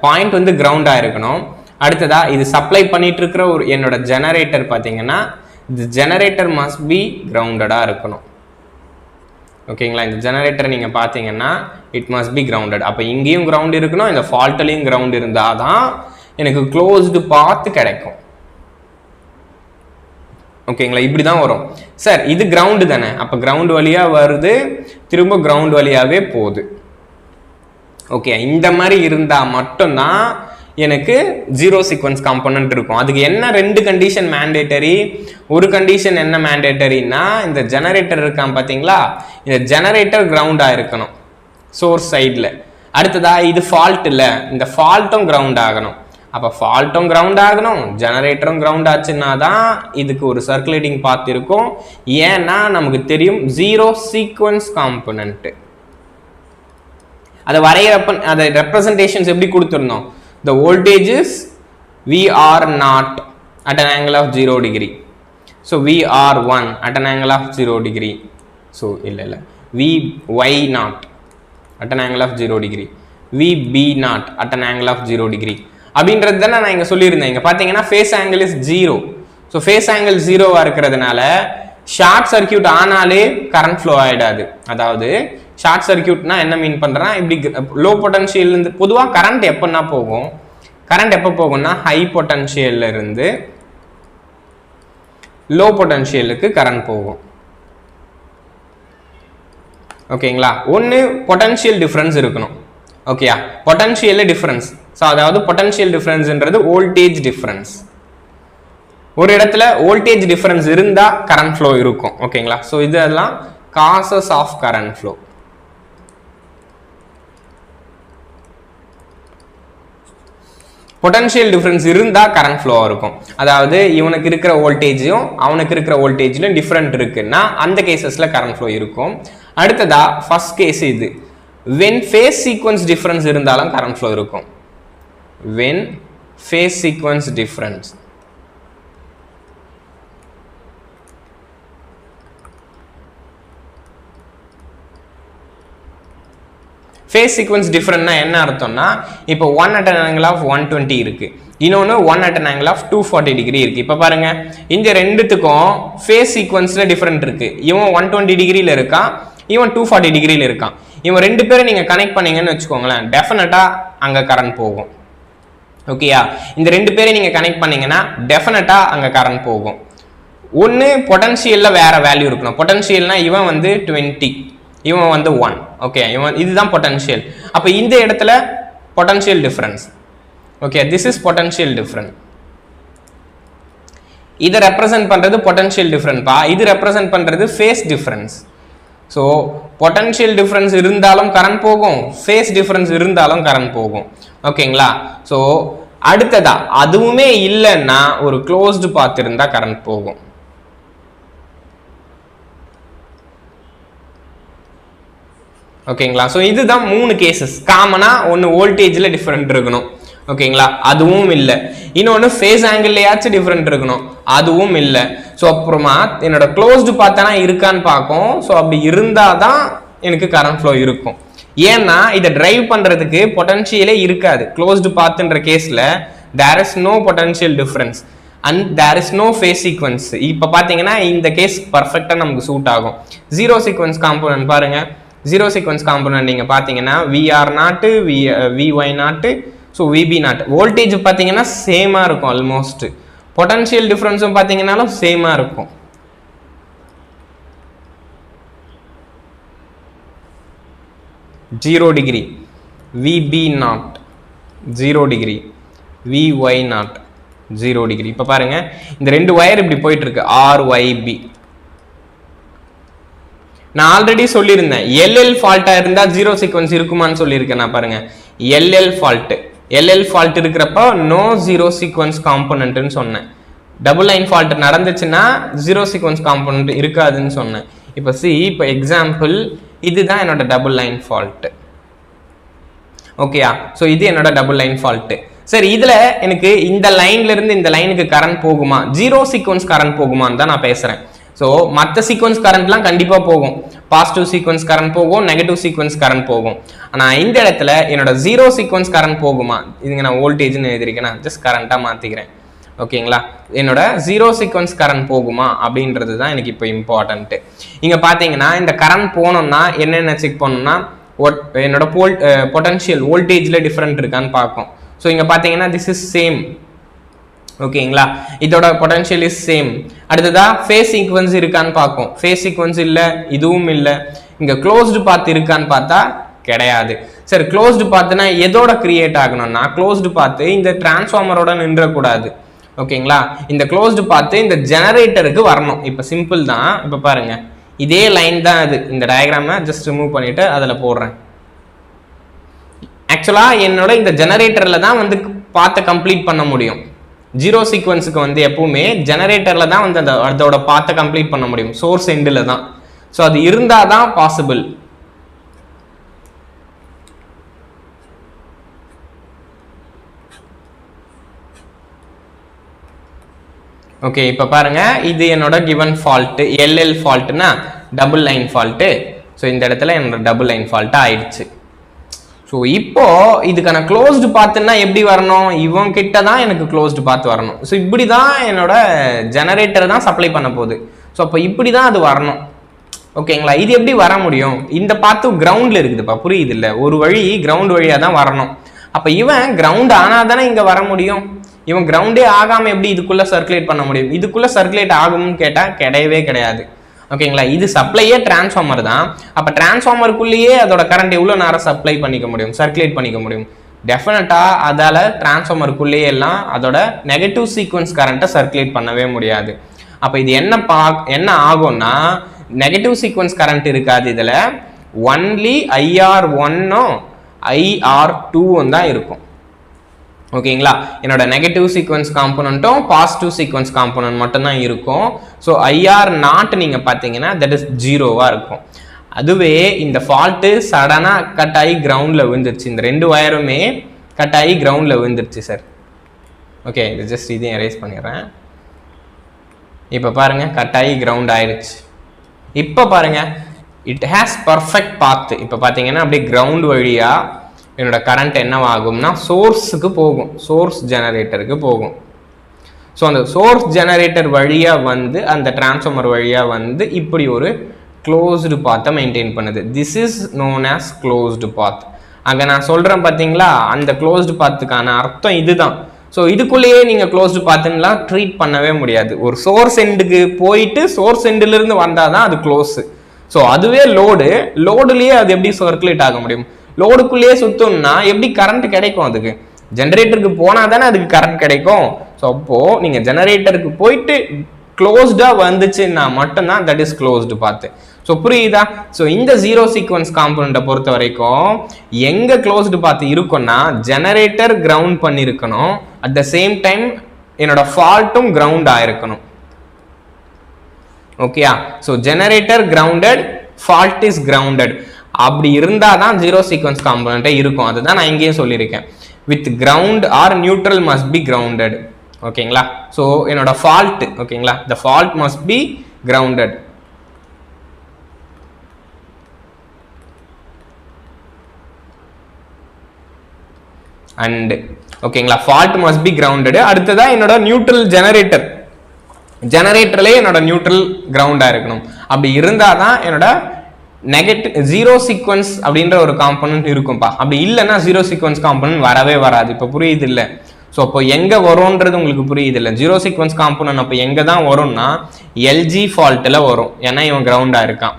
பாயிண்ட் வந்து கிரவுண்டாக இருக்கணும். அடுத்ததா இது சப்ளை பண்ணிட்டு இருக்கிற ஒரு என்னோட ஜெனரேட்டர் பார்த்தீங்கன்னா இந்த ஜெனரேட்டர் மஸ்ட் பி கிரவுண்டடாக இருக்கணும். ஓகேங்களா, இந்த ஜெனரேட்டர் நீங்கள் பார்த்தீங்கன்னா இட் மஸ்ட் பி கிரவுண்டட். அப்போ இங்கேயும் கிரவுண்ட் இருக்கணும், இந்த ஃபால்ட்லேயும் கிரவுண்ட் இருந்தால் தான் எனக்கு க்ளோஸ்டு பாத் கிடைக்கும். ஓகேங்களா, இப்படி தான் வரும். சார் இது கிரவுண்டு தானே, அப்போ கிரவுண்ட் வழியாக வருது, திரும்ப கிரவுண்ட் வழியாகவே போகுது. ஓகே, இந்த மாதிரி இருந்தால் மட்டும்தான் எனக்கு ஜீரோ சீக்வன்ஸ் காம்பனன்ட் இருக்கும். அதுக்கு என்ன ரெண்டு கண்டிஷன் மேண்டேட்டரி? ஒரு கண்டிஷன் என்ன மேண்டேட்டரின்னா, இந்த ஜெனரேட்டர் இருக்கான் பார்த்தீங்களா, இந்த ஜெனரேட்டர் கிரவுண்டாக இருக்கணும் சோர்ஸ் சைடில். அடுத்ததா இது ஃபால்ட் இல்லை, இந்த ஃபால்ட்டும் கிரவுண்ட் ஆகணும். அப்போ ஃபால்ட்டும் கிரவுண்ட் ஆகணும், ஜெனரேட்டரும் கிரவுண்ட் ஆச்சுன்னா தான் இதுக்கு ஒரு சர்க்குலேட்டிங் பாத் இருக்கும். ஏன்னா நமக்கு தெரியும் ஜீரோ சீக்வன்ஸ் காம்பனன்ட். அதை வரையறப்ப அதை ரெப்ரசன்டேஷன்ஸ் எப்படி கொடுத்துருந்தோம்? The voltage is VR0 at an angle of 0 degree. So VR1 at an angle of 0 degree. So illa VY0 at an angle of 0 degree. VB0 at an angle of 0 degree. அப்படின்றது தானே நான் இங்கே சொல்லியிருந்தேன். இங்கே பார்த்தீங்கன்னா phase angle is 0. So phase angle 0வா இருக்கிறதுனால ஷார்ட் சர்க்கியூட் ஆனாலே கரண்ட் ஃப்ளோ ஆகிடாது. அதாவது ஷார்ட் சர்க்கியூட்னா என்ன மீன் பண்ணுறேன்னா, இப்படி லோ பொட்டன்ஷியல்லேருந்து பொதுவாக கரண்ட் எப்போன்னா போகும், கரண்ட் எப்போ போகும்னா ஹை பொட்டன்ஷியல்ல இருந்து லோ பொட்டன்ஷியலுக்கு கரண்ட் போகும். ஓகேங்களா? ஒன்று பொட்டன்ஷியல் டிஃப்ரென்ஸ் இருக்கணும். ஓகேயா? Potential difference. ஸோ அதாவது பொட்டன்ஷியல் டிஃப்ரென்ஸ்ன்றது வோல்டேஜ் டிஃப்ரென்ஸ். ஒரு இடத்துல வோல்டேஜ் டிஃப்ரென்ஸ் இருந்தால் கரண்ட் ஃப்ளோ இருக்கும். ஓகேங்களா? ஸோ இதெல்லாம் causes of current flow. Potential difference இருந்தால் கரண்ட் ஃப்ளோ இருக்கும். அதாவது இவனுக்கு இருக்கிற வோல்டேஜும் அவனுக்கு இருக்கிற வோல்டேஜ்லையும் டிஃப்ரெண்ட் இருக்குன்னா அந்த கேசஸில் கரண்ட் ஃப்ளோ இருக்கும். அடுத்ததா ஃபர்ஸ்ட் கேஸ் இது, when phase sequence difference இருந்தாலும் கரண்ட் ஃப்ளோ இருக்கும். when phase sequence difference, phase sequence different என்ன அர்த்தம்னா, இப்போ 1 at an angle of 120 இருக்கு, இன்னொன்று 1 at an angle of 240 degree இருக்கு. இப்போ பாருங்க, இந்த ரெண்டுத்துக்கும் phase sequenceல டிஃபரெண்ட் இருக்கு. இவன் 120 டிகிரியில் இருக்கான், இவன் 240 டிகிரியில் இருக்கான். இவன் ரெண்டு பேரும் நீங்கள் கனெக்ட் பண்ணீங்கன்னு வச்சுக்கோங்களேன், டெஃபினட்டாக அங்கே கரண்ட் போகும். ஓகேயா? இந்த ரெண்டு பேரும் நீங்கள் கனெக்ட் பண்ணீங்கன்னா டெஃபினட்டாக அங்கே கரண்ட் போகும். ஒன்று பொட்டன்ஷியலில் வேற வேல்யூ இருக்கணும். பொட்டன்ஷியல்னா இவன் வந்து 20, இவன் வந்து 1. ஓகே, இவன் இதுதான் பொட்டன்ஷியல். அப்போ இந்த இடத்துல potential difference. Okay, this is potential difference. இதை ரெப்ரசன்ட் பண்ணுறது பொட்டன்ஷியல் டிஃபரன்ஸ்பா, இது ரெப்ரசன்ட் பண்ணுறது face difference. So potential difference இருந்தாலும் கரண்ட் போகும், ஃபேஸ் டிஃபரன்ஸ் இருந்தாலும் கரண்ட் போகும். ஓகேங்களா? ஸோ அடுத்ததா அதுவுமே இல்லைன்னா ஒரு க்ளோஸ்டு பாத் இருந்தால் கரண்ட் போகும். ஓகேங்களா? ஸோ இதுதான் 3 கேசஸ். காமனா ஒன்று வோல்டேஜில் டிஃப்ரெண்ட் இருக்கணும். ஓகேங்களா? அதுவும் இல்லை. இன்னொன்று ஃபேஸ் ஆங்கிள்லையாச்சும் டிஃப்ரெண்ட் இருக்கணும், அதுவும் இல்லை. ஸோ அப்புறமா என்னோட க்ளோஸ்டு பார்த்தனா இருக்கான்னு பார்க்கும். ஸோ அப்படி இருந்தால் தான் எனக்கு கரண்ட் ஃப்ளோ இருக்கும். ஏன்னா இதை டிரைவ் பண்ணுறதுக்கு பொட்டன்ஷியலே இருக்காது. க்ளோஸ்டு பாத்துன்ற கேஸில் there is no potential difference and there is no phase sequence. இப்போ பார்த்தீங்கன்னா இந்த கேஸ் பர்ஃபெக்டாக நமக்கு சூட் ஆகும். ஜீரோ சீக்வன்ஸ் காம்போனன்ட் பாருங்க, ஜீரோ சீக்வன்ஸ் காம்போனன்ட் நீங்கள் பார்த்தீங்கன்னா VR0, VY0, so VB0. Voltage பார்த்தீங்கன்னா சேமாக இருக்கும் ஆல்மோஸ்ட். பொட்டன்ஷியல் டிஃப்ரென்ஸும் பார்த்தீங்கன்னாலும் சேமாக இருக்கும். Zero degree VB0 0 degree, VY0 0 degree. இப்போ பாருங்க, இந்த ரெண்டு வயர் இப்படி போயிட்டு இருக்கு, RYB. நான் ஆல்ரெடி சொல்லியிருந்தேன் LL ஃபால்ட்டா இருந்தா ஜீரோ சீக்வன்ஸ் இருக்குமான்னு சொல்லியிருக்கேன். நான் பாருங்க, LL ஃபால்ட் இருக்கிறப்ப நோ ஜீரோ சீக்வன்ஸ் காம்போனன்ட்னு சொன்னேன். டபுள் லைன் ஃபால்ட் நடந்துச்சுன்னா ஜீரோ சீக்வன்ஸ் காம்போனன்ட் இருக்காதுன்னு சொன்னேன். இப்போ இப்போ எக்ஸாம்பிள் இதுதான் என்னோட டபுள் லைன் ஃபால்ட். ஓகேயா? ஸோ இது என்னோட டபுள் லைன் ஃபால்ட். சரி, இதுல எனக்கு இந்த லைன்ல இருந்து இந்த லைனுக்கு கரண்ட் போகுமா, ஜீரோ சீக்வன்ஸ் கரண்ட் போகுமான்னு தான் நான் பேசுறேன். ஸோ மற்ற சீக்வன்ஸ் கரண்ட்லாம் கண்டிப்பாக போகும். பாசிட்டிவ் சீக்வன்ஸ் கரண்ட் போகும், நெகட்டிவ் சீக்வன்ஸ் கரண்ட் போகும். ஆனால் இந்த இடத்துல என்னோட ஜீரோ சீக்வன்ஸ் கரண்ட் போகுமா, இதுங்க நான் வோல்டேஜ்னு எழுதிருக்கேன், நான் ஜஸ்ட் கரண்ட்டாக மாற்றிக்கிறேன். ஓகேங்களா? என்னோட ஜீரோ சீக்வன்ஸ் கரண்ட் போகுமா அப்படின்றது தான் எனக்கு இப்போ இம்பார்ட்டன்ட்டு. இங்கே பார்த்தீங்கன்னா இந்த கரண்ட் போனோம்னா என்னென்ன செக் பண்ணணும்னா, என்னோட பொட்டன்ஷியல் வோல்டேஜில் டிஃப்ரெண்ட் இருக்கான்னு பார்க்கும். ஸோ இங்கே பார்த்தீங்கன்னா திஸ் இஸ் சேம். ஓகேங்களா? இதோட பொட்டன்ஷியல் இஸ் சேம். அடுத்ததா ஃபேஸ் சீக்வன்ஸ் இருக்கான்னு பார்க்கும். ஃபேஸ் சீக்வன்ஸ் இல்லை, இதுவும் இல்லை. இங்கே க்ளோஸ்டு பாத் இருக்கான்னு பார்த்தா கிடையாது. சரி க்ளோஸ்டு பாத்துனா எதோட கிரியேட் ஆகணும்னா க்ளோஸ்டு பாத்து இந்த டிரான்ஸ்ஃபார்மரோட நின்றக்கூடாது. ஓகேங்களா, இந்த க்ளோஸ்டு பாத்து இந்த ஜெனரேட்டருக்கு வரணும். இப்போ சிம்பிள் தான். இப்போ பாருங்க, இதே லைன் தான் இது. இந்த டயக்ராமை ஜஸ்ட் ரிமூவ் பண்ணிட்டு அதில் போடுறேன். ஆக்சுவலா என்னோட இந்த ஜெனரேட்டர்ல தான் வந்து பாத்தை கம்ப்ளீட் பண்ண முடியும். ஜீரோ சீக்வன்ஸுக்கு வந்து எப்பவுமே ஜெனரேட்டர்ல தான் வந்து அதோட பாத்தை கம்ப்ளீட் பண்ண முடியும், சோர்ஸ் எண்டில் தான். ஸோ அது இருந்தால் தான் பாசிபிள். ஓகே, இப்போ பாருங்க, இது என்னோட கிவன் ஃபால்ட் எல்எல் ஃபால்ட்னா டபுள் லைன் ஃபால்ட்டு. ஸோ இந்த இடத்துல என்னோட டபுள் லைன் ஃபால்ட் ஆயிடுச்சு. ஸோ இப்போ இதுக்கான க்ளோஸ்டு பாத்துன்னா எப்படி வரணும்? இவன் கிட்ட தான் எனக்கு க்ளோஸ்டு பாத்து வரணும். ஸோ இப்படி தான் என்னோட ஜெனரேட்டர் தான் சப்ளை பண்ண போகுது. ஸோ அப்போ இப்படி தான் அது வரணும். ஓகேங்களா, இது எப்படி வர முடியும்? இந்த பாத்து கிரவுண்ட்ல இருக்குதுப்பா, புரியுது இல்லை? ஒரு வழி கிரவுண்ட் வழியாக தான் வரணும். அப்போ இவன் கிரவுண்ட் ஆனால் தானே இங்கே வர முடியும். இவன் கிரவுண்டே ஆகாமல் எப்படி இதுக்குள்ளே சர்க்குலேட் பண்ண முடியும்? இதுக்குள்ளே சர்க்குலேட் ஆகும்னு கேட்டால் கிடையவே கிடையாது. ஓகேங்களா, இது சப்ளையே டிரான்ஸ்ஃபார்மர் தான். அப்போ டிரான்ஸ்ஃபார்மருக்குள்ளேயே அதோட கரண்ட் எவ்வளோ நேரம் சப்ளை பண்ணிக்க முடியும், சர்க்குலேட் பண்ணிக்க முடியும்? டெஃபினட்டாக அதால் டிரான்ஸ்ஃபார்மருக்குள்ளேயே எல்லாம் அதோட நெகட்டிவ் சீக்வன்ஸ் கரண்ட்டை சர்க்குலேட் பண்ணவே முடியாது. அப்போ இது என்ன ஆகும்னா, நெகட்டிவ் சீக்வன்ஸ் கரண்ட் இருக்காது இதில். ஒன்லி IR1 IR2 தான் இருக்கும். ஓகேங்களா, என்னோட நெகட்டிவ் சீக்வன்ஸ் காம்பனண்ட்டும் பாசிட்டிவ் சீக்வன்ஸ் காம்பனண்ட் மட்டும் தான் இருக்கும். ஸோ IR0 நீங்க பார்த்தீங்கன்னா தட் இஸ் 0வா இருக்கும். அதுவே இந்த ஃபால்ட்டு சடனாக கட் ஆகி கிரவுண்டில் விழுந்துருச்சு. இந்த ரெண்டு வயருமே கட் ஆகி கிரவுண்டில் விழுந்துருச்சு சார். ஓகே, இது ஜஸ்ட் இதையும் எரேஸ் பண்ணிடுறேன். இப்போ பாருங்க, கட் ஆகி கிரவுண்ட் ஆயிடுச்சு. இப்போ பாருங்க, இட் ஹேஸ் பர்ஃபெக்ட் பாத்து. இப்போ பார்த்தீங்கன்னா அப்படியே கிரவுண்ட் வழியா என்னோட கரண்ட் என்னவாகும்னா சோர்ஸுக்கு போகும், சோர்ஸ் ஜெனரேட்டருக்கு போகும். ஸோ அந்த சோர்ஸ் ஜெனரேட்டர் வழியாக வந்து அந்த டிரான்ஸ்ஃபார்மர் வழியாக வந்து இப்படி ஒரு க்ளோஸ்டு பாத்தை மெயின்டைன் பண்ணுது. This is known as closed path. அங்கே நான் சொல்கிறேன் பார்த்தீங்களா, அந்த க்ளோஸ்டு பாத்துக்கான அர்த்தம் இதுதான். ஸோ இதுக்குள்ளேயே நீங்கள் க்ளோஸ்டு பாத்துலாம் ட்ரீட் பண்ணவே முடியாது. ஒரு சோர்ஸ் எண்டுக்கு போயிட்டு சோர்ஸ் எண்டிலிருந்து வந்தால் தான் அது க்ளோஸு. ஸோ அதுவே லோடுலேயே அது எப்படி சர்க்குலேட் ஆக முடியும்? லோடுக்குள்ளேயே சுத்தம்னா எப்படி கரண்ட் கிடைக்கும்? அதுக்கு ஜெனரேட்டருக்கு போனால் தானே அதுக்கு கரண்ட் கிடைக்கும். ஸோ அப்போ நீங்கள் ஜெனரேட்டருக்கு போயிட்டு க்ளோஸ்டா வந்துச்சுன்னா மட்டும்தான் தட் இஸ் க்ளோஸ்டு பாத்து. ஸோ புரியுதா? ஸோ இந்த ஜீரோ சீக்வன்ஸ் காம்பனண்ட்டை பொறுத்த வரைக்கும் எங்கே க்ளோஸ்டு பாத்து இருக்கும்னா ஜெனரேட்டர் கிரவுண்ட் பண்ணியிருக்கணும், அட் த சேம் டைம் என்னோட ஃபால்ட்டும் கிரவுண்ட் ஆயிருக்கணும். ஓகேயா? So generator grounded, fault is grounded. அப்படி இருந்தால் தான் ஜீரோ சீக்வன்ஸ் காம்பனண்ட்டே இருக்கும். அதுதான் நான் இங்கேயும் சொல்லியிருக்கேன். With ground or neutral must be grounded. ஓகேங்களா? ஸோ என்னோட ஃபால்ட், ஓகேங்களா, த fault must be grounded. And ஓகேங்களா, ஃபால்ட் மஸ்ட் பி கிரவுண்டட். அடுத்ததா என்னோட நியூட்ரல் ஜெனரேட்டர்லேயே என்னோட நியூட்ரல் கிரவுண்டா இருக்கணும். அப்படி இருந்தால் தான் என்னோட நெகட்டிவ் ஜீரோ சீக்வன்ஸ் அப்படின்ற ஒரு காம்பனன்ட் இருக்கும்பா. அப்படி இல்லைன்னா ஜீரோ சீக்வன்ஸ் காம்பனன்ட் வரவே வராது. இப்போ புரியுது இல்லை? ஸோ அப்போ எங்கே வரும்ன்றது உங்களுக்கு புரியுது இல்லை? ஜீரோ சீக்வன்ஸ் காம்பனன்ட் அப்போ எங்கே தான் வரும்னா LG ஃபால்ட்டில் வரும். ஏன்னா இவன் கிரவுண்டாக இருக்கான்.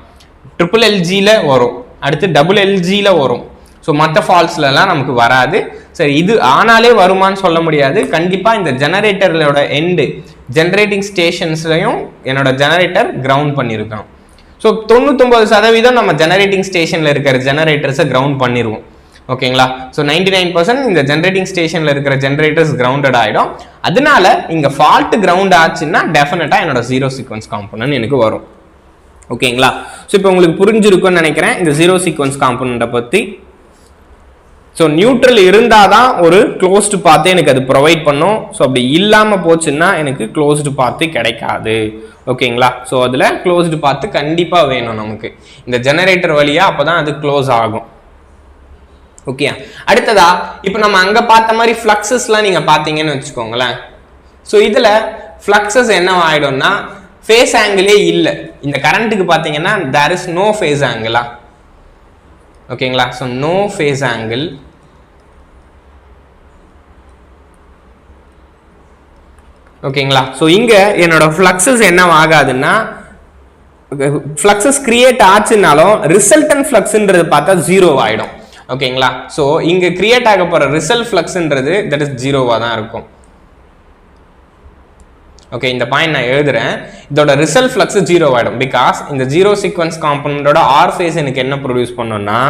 ட்ரிபிள் LGயில் வரும், அடுத்து டபுள் LGயில் வரும். ஸோ மற்ற ஃபால்ட்ஸ்லாம் நமக்கு வராது. சரி, இது ஆனாலே வருமானு சொல்ல முடியாது. கண்டிப்பாக இந்த ஜெனரேட்டரோட எண்டு ஜெனரேட்டிங் ஸ்டேஷன்ஸ்லையும் என்னோட ஜெனரேட்டர் கிரவுண்ட் பண்ணியிருக்கணும். ஸோ 99% நம்ம ஜெனரேட்டிங் ஸ்டேஷனில் இருக்கிற ஜெனரேட்டர்ஸை கிரவுண்ட் பண்ணிடுவோம். ஓகேங்களா? ஸோ 99% இந்த ஜெனரேட்டிங் ஸ்டேஷனில் இருக்கிற ஜெனரேட்டர்ஸ் கிரவுண்டட் ஆகிடும். அதனால இங்கே ஃபால்ட் கிரவுண்ட் ஆச்சுன்னா டெஃபினட்டாக என்னோட ஜீரோ சீக்வன்ஸ் காம்பனன்ட் எனக்கு வரும். ஓகேங்களா? ஸோ இப்போ உங்களுக்கு புரிஞ்சிருக்கும்னு நினைக்கிறேன் இந்த ஜீரோ சீக்வன்ஸ் காம்பனண்ட்டை பற்றி. ஸோ நியூட்ரல் இருந்தால் தான் ஒரு க்ளோஸ்டு பாத்து எனக்கு அது ப்ரொவைட் பண்ணும். ஸோ அப்படி இல்லாமல் போச்சுன்னா எனக்கு க்ளோஸ்டு பாத்து கிடைக்காது. ஓகேங்களா? ஸோ அதில் க்ளோஸ்டு பாத்து கண்டிப்பாக வேணும் நமக்கு இந்த ஜெனரேட்டர் வழியாக, அப்போ தான் அது க்ளோஸ் ஆகும். ஓகே, அடுத்ததா இப்போ நம்ம அங்கே பார்த்த மாதிரி ஃப்ளக்ஸஸ்லாம் நீங்கள் பார்த்தீங்கன்னு வச்சுக்கோங்களேன். ஸோ இதில் ஃப்ளக்ஸஸ் என்ன ஆகிடும்னா ஃபேஸ் ஆங்கிளே இல்லை. இந்த கரண்ட்டுக்கு பார்த்தீங்கன்னா தேர் இஸ் நோ ஃபேஸ் ஆங்கிளா. ஓகேங்களா? So no phase angle. ஓகேங்களா? ஸோ இங்கே என்னோட ஃப்ளக்ஸஸ் என்ன ஆகாதுன்னா ஃப்ளக்ஸஸ் கிரியேட் ஆச்சுனாலும் ரிசல்டன் ஃப்ளக்ஸ்ன்றது பார்த்தா 0 ஆகிடும். ஓகேங்களா. ஸோ இங்கே கிரியேட் ஆக போகிற ரிசல்ட் ஃப்ளக்ஸ்ன்றது தட் இஸ் ஜீரோவாக தான் இருக்கும். ஓகே, இந்த பாயிண்ட் நான் எழுதுறேன். இதோட ரிசல்ட் ஃப்ளக்ஸ் ஜீரோ ஆகிடும். பிகாஸ் இந்த ஜீரோ சீக்வன்ஸ் காம்பனண்டோட ஆர் ஃபேஸ் எனக்கு என்ன ப்ரொடியூஸ் பண்ணணும்னா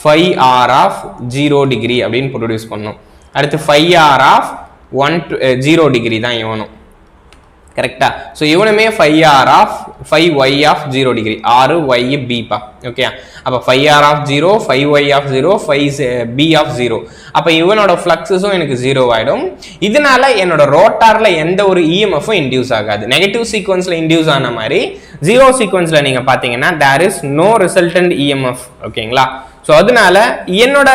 5r ஆஃப் 0 டிகிரி அப்படின்னு ப்ரொடியூஸ் பண்ணும். அடுத்து 5r ஆஃப் 0 டிகிரி தான் இவனும். கரெக்டா. ஸோ இவனுமே 5r of 5y of 0 degree, ஆறு y bப்பா. ஓகே, அப்போ 5r of 0, 5y of 0, 5b of 0. அப்போ இவனோட ஃப்ளக்ஸஸும் எனக்கு 0 ஆகிடும். இதனால என்னோட ரோட்டாரில் எந்த ஒரு இஎம்எஃப்பும் இன்டியூஸ் ஆகாது. நெகட்டிவ் சீக்வன்ஸில் இன்டியூஸ் ஆன மாதிரி ஜீரோ சீக்வன்ஸில் நீங்கள் பார்த்தீங்கன்னா there is no resultant EMF. ஓகேங்களா. ஸோ அதனால என்னோட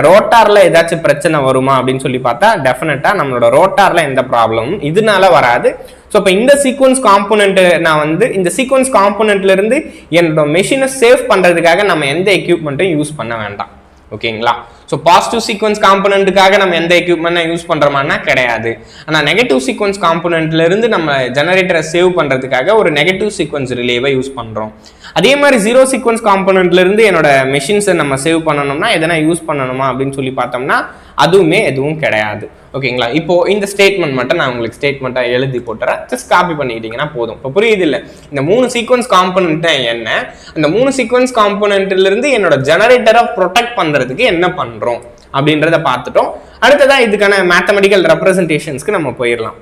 ரோட்டாரில் ஏதாச்சும் பிரச்சனை வருமா அப்படின்னு சொல்லி பார்த்தா டெஃபினட்டாக நம்மளோட ரோட்டாரில் எந்த ப்ராப்ளமும் இதனால வராது. ஸோ இப்போ இந்த சீக்வன்ஸ் காம்போனன்ட் நான் வந்து இந்த சீக்வன்ஸ் காம்போனன்ட்ல இருந்து என்னோட மெஷினை சேவ் பண்ணுறதுக்காக நம்ம எந்த எக்யூப்மெண்ட்டும் யூஸ் பண்ண வேண்டாம். ஓகேங்களா. ஸோ பாசிட்டிவ் சீக்வன்ஸ் காம்போனன்ட்டுக்காக நம்ம எந்த எக்யூப்மெண்ட்டை யூஸ் பண்ணுறோமானா கிடையாது. ஆனால் நெகட்டிவ் சீக்வன்ஸ் காம்போனன்ட்ல இருந்து நம்ம ஜெனரேட்டரை சேவ் பண்ணுறதுக்காக ஒரு நெகட்டிவ் சீக்வன்ஸ் ரிலேவை யூஸ் பண்ணுறோம். அதே மாதிரி ஜீரோ சீக்வன்ஸ் காம்போனன்ட்ல இருந்து என்னோட மெஷின்ஸை நம்ம சேவ் பண்ணணும்னா எதனா யூஸ் பண்ணணுமா அப்படின்னு சொல்லி பார்த்தோம்னா அதுவுமே எதுவும் கிடையாது. ஓகேங்களா. இப்போ இந்த ஸ்டேட்மெண்ட் மட்டும் நான் உங்களுக்கு ஸ்டேட்மெண்ட்டாக எழுதி போட்டுறேன். ஜஸ்ட் காப்பி பண்ணிக்கிட்டீங்கன்னா போதும். இப்போ புரியுது இல்லை இந்த 3 சீக்வன்ஸ் காம்போனன்ட் என்ன, அந்த 3 சீக்வன்ஸ் காம்போனன்ட்ல இருந்து என்னோட ஜெனரேட்டரை ப்ரொடெக்ட் பண்றதுக்கு என்ன பண்றோம் அப்படின்றத பார்த்துட்டோம். அடுத்ததான் இதுக்கான மேத்தமெட்டிக்கல் ரெப்ரசன்டேஷன்ஸ்க்கு நம்ம போயிடலாம்.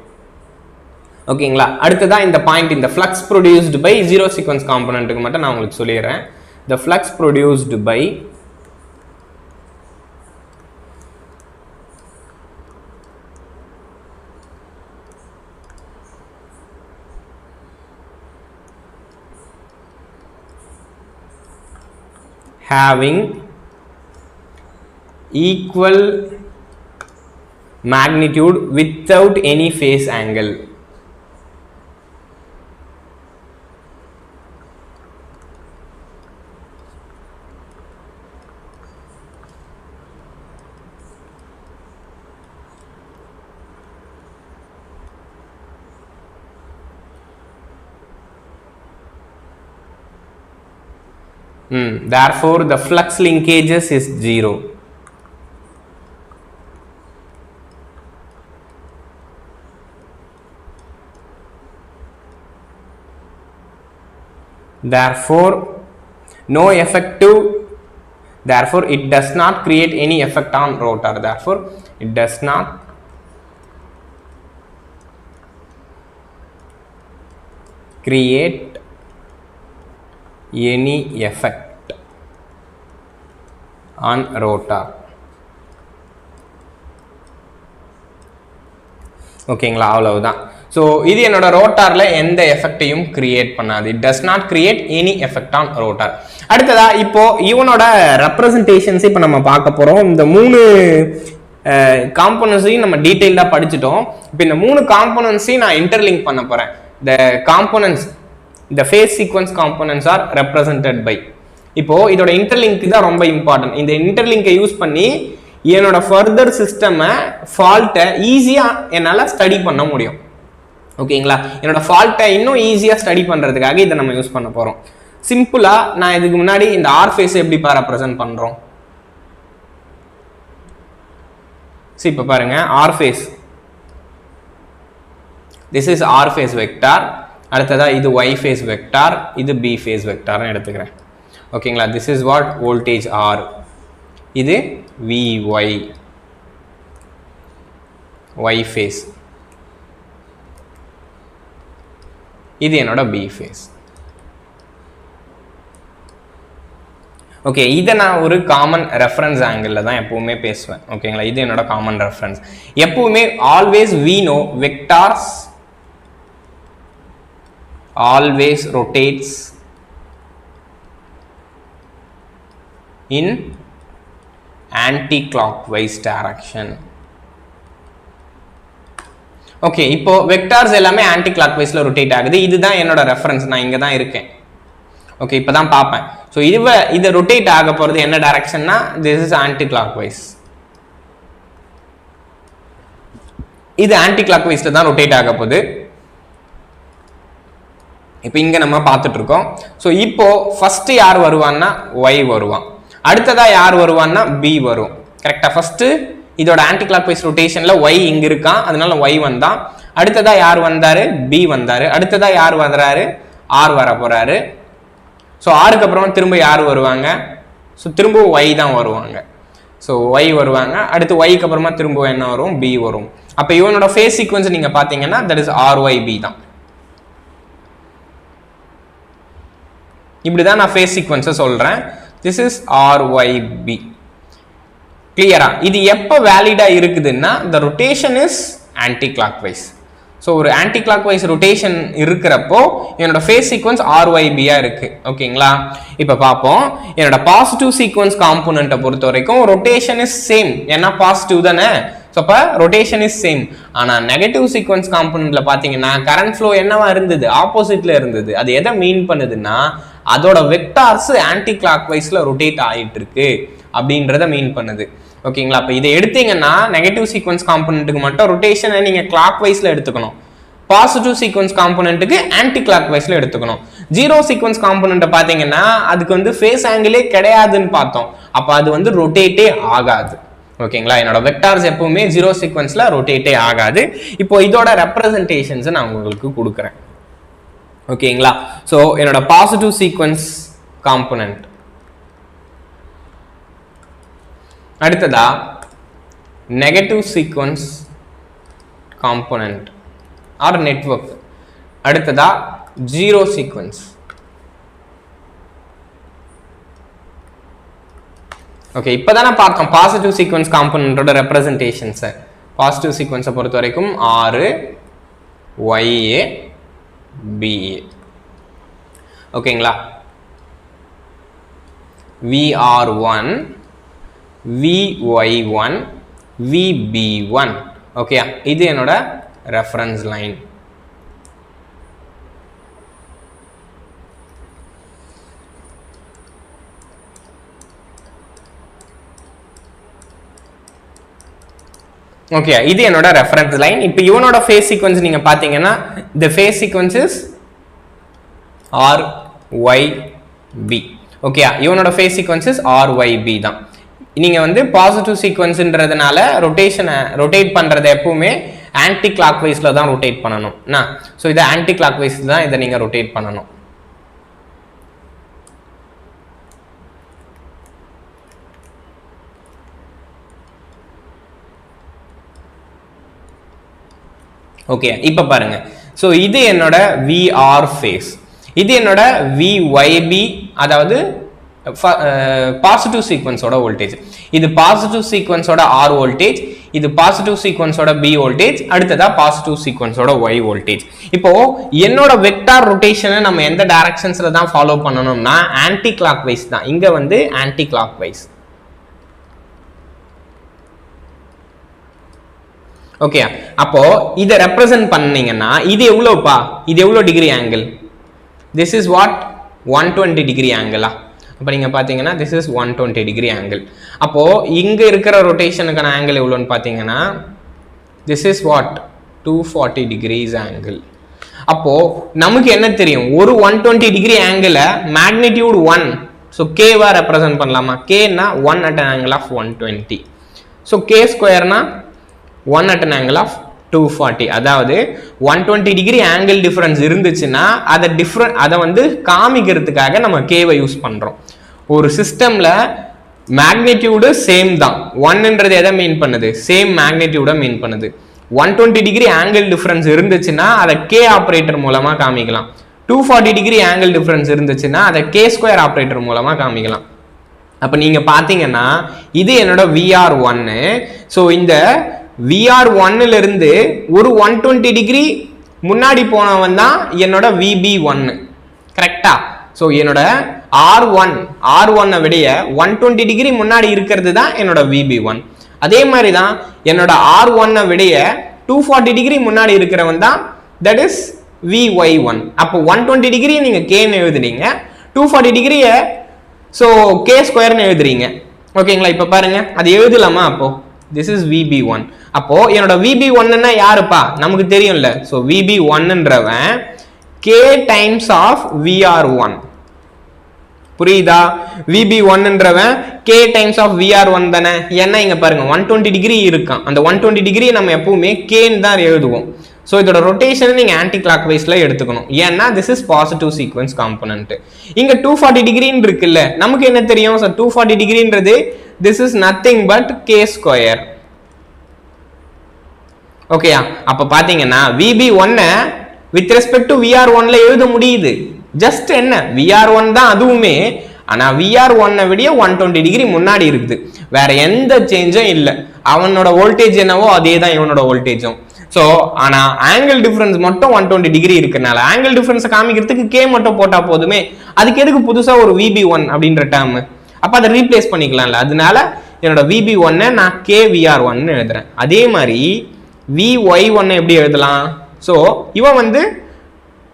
ஓகேங்களா. அடுத்ததான் இந்த பாயிண்ட், இந்த flux produced by zero sequence காம்போனன்ட்டுக்கு மட்டும் நான் உங்களுக்கு சொல்லிடுறேன். the flux produced by having equal magnitude without any phase angle. Therefore, the flux linkages is 0. Therefore, no effective. Therefore, it does not create any effect on rotor. Therefore, it does not create any effect on rotor. ஓகேங்களா, அவ்வளவுதான். ஸோ இது என்னோட ரோட்டார்ல எந்த எஃபெக்டையும் கிரியேட் பண்ணாது. It does not create any effect on rotor. அடுத்ததா இப்போ இவனோட ரெப்ரசன்டேஷன்ஸ் இப்போ நம்ம பார்க்க போறோம். இந்த 3 காம்போனன்ட்ஸையும் நம்ம டீடைல்டாக படிச்சுட்டோம். இப்போ இந்த 3 காம்போனன்ட்ஸையும் நான் இன்டர்லிங்க் பண்ண போறேன். இந்த components, the phase sequence components are represented by. இப்போ இதோட இன்டர்லிங்க் தான் ரொம்ப இம்பார்ட்டன்ட். இந்த இன்டர்லிங்கை யூஸ் பண்ணி என்னோட ஃபர்தர் சிஸ்டமை ஃபால்ட்டை ஈஸியாக என்னால் ஸ்டடி பண்ண முடியும். ஓகேங்களா, என்னோட ஃபால்ட்டை இன்னும் ஈஸியாக ஸ்டடி பண்ணுறதுக்காக இதை நம்ம யூஸ் பண்ண போகிறோம். சிம்பிளாக நான் இதுக்கு முன்னாடி இந்த ஆர் ஃபேஸை எப்படிப்பா ரெப்ரசென்ட் பண்ணுறோம். சரி, இப்போ பாருங்க, R phase, this is R phase vector. அடுத்ததா இது y phase vector, இது b phase vector எடுத்துக்கிறேன். ஓகேங்களா, this is what voltage R, இது vy, y phase, இது என்னோட b phase. ஓகே, இதை நான் ஒரு காமன் ரெஃபரன்ஸ் ஆங்கிள் தான் எப்பவுமே பேசுவேன். ஓகேங்களா, இது என்னோட காமன் ரெஃபரன்ஸ். எப்பவுமே always we know vectors always rotates in anti-clockwise direction. Okay, இப்போ வெக்டார்ஸ் எல்லாமே ஆன்டி கிளாக்வைஸ்ல ரொட்டேட் ஆகுது. இதுதான் என்னோட ரெஃபரன்ஸ், நான் இங்க தான் இருக்கேன். ஓகே, இப்பதான் பார்ப்பேன். ஸோ இது ரொட்டேட் ஆக போறது என்ன டைரக்ஷன்னா, திஸ் இஸ் ஆன்டி கிளாக்வைஸ். இது ஆன்டி கிளாக்வைஸ்ல தான் ரொட்டேட் ஆக போகுது. இப்போ இங்க நம்ம பார்த்துட்டு இருக்கோம். ஸோ இப்போ ஃபர்ஸ்ட் யார் வருவான்னா y வருவான். அடுத்ததா யார் வருவான்னா b வரும். கரெக்டா? ஃபர்ஸ்ட் இதோட ஆன்டி கிளாக்வைஸ் ரொட்டேஷன்ல y இங்க இருக்கான், அதனால y வந்தான். அடுத்ததா யார் வந்தாரு? b வந்தாரு. அடுத்ததா யார் வந்தறாரு? r வர போறாரு. சோ r க்கு அப்புறம் திரும்ப யார் வருவாங்க? சோ திரும்ப y தான் வருவாங்க. சோ y வருவாங்க. அடுத்து y க்கு அப்புறமா திரும்ப என்ன வரும்? b வரும். அப்ப இவனோட ஃபேஸ் சீக்வென்ஸ் நீங்க பாத்தீங்கன்னா that is ryb தான். இப்படி தான் நான் ஃபேஸ் சீக்வென்ஸை சொல்றேன். this is ryb. கிளியரா? இது எப்ப வேலிடா இருக்குதுன்னா the rotation is anti clockwise. So ஒரு ஆன்டி கிளாக்வைஸ் ரொட்டேஷன் இருக்கிறப்போ என்னோட ஃபேஸ் சீக்வன்ஸ் RYB-ஆ இருக்கு. ஓகேங்களா? இப்போ பார்ப்போம். என்னோட பாசிட்டிவ் சீக்வன்ஸ் காம்போனன்ட்டை பொறுத்த வரைக்கும் ரொட்டேஷன் இஸ் சேம். ஏன்னா பாசிட்டிவ் தானே. ஸோ அப்போ ரொட்டேஷன் இஸ் சேம். ஆனால் நெகட்டிவ் சீக்வன்ஸ் காம்போனன்ட்ல பார்த்தீங்கன்னா கரண்ட் ஃப்ளோ என்னவா இருந்தது? ஆப்போசிட்ல இருந்தது. அது எதை மீன் பண்ணுதுன்னா அதோட வெக்டார்ஸ் ஆன்டி கிளாக்வைஸ்ல ரொட்டேட் ஆகிட்டு இருக்கு அப்படின்றத மீன் பண்ணுது. ஓகேங்களா? அப்ப இதை எடுத்தீங்கன்னா நெகட்டிவ் சீக்வன்ஸ் காம்போனன்ட்டுக்கு மட்டும் ரொட்டேஷனை நீங்க கிளாக் வைஸ்ல எடுத்துக்கணும். பாசிட்டிவ் சீக்வன்ஸ் காம்போனன்ட்டுக்கு ஆன்டி கிளாக் வைஸ்ல எடுத்துக்கணும். ஜீரோ சீக்வன்ஸ் காம்போனன்ட்டை பாத்தீங்கன்னா அதுக்கு வந்து ஃபேஸ் ஆங்கிளே கிடையாதுன்னு பார்த்தோம். அப்ப அது வந்து ரொட்டேட்டே ஆகாது. ஓகேங்களா? என்னோட வெக்டார்ஸ் எப்பவுமே ஜீரோ சீக்வன்ஸ்ல ரொட்டேட்டே ஆகாது. இப்போ இதோட ரெப்ரசன்டேஷன்ஸ் நான் உங்களுக்கு கொடுக்குறேன். ஓகேங்களா? ஸோ என்னோட பாசிட்டிவ் சீக்வன்ஸ் காம்போனன்ட், அடுத்ததா negative sequence component R network, அடுத்ததா ஜீரோ சீக்வன்ஸ். ஓகே, இப்போதானே பார்த்தோம் பாசிட்டிவ் சீக்வன்ஸ் காம்போனன்ட்டோட ரெப்ரசன்டேஷன்ஸை. பாசிட்டிவ் சீக்வன்ஸை பொறுத்த வரைக்கும் RYA BA. ஓகேங்களா? VR1 VY1 VB1. ஓகே, இது என்னோட ரெஃபரன்ஸ் லைன். ஓகே, இது என்னோட ரெஃபரன்ஸ் லைன். இப்போ இவனோட ஃபேஸ் சீக்வன்ஸ் நீங்க பாத்தீங்கன்னா the phase sequence is RYB. Okay, இவனோட ஃபேஸ் சீக்வன்ஸ் இஸ் RYB தான். நீங்க வந்து பாசிட்டிவ் சீக்வன்ஸ்ன்றதுனால ரொட்டேட் பண்றது எப்பவுமே ஆன்டி கிளாக் வைஸ்ல தான் ரொட்டேட் பண்ணணும். ஸோ இதை ஆன்டி கிளாக் வைஸ்ல தான் இதை நீங்க ரொட்டேட் பண்ணணும். ஓகே, இப்போ பாருங்க. ஸோ இது என்னோட VR ஃபேஸ், இது என்னோட VYB, அதாவது பாசிட்டிவ் சீக்வன்ஸோட வோல்டேஜ். இது பாசிட்டிவ் சீக்வன்ஸோட R வோல்டேஜ், இது பாசிட்டிவ் சீக்வன்ஸோட B வோல்டேஜ், அடுத்ததா பாசிட்டிவ் சீக்வன்ஸோட Y வோல்டேஜ். இப்போ என்னோட வெக்டார் ரொட்டேஷனை நம்ம எந்த டைரக்ஷன்ஸ்ல தான் ஃபாலோ பண்ணணும்னா ஆன்டி கிளாக் வைஸ் தான். இங்க வந்து ஆன்டி கிளாக் வைஸ். ஓகே, அப்போ இதை ரெப்ரசன்ட் பண்ணீங்கன்னா இது எவ்வளோப்பா? இது எவ்வளோ degree angle? This is what 120 degree ஆங்கிளா? அப்போ நீங்கள் பார்த்தீங்கன்னா திஸ் இஸ் 120 டிகிரி ஆங்கிள். அப்போது இங்கே இருக்கிற ரொட்டேஷனுக்கான ஆங்கிள் எவ்வளோன்னு பார்த்தீங்கன்னா this is what 240 degrees angle. அப்போது நமக்கு என்ன தெரியும்? ஒரு 120 டிகிரி ஆங்கிளை மேக்னிடியூட் 1, ஸோ கேவா ரெப்ரசன்ட் பண்ணலாமா? கேன்னா 1 at an angle of 120. So K ஸ்கொயர்னா 1 at an angle of 240. அதாவது 120 டிகிரி ஆங்கிள் டிஃபரன்ஸ் இருந்துச்சுன்னா அதை வந்து காமிக்கிறதுக்காக நம்ம கேவை யூஸ் பண்றோம். ஒரு சிஸ்டம்ல மேக்னிடியூடு சேம் தான். 1ன்றது எதை மீன் பண்ணுது? சேம் மேக்னிடியூட மீன் பண்ணுது. 120 டிகிரி ஆங்கிள் டிஃபரன்ஸ் இருந்துச்சுன்னா அதை கே ஆப்ரேட்டர் மூலமா காமிக்கலாம். 240 டிகிரி ஆங்கிள் டிஃபரன்ஸ் இருந்துச்சுன்னா அதை கே ஸ்கொயர் ஆப்ரேட்டர் மூலமா காமிக்கலாம். அப்ப நீங்க பாத்தீங்கன்னா இது என்னோட VR1. ஸோ இந்த VR1ல இருந்து ஒரு 120 டிகிரி முன்னாடி போனவன் தான் என்னோட VB1. கரெக்டா? ஸோ என்னோட R1 விட 120 டிகிரி முன்னாடி இருக்கிறது தான் என்னோட VB1. அதே மாதிரி தான் என்னோட R1 விட 240 டிகிரி முன்னாடி இருக்கிறவன் தான் தட் இஸ் VY1. அப்போ 120 டிகிரி நீங்க கேன்னு எழுதுறீங்க, 240 டிகிரியை ஸோ கே ஸ்கொயர்னு எழுதுறீங்க. ஓகேங்களா? இப்போ பாருங்க, அது எழுதலாமா? அப்போ this is VB1. அப்போ என்னோட VB1ன்னா யாருப்பா? நமக்கு தெரியும்ல. ஸோ VB1ன்றவன் K டைம்ஸ் ஆஃப் VR1. புரியுதா? VB1ன்றவன் K டைம்ஸ் ஆஃப் VR1 தானே. ஏன்னா இங்க பாருங்க 120 டிகிரி இருக்கான். அந்த 120 டிகிரி நம்ம எப்பவுமே Kன்னு தான் எழுதுவோம். ஸோ இதோட ரொட்டேஷனை நீங்கள் ஆன்டி கிளாக் வைஸில் எடுத்துக்கணும். ஏன்னா this is positive sequence component. இங்கே 240 டிகிரின்னு இருக்குல்ல, நமக்கு என்ன தெரியும்? ஸோ 240 டிகிரின்றது this is nothing but K square. ஓகேயா? அப்போ பார்த்தீங்கன்னா VB1 வித் ரெஸ்பெக்ட் டு VR1ல எழுத முடியுது. ஜஸ்ட் என்ன VR1 தான் அதுவுமே, ஆனால் VR1 விட 120 டிகிரி முன்னாடி இருக்குது. வேற எந்த சேஞ்சும் இல்லை. அவனோட வோல்டேஜ் என்னவோ அதே தான் இவனோட வோல்டேஜும். ஸோ ஆனால் ஆங்கிள் டிஃபரன்ஸ் மட்டும் 120 டிகிரி இருக்கனால ஆங்கிள் டிஃபரன்ஸை காமிக்கிறதுக்கு K மட்டும் போட்டால் போதுமே. அதுக்கு எதுக்கு புதுசாக ஒரு VB1 அப்படின்ற டேர்ம்? அப்போ அதை ரீப்ளேஸ் பண்ணிக்கலாம்ல. அதனால என்னோட VB1 நான் KVR1 எழுதுறேன். அதே மாதிரி VY1 எப்படி எழுதலாம்? ஸோ இவன் வந்து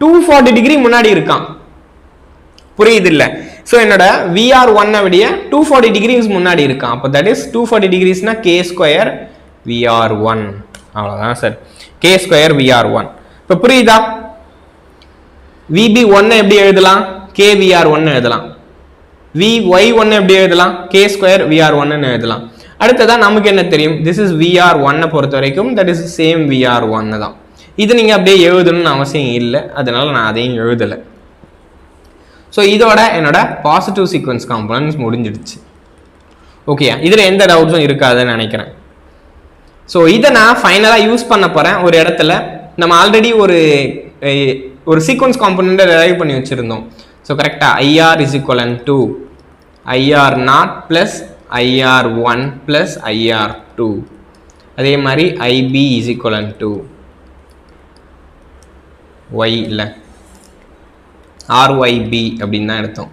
240 டிகிரி முன்னாடி இருக்கான், புரியுது இல்லை? ஸோ என்னோட VR1 விட 240 டிகிரிஸ் முன்னாடி இருக்கான். அப்போ that is 240 டிகிரிஸ்னா K square VR1. அவ்வளோதான் சார், K ஸ்கொயர் VR1. இப்போ புரியுதா? VB1 எப்படி எழுதலாம்? KVR1 எழுதலாம். VY1 எப்படி எழுதலாம்? K ஸ்கொயர் VR1 எழுதலாம். அடுத்ததான் நமக்கு என்ன தெரியும்? திஸ் இஸ் VR1 பொறுத்த வரைக்கும் தட் இஸ் சேம் VR1 தான். இது நீங்கள் அப்படியே எழுதணும்னு அவசியம் இல்லை, அதனால நான் அதையும் எழுதலை. ஸோ இதோட என்னோட பாசிட்டிவ் சீக்வன்ஸ் காம்பனன்ட்ஸ் முடிஞ்சிடுச்சு. ஓகேயா? இதில் எந்த டவுட்ஸும் இருக்காதுன்னு நினைக்கிறேன். ஸோ இதை நான் ஃபைனலாக யூஸ் பண்ண போகிறேன் ஒரு இடத்துல. நம்ம ஆல்ரெடி ஒரு சீக்வன்ஸ் காம்பனண்ட்டை டெரைவ் பண்ணி வச்சுருந்தோம். ஸோ கரெக்டாக IR is equivalent to IR0 plus IR1 plus IR2. அதே மாதிரி IB is equivalent to Y இல்லை RYB அப்படின்னு தான் எடுத்தோம்.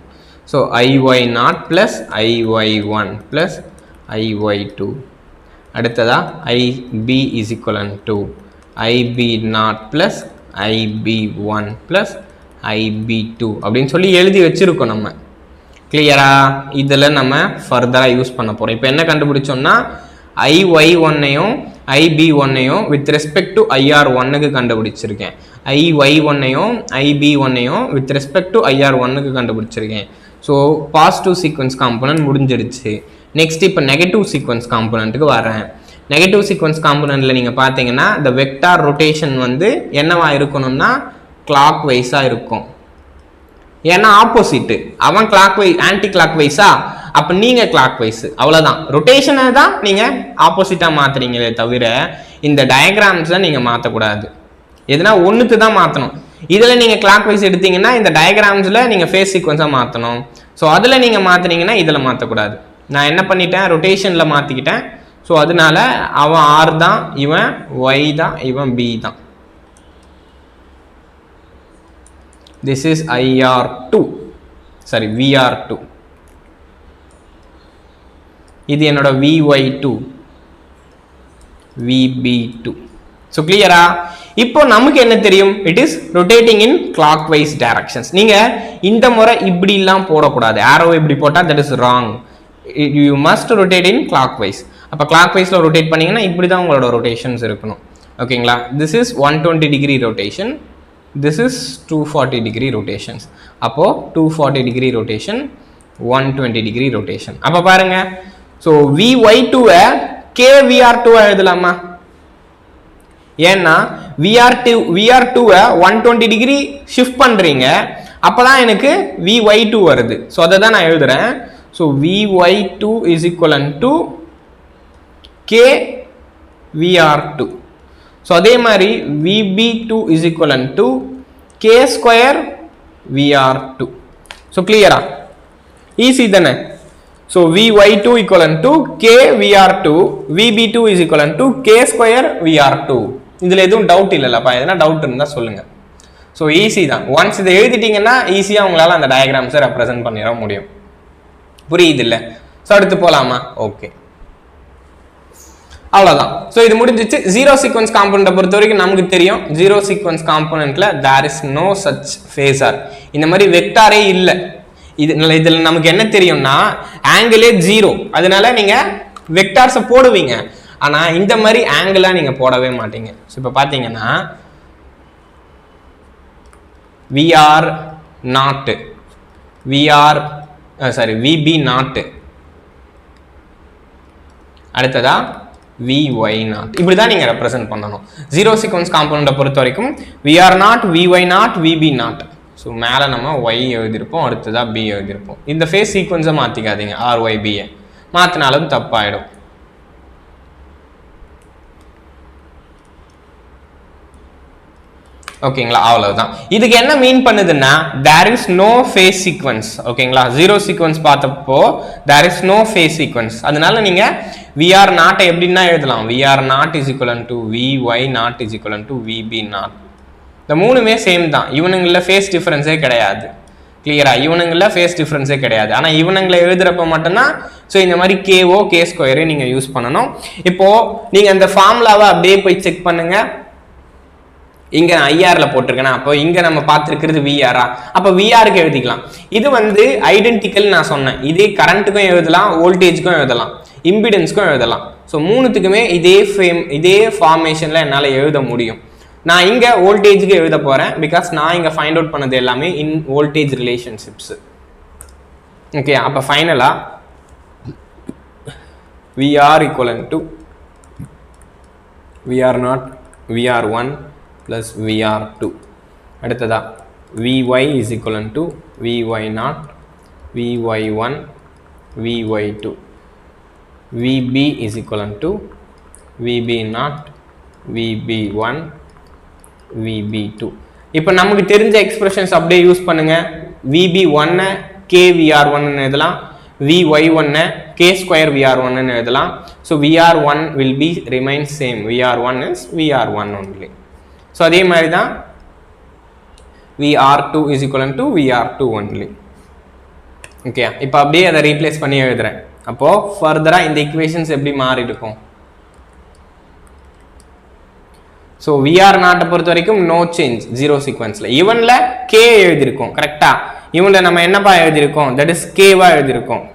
So IY0 plus IY1 plus IY2. அடுத்ததா IB is equivalent to IB0 plus IB1 plus IB2 அப்படின்னு சொல்லி எழுதி வச்சுருக்கோம் நம்ம. கிளியரா? இதில் நம்ம ஃபர்தராக யூஸ் பண்ண போகிறோம். இப்போ என்ன கண்டுபிடிச்சோம்னா IY1ஐயும் IB1ஐயும் வித் ரெஸ்பெக்ட் டு IR1க்கு கண்டுபிடிச்சிருக்கேன். IY1ஐயும் IB1ஐயும் வித் ரெஸ்பெக்ட் டு IR1க்கு கண்டுபிடிச்சிருக்கேன். ஸோ பாசிட்டிவ் சீக்வன்ஸ் காம்பனன்ட் முடிஞ்சிடுச்சு. நெக்ஸ்ட் இப்போ நெகட்டிவ் சீக்வன்ஸ் காம்பனண்ட்டுக்கு வரேன். நெகட்டிவ் சீக்வன்ஸ் காம்பனண்ட்டில் நீங்கள் பார்த்தீங்கன்னா இந்த வெக்டார் ரொட்டேஷன் வந்து என்னவா இருக்கணும்னா கிளாக் வைஸாக இருக்கும். ஏன்னா ஆப்போசிட்டு, அவன் கிளாக் வைஸ் ஆன்டி கிளாக் வைஸா, அப்போ நீங்கள் கிளாக் வைஸ். அவ்வளோதான். ரொட்டேஷனை தான் நீங்கள் ஆப்போசிட்டாக மாற்றுறீங்களே தவிர இந்த டயக்ராம்ஸை நீங்கள் மாற்றக்கூடாது. எதுனா ஒன்றுக்கு தான் மாற்றணும். இதில் நீங்கள் கிளாக் வைஸ் எடுத்தீங்கன்னா இந்த டயக்ராம்ஸில் நீங்கள் ஃபேஸ் சீக்வன்ஸாக மாற்றணும். ஸோ அதில் நீங்கள் மாற்றினீங்கன்னா இதில் மாற்றக்கூடாது. நான் என்ன பண்ணிட்டேன்? ரொட்டேஷனில் மாற்றிக்கிட்டேன். ஸோ அதனால அவன் R தான், இவன் Y தான், இவன் B தான். This is IR2, sorry VR2. இது என்னோட VY2, VB2. ஸோ கிளியரா? இப்போ நமக்கு என்ன தெரியும்? It is rotating in clockwise directions. நீங்கள் இந்த முறை இப்படிலாம் போடக்கூடாது. ஆரோ இப்படி போட்டால் that is wrong. You must rotate in clockwise. அப்போ கிளாக் வைஸில் ரொட்டேட் பண்ணிங்கன்னா இப்படி தான் உங்களோட ரொட்டேஷன்ஸ் இருக்கணும். ஓகேங்களா? This is 120 degree rotation, this is 240 degree rotations. அப்போ 240 degree rotation, 120 degree rotation. அப்போ பாருங்க, so VY2 KVR2 எழுதலாமா? ஏன்னா VR2 120 degree shift பண்றீங்க, அப்பதான் எனக்கு VY2 வருது. so அதை தான் நான் எழுதுறேன். so VY2 is equivalent to KVR2. So அதே மாதிரி VB2 is equivalent to K square VR2. So கிளியரா? ஈஸி தானே? So VY2 equivalent to KVR2, VB2 is equivalent to K square VR2. இதில் எதுவும் டவுட் இல்லைல்லப்பா? எதனா டவுட் இருந்தால் சொல்லுங்கள். ஸோ ஈஸி தான். ஒன்ஸ் இதை எழுதிட்டீங்கன்னா ஈஸியாக உங்களால் அந்த டயக்ராம்ஸை ரெப்ரசென்ட் பண்ணிட முடியும். புரியுது இல்லை? ஸோ அடுத்து போகலாமா? ஓகே, அவ்வளோதான். ஸோ இது முடிஞ்சிச்சு. ஜீரோ சீக்வன்ஸ் காம்பனண்ட்டை பொறுத்த வரைக்கும் நமக்கு தெரியும், ஜீரோ சீக்வன்ஸ் காம்பனண்ட்ல there is no such phasor. இந்த மாதிரி வெக்டாரே இல்லை. இதில் நமக்கு என்ன தெரியும்னா ஆங்கிளே ஜீரோ, அதனால நீங்கள் வெக்டார்ஸை போடுவீங்க, ஆனால் இந்த மாதிரி ஆங்கிளாக நீங்கள் போடவே மாட்டீங்க. ஸோ இப்போ பார்த்தீங்கன்னா VR0, VR sorry VB not, அடுத்ததா Vy நாட். இப்படி தான் நீங்கள் ரெப்ரசென்ட் பண்ணணும் ஜீரோ சீக்வன்ஸ் காம்பனண்ட்டை பொறுத்த வரைக்கும் Vr not, Vy not, VB not. So மேலே நம்ம Y எழுதியிருப்போம், அடுத்ததாக B எழுதியிருப்போம். இந்த ஃபேஸ் சீக்வன்ஸை மாற்றிக்காதீங்க, RYBயை மாற்றினாலும் தப்பாயிடும். ஓகேங்களா, அவ்வளவுதான். இதுக்கு என்ன மீன் பண்ணுதுன்னா there is no phase sequence. ஓகேங்களா, ஜீரோ சீக்வன்ஸ் பார்த்தப்போ there is no phase sequence. அதனால நீங்க Vr நாட் எப்படின்னா எழுதலாம், Vr not is equivalent to Vy not is equivalent to VB not. இந்த மூணுமே சேம் தான், இவனுங்கள ஃபேஸ் டிஃபரன்ஸே கிடையாது. கிளியரா, இவனுங்கள ஃபேஸ் டிஃபரன்ஸே கிடையாது. ஆனால் இவனுங்களை எழுதுறப்ப மட்டும்தான் ஸோ இந்த மாதிரி கேஓ கே ஸ்கொயரே நீங்கள் யூஸ் பண்ணணும். இப்போ நீங்கள் அந்த ஃபார்முலாவை அப்படியே போய் செக் பண்ணுங்க. இங்கே நான் ஐஆர்ல போட்டிருக்கேன்னா, அப்போ இங்கே நம்ம பார்த்துருக்கிறது விஆரா, அப்போ விஆருக்கு எழுதிக்கலாம். இது வந்து ஐடென்டிக்கல் நான் சொன்னேன், இதே கரண்ட்டுக்கும் எழுதலாம், வோல்டேஜுக்கும் எழுதலாம், இம்பிடன்ஸ்க்கும் எழுதலாம். ஸோ மூணுத்துக்குமே இதே ஃபார்மேஷனில் என்னால் எழுத முடியும். நான் இங்கே வோல்டேஜுக்கு எழுத போகிறேன், பிகாஸ் நான் இங்கே ஃபைண்ட் அவுட் பண்ணது எல்லாமே இன் வோல்டேஜ் ரிலேஷன்ஷிப்ஸ். ஓகே, அப்போ ஃபைனலாக VR equivalent to VR nought விஆர்1 plus Vr2. அடுத்ததா Vy is equivalent to Vy0, Vy1, Vy2. Vb is equivalent to Vb0, Vb1, Vb2. இப்போ நமக்கு தெரிஞ்ச எக்ஸ்பிரஷன்ஸ் அப்படியே யூஸ் பண்ணுங்க. Vb1 KVR1 எழுதலாம், Vy1 K square VR1 எழுதலாம். So VR1 will be remain same. VR1 is VR1 only. So அதே மாதிரி தான் VR2 is equivalent to VR2 only. Okay, இப்போ அப்படியே அதை ரீப்ளேஸ் பண்ணி எழுதுறேன். அப்போ ஃபர்தராக இந்த ஈக்குவேஷன்ஸ் எப்படி மாறி இருக்கும். ஸோ விஆர் நாட்டை பொறுத்த வரைக்கும் நோ சேஞ்ச் ஜீரோ சீக்வன்ஸில். இவனில் கே எழுதியிருக்கோம் கரெக்டா, இவனில் நம்ம என்னப்பா எழுதியிருக்கோம், தட் இஸ் கேவா எழுதியிருக்கோம்.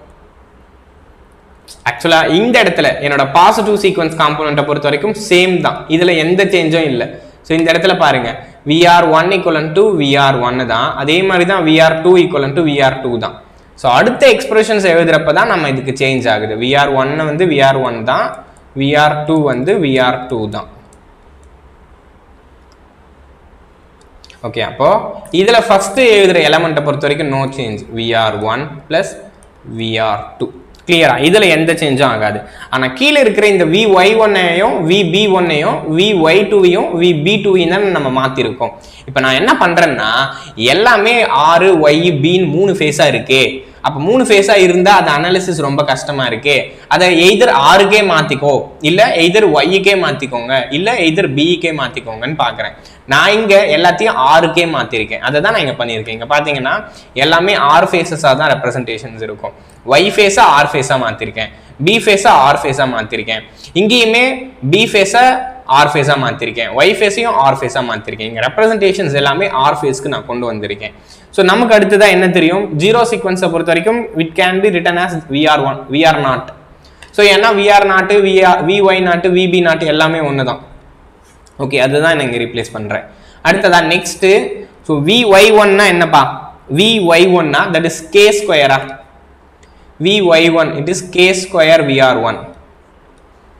ஆக்சுவலாக இந்த இடத்துல என்னோட பாசிட்டிவ் சீக்வன்ஸ் காம்போனண்ட்டை பொறுத்த வரைக்கும் சேம் தான், இதில் எந்த சேஞ்சும் இல்லை. ஸோ இந்த இடத்துல பாருங்க VR1 ஈக்குவலன் டு VR1 தான், அதே மாதிரி தான் VR2 ஈக்குவலன் டு VR2 தான். ஸோ அடுத்த எக்ஸ்பிரஷன்ஸ் எழுதுறப்ப தான் நம்ம இதுக்கு சேஞ்ச் ஆகுது. VR1 வந்து VR1 தான், VR2 வந்து VR2 தான். ஓகே, அப்போ இதுல ஃபர்ஸ்ட் எழுதுற எலமெண்ட்டை பொறுத்த வரைக்கும் no change, VR1 plus VR2. கிளியரா, இதுல எந்த சேஞ்சும் ஆகாது. ஆனா கீழே இருக்கிற இந்த Vy1ஐயும் Vb1ஐயும் Vy2ஐயும் Vb2ஐயும் தான் நம்ம மாத்திருக்கோம். இப்போ நான் என்ன பண்றேன்னா, எல்லாமே R Y B 3 ஃபேஸா இருக்கே, அப்போ 3 ஃபேஸா இருந்தா அது அனாலிசிஸ் ரொம்ப கஷ்டமா இருக்கே, அதை எய்தர் ஆருக்கே மாத்திக்கோ, இல்ல எய்தர் ஒய்க்கே மாத்திக்கோங்க, இல்ல எய்தர் பிக்கே மாத்திக்கோங்கன்னு பாக்குறேன். நான் இங்க எல்லாத்தையும் ஆருக்கே மாத்திருக்கேன், அதை தான் நான் இங்க பண்ணியிருக்கேன். இங்க பாத்தீங்கன்னா எல்லாமே ஆர் ஃபேஸஸா தான் ரெப்ரசன்டேஷன்ஸ் இருக்கும். ஒய் ஃபேஸா ஆர் ஃபேஸா மாத்திருக்கேன், பி ஃபேஸா ஆர் ஃபேஸா மாத்திருக்கேன், இங்கேயுமே பி ஃபேஸா ஆர் ஃபேஸா மாத்திருக்கேன், ஒய் ஃபேஸையும் ஆர் ஃபேஸா மாத்திருக்கேன். இங்க ரெப்ரசன்டேஷன்ஸ் எல்லாமே ஆர் ஃபேஸ்க்கு நான் கொண்டு வந்திருக்கேன். ஸோ நமக்கு அடுத்ததான் என்ன தெரியும், ஜீரோ சீக்வன்ஸை பொறுத்த வரைக்கும் it can be written as VR1 VR0. So ஏன்னா VR0 Vy0 Vb0 எல்லாமே ஒன்று தான். ஓகே, அதுதான் நான் இங்கே ரீப்ளேஸ் பண்ணுறேன். அடுத்ததா நெக்ஸ்ட்டு, ஸோ Vy1னா என்னப்பா, Vy1னா தட் இஸ் கே ஸ்கொயரா, Vy1 it is K square VR1,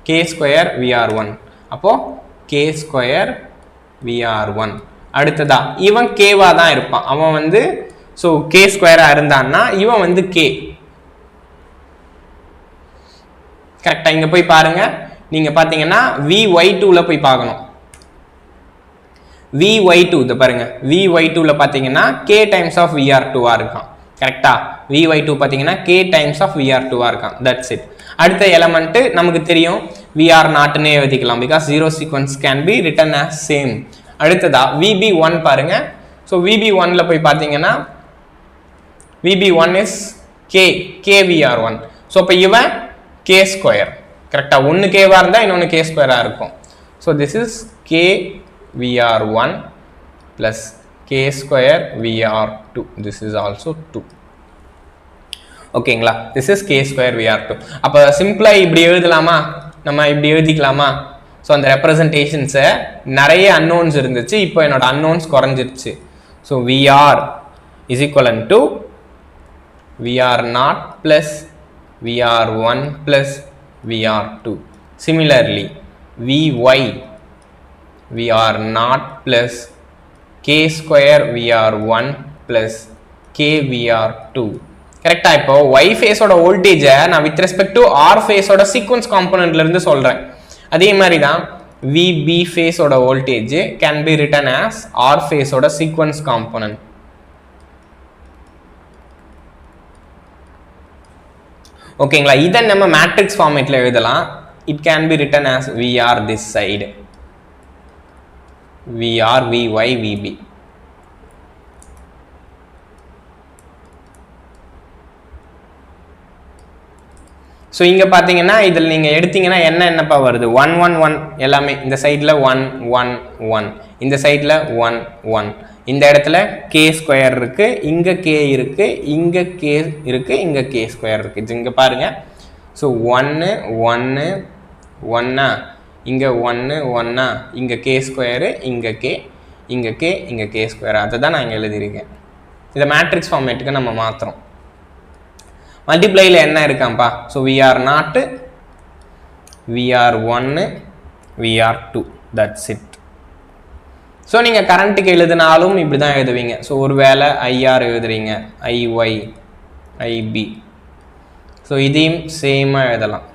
K square VR1. அப்போ கே ஸ்கொயர் VR1. அடுத்ததா இவன் கேவா தான் இருப்பான், அவன் வந்து ஸோ கே ஸ்கொயரா இருந்தான்னா இவன் வந்து கே. கரெக்டா, இங்க போய் பாருங்க, நீங்க பாத்தீங்கன்னா Vy2ல போய் பார்க்கணும். Vy2 இத பாருங்க, Vy2ல பாத்தீங்கன்னா k டைம்ஸ் ஆஃப் VR2 இருக்கான். கரெக்டா, Vy2 பாத்தீங்கன்னா k டைம்ஸ் ஆஃப் VR2 இருக்கான். That's it. அடுத்த எலிமெண்ட் நமக்கு தெரியும் VR0னே எழுதிக்கலாம், because zero sequence can be return as same. அடுத்ததா Vb1 பாருங்க. ஸோ Vb1ல போய் பார்த்தீங்கன்னா Vb1 இஸ் KVR1. ஸோ இப்போ இவன் கே ஸ்கொயர். கரெக்டாக, ஒன்று கேவாக இருந்தால் இன்னொன்று கே ஸ்கொயராக இருக்கும். So this is KVR1 plus K square VR2. This is also 2. ஓகேங்களா, this is K square VR2. அப்போ சிம்பிளாக இப்படி எழுதலாமா, நம்ம இப்படி எழுதிக்கலாமா. ஸோ அந்த ரெப்ரசன்டேஷன்ஸை நிறைய அன்னோன்ஸ் இருந்துச்சு, இப்போ என்னோட அன்னோன்ஸ் குறைஞ்சிருச்சு. So VR is equivalent to Vr0 plus Vr1 plus Vr2. Similarly, Vy Vr0 plus k square Vr1 plus k Vr2. கரெக்டா? இப்போ y phase ஓட வோல்டேஜை நான் with respect to r phase ஓட சீக்வன்ஸ் காம்போனன்ட்ல இருந்து சொல்றேன். அதே மாதிரி தான் vb phase ஓட voltage can be written as r phase ஓட சீக்வன்ஸ் காம்போனன்ட். ஓகேங்களா? இதை நம்ம மேட்ரிக்ஸ் ஃபார்மேட்ல எழுதலாம். It can be written as Vr this side, Vr, Vy, Vb. So இங்கே பார்த்தீங்கன்னா இதில் நீங்கள் எடுத்தீங்கன்னா என்னப்பா வருது? 1 1 1 எல்லாமே இந்த சைடில் 1 1 1, இந்த சைடில் 1 1, இந்த இடத்துல கே ஸ்கொயர் இருக்குது, இங்கே கே இருக்குது, இங்கே கே இருக்குது, இங்கே கே ஸ்கொயர் இருக்குது. இங்கே பாருங்கள். ஸோ 1 1 1, இங்கே 1 1, இங்கே கே ஸ்கொயரு, இங்கே கே, இங்கே கே, இங்கே கே ஸ்கொயர். அதை தான் நான் இங்கே எழுதியிருக்கேன். இதை மேட்ரிக்ஸ் ஃபார்மேட்டுக்கு நம்ம மாற்றுறோம். மல்டிப்ளைல என்ன இருக்காம்பா? So Vr0, Vr1, Vr2, that's it. So நீங்கள் கரண்ட்டுக்கு எழுதினாலும் இப்படி தான் எழுதுவீங்க. ஸோ ஒரு வேளை ஐஆர் எழுதுறீங்க, ஐஒய், ஐபி. ஸோ இதையும் சேமாக எழுதலாம்.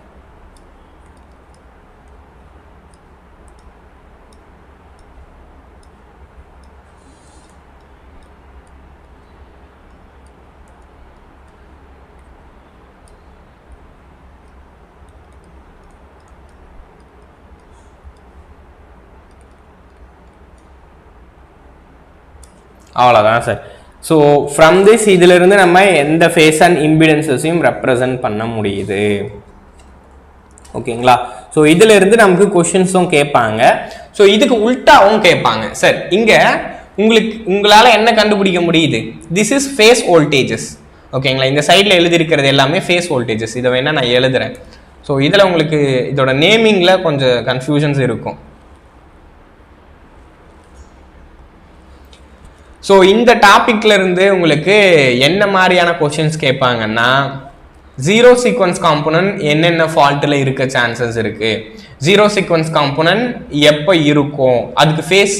அவ்வளோதான் சார். ஸோ ஃப்ரம் திஸ் இதிலிருந்து நம்ம எந்த ஃபேஸ் அண்ட் இம்பிடன்ஸஸையும் ரெப்ரசன்ட் பண்ண முடியுது. ஓகேங்களா? ஸோ இதிலிருந்து நமக்கு கொஷின்ஸும் கேட்பாங்க. ஸோ இதுக்கு உல்டாவும் கேட்பாங்க. சார் இங்கே உங்களால் என்ன கண்டுபிடிக்க முடியுது? This is phase voltages. ஓகேங்களா? இந்த சைடில் எழுதியிருக்கிறது எல்லாமே ஃபேஸ் வோல்டேஜஸ். இதை வேணால் நான் எழுதுறேன். ஸோ இதில் உங்களுக்கு இதோட நேமிங்கில் கொஞ்சம் கன்ஃபியூஷன்ஸ் இருக்கும். ஸோ இந்த டாபிக்ல இருந்து உங்களுக்கு என்ன மாதிரியான கொஸ்டின்ஸ் கேட்பாங்கன்னா, ஜீரோ சீக்வன்ஸ் காம்போனன்ட் என்னென்ன ஃபால்ட்டில் இருக்க சான்சஸ் இருக்கு, ஜீரோ சீக்வன்ஸ் காம்போனன்ட் எப்போ இருக்கும், அதுக்கு ஃபேஸ்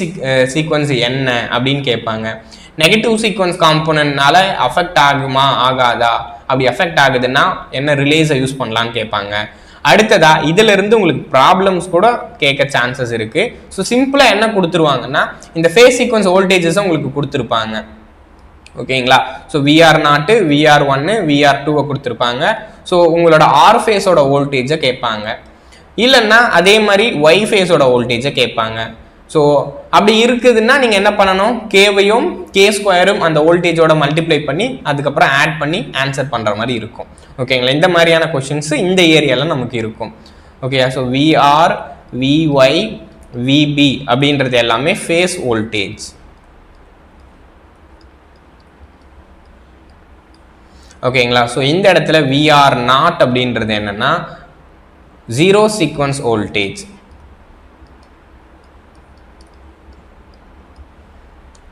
சீக்வன்ஸ் என்ன அப்படின்னு கேட்பாங்க. நெகட்டிவ் சீக்வன்ஸ் காம்போனன்ட்னால அஃபெக்ட் ஆகுமா ஆகாதா, அப்படி அஃபெக்ட் ஆகுதுன்னா என்ன ரிலேஸை யூஸ் பண்ணலான்னு கேட்பாங்க. அடுத்ததா இதுல இருந்து உங்களுக்கு ப்ராப்ளம்ஸ் கூட கேட்க சான்சஸ் இருக்கு. ஸோ சிம்பிளா என்ன கொடுத்துருவாங்கன்னா, இந்த ஃபேஸ் சீக்வன்ஸ் வோல்டேஜஸ் உங்களுக்கு கொடுத்துருப்பாங்க. ஓகேங்களா? ஸோ Vr0, Vr1, Vr2 கொடுத்துருப்பாங்க. ஸோ உங்களோட ஆர் ஃபேஸோட வோல்டேஜை கேட்பாங்க. இல்லைன்னா அதே மாதிரி ஒய் ஃபேஸோட வோல்டேஜை கேட்பாங்க. ஸோ அப்படி இருக்குதுன்னா நீங்கள் என்ன பண்ணணும்? கேவையும் கே ஸ்கொயரும் அந்த வோல்டேஜோட மல்டிப்ளை பண்ணி அதுக்கப்புறம் ஆட் பண்ணி ஆன்சர் பண்ணுற மாதிரி இருக்கும். ஓகேங்களா? இந்த மாதிரியான கொஷின்ஸ் இந்த ஏரியாவில் நமக்கு இருக்கும். Okay, so VR, VY, VB அப்படின்றது எல்லாமே ஃபேஸ் வோல்டேஜ். ஓகேங்களா? ஸோ இந்த இடத்துல Vr0 அப்படின்றது என்னன்னா ஜீரோ சீக்வன்ஸ் வோல்டேஜ்.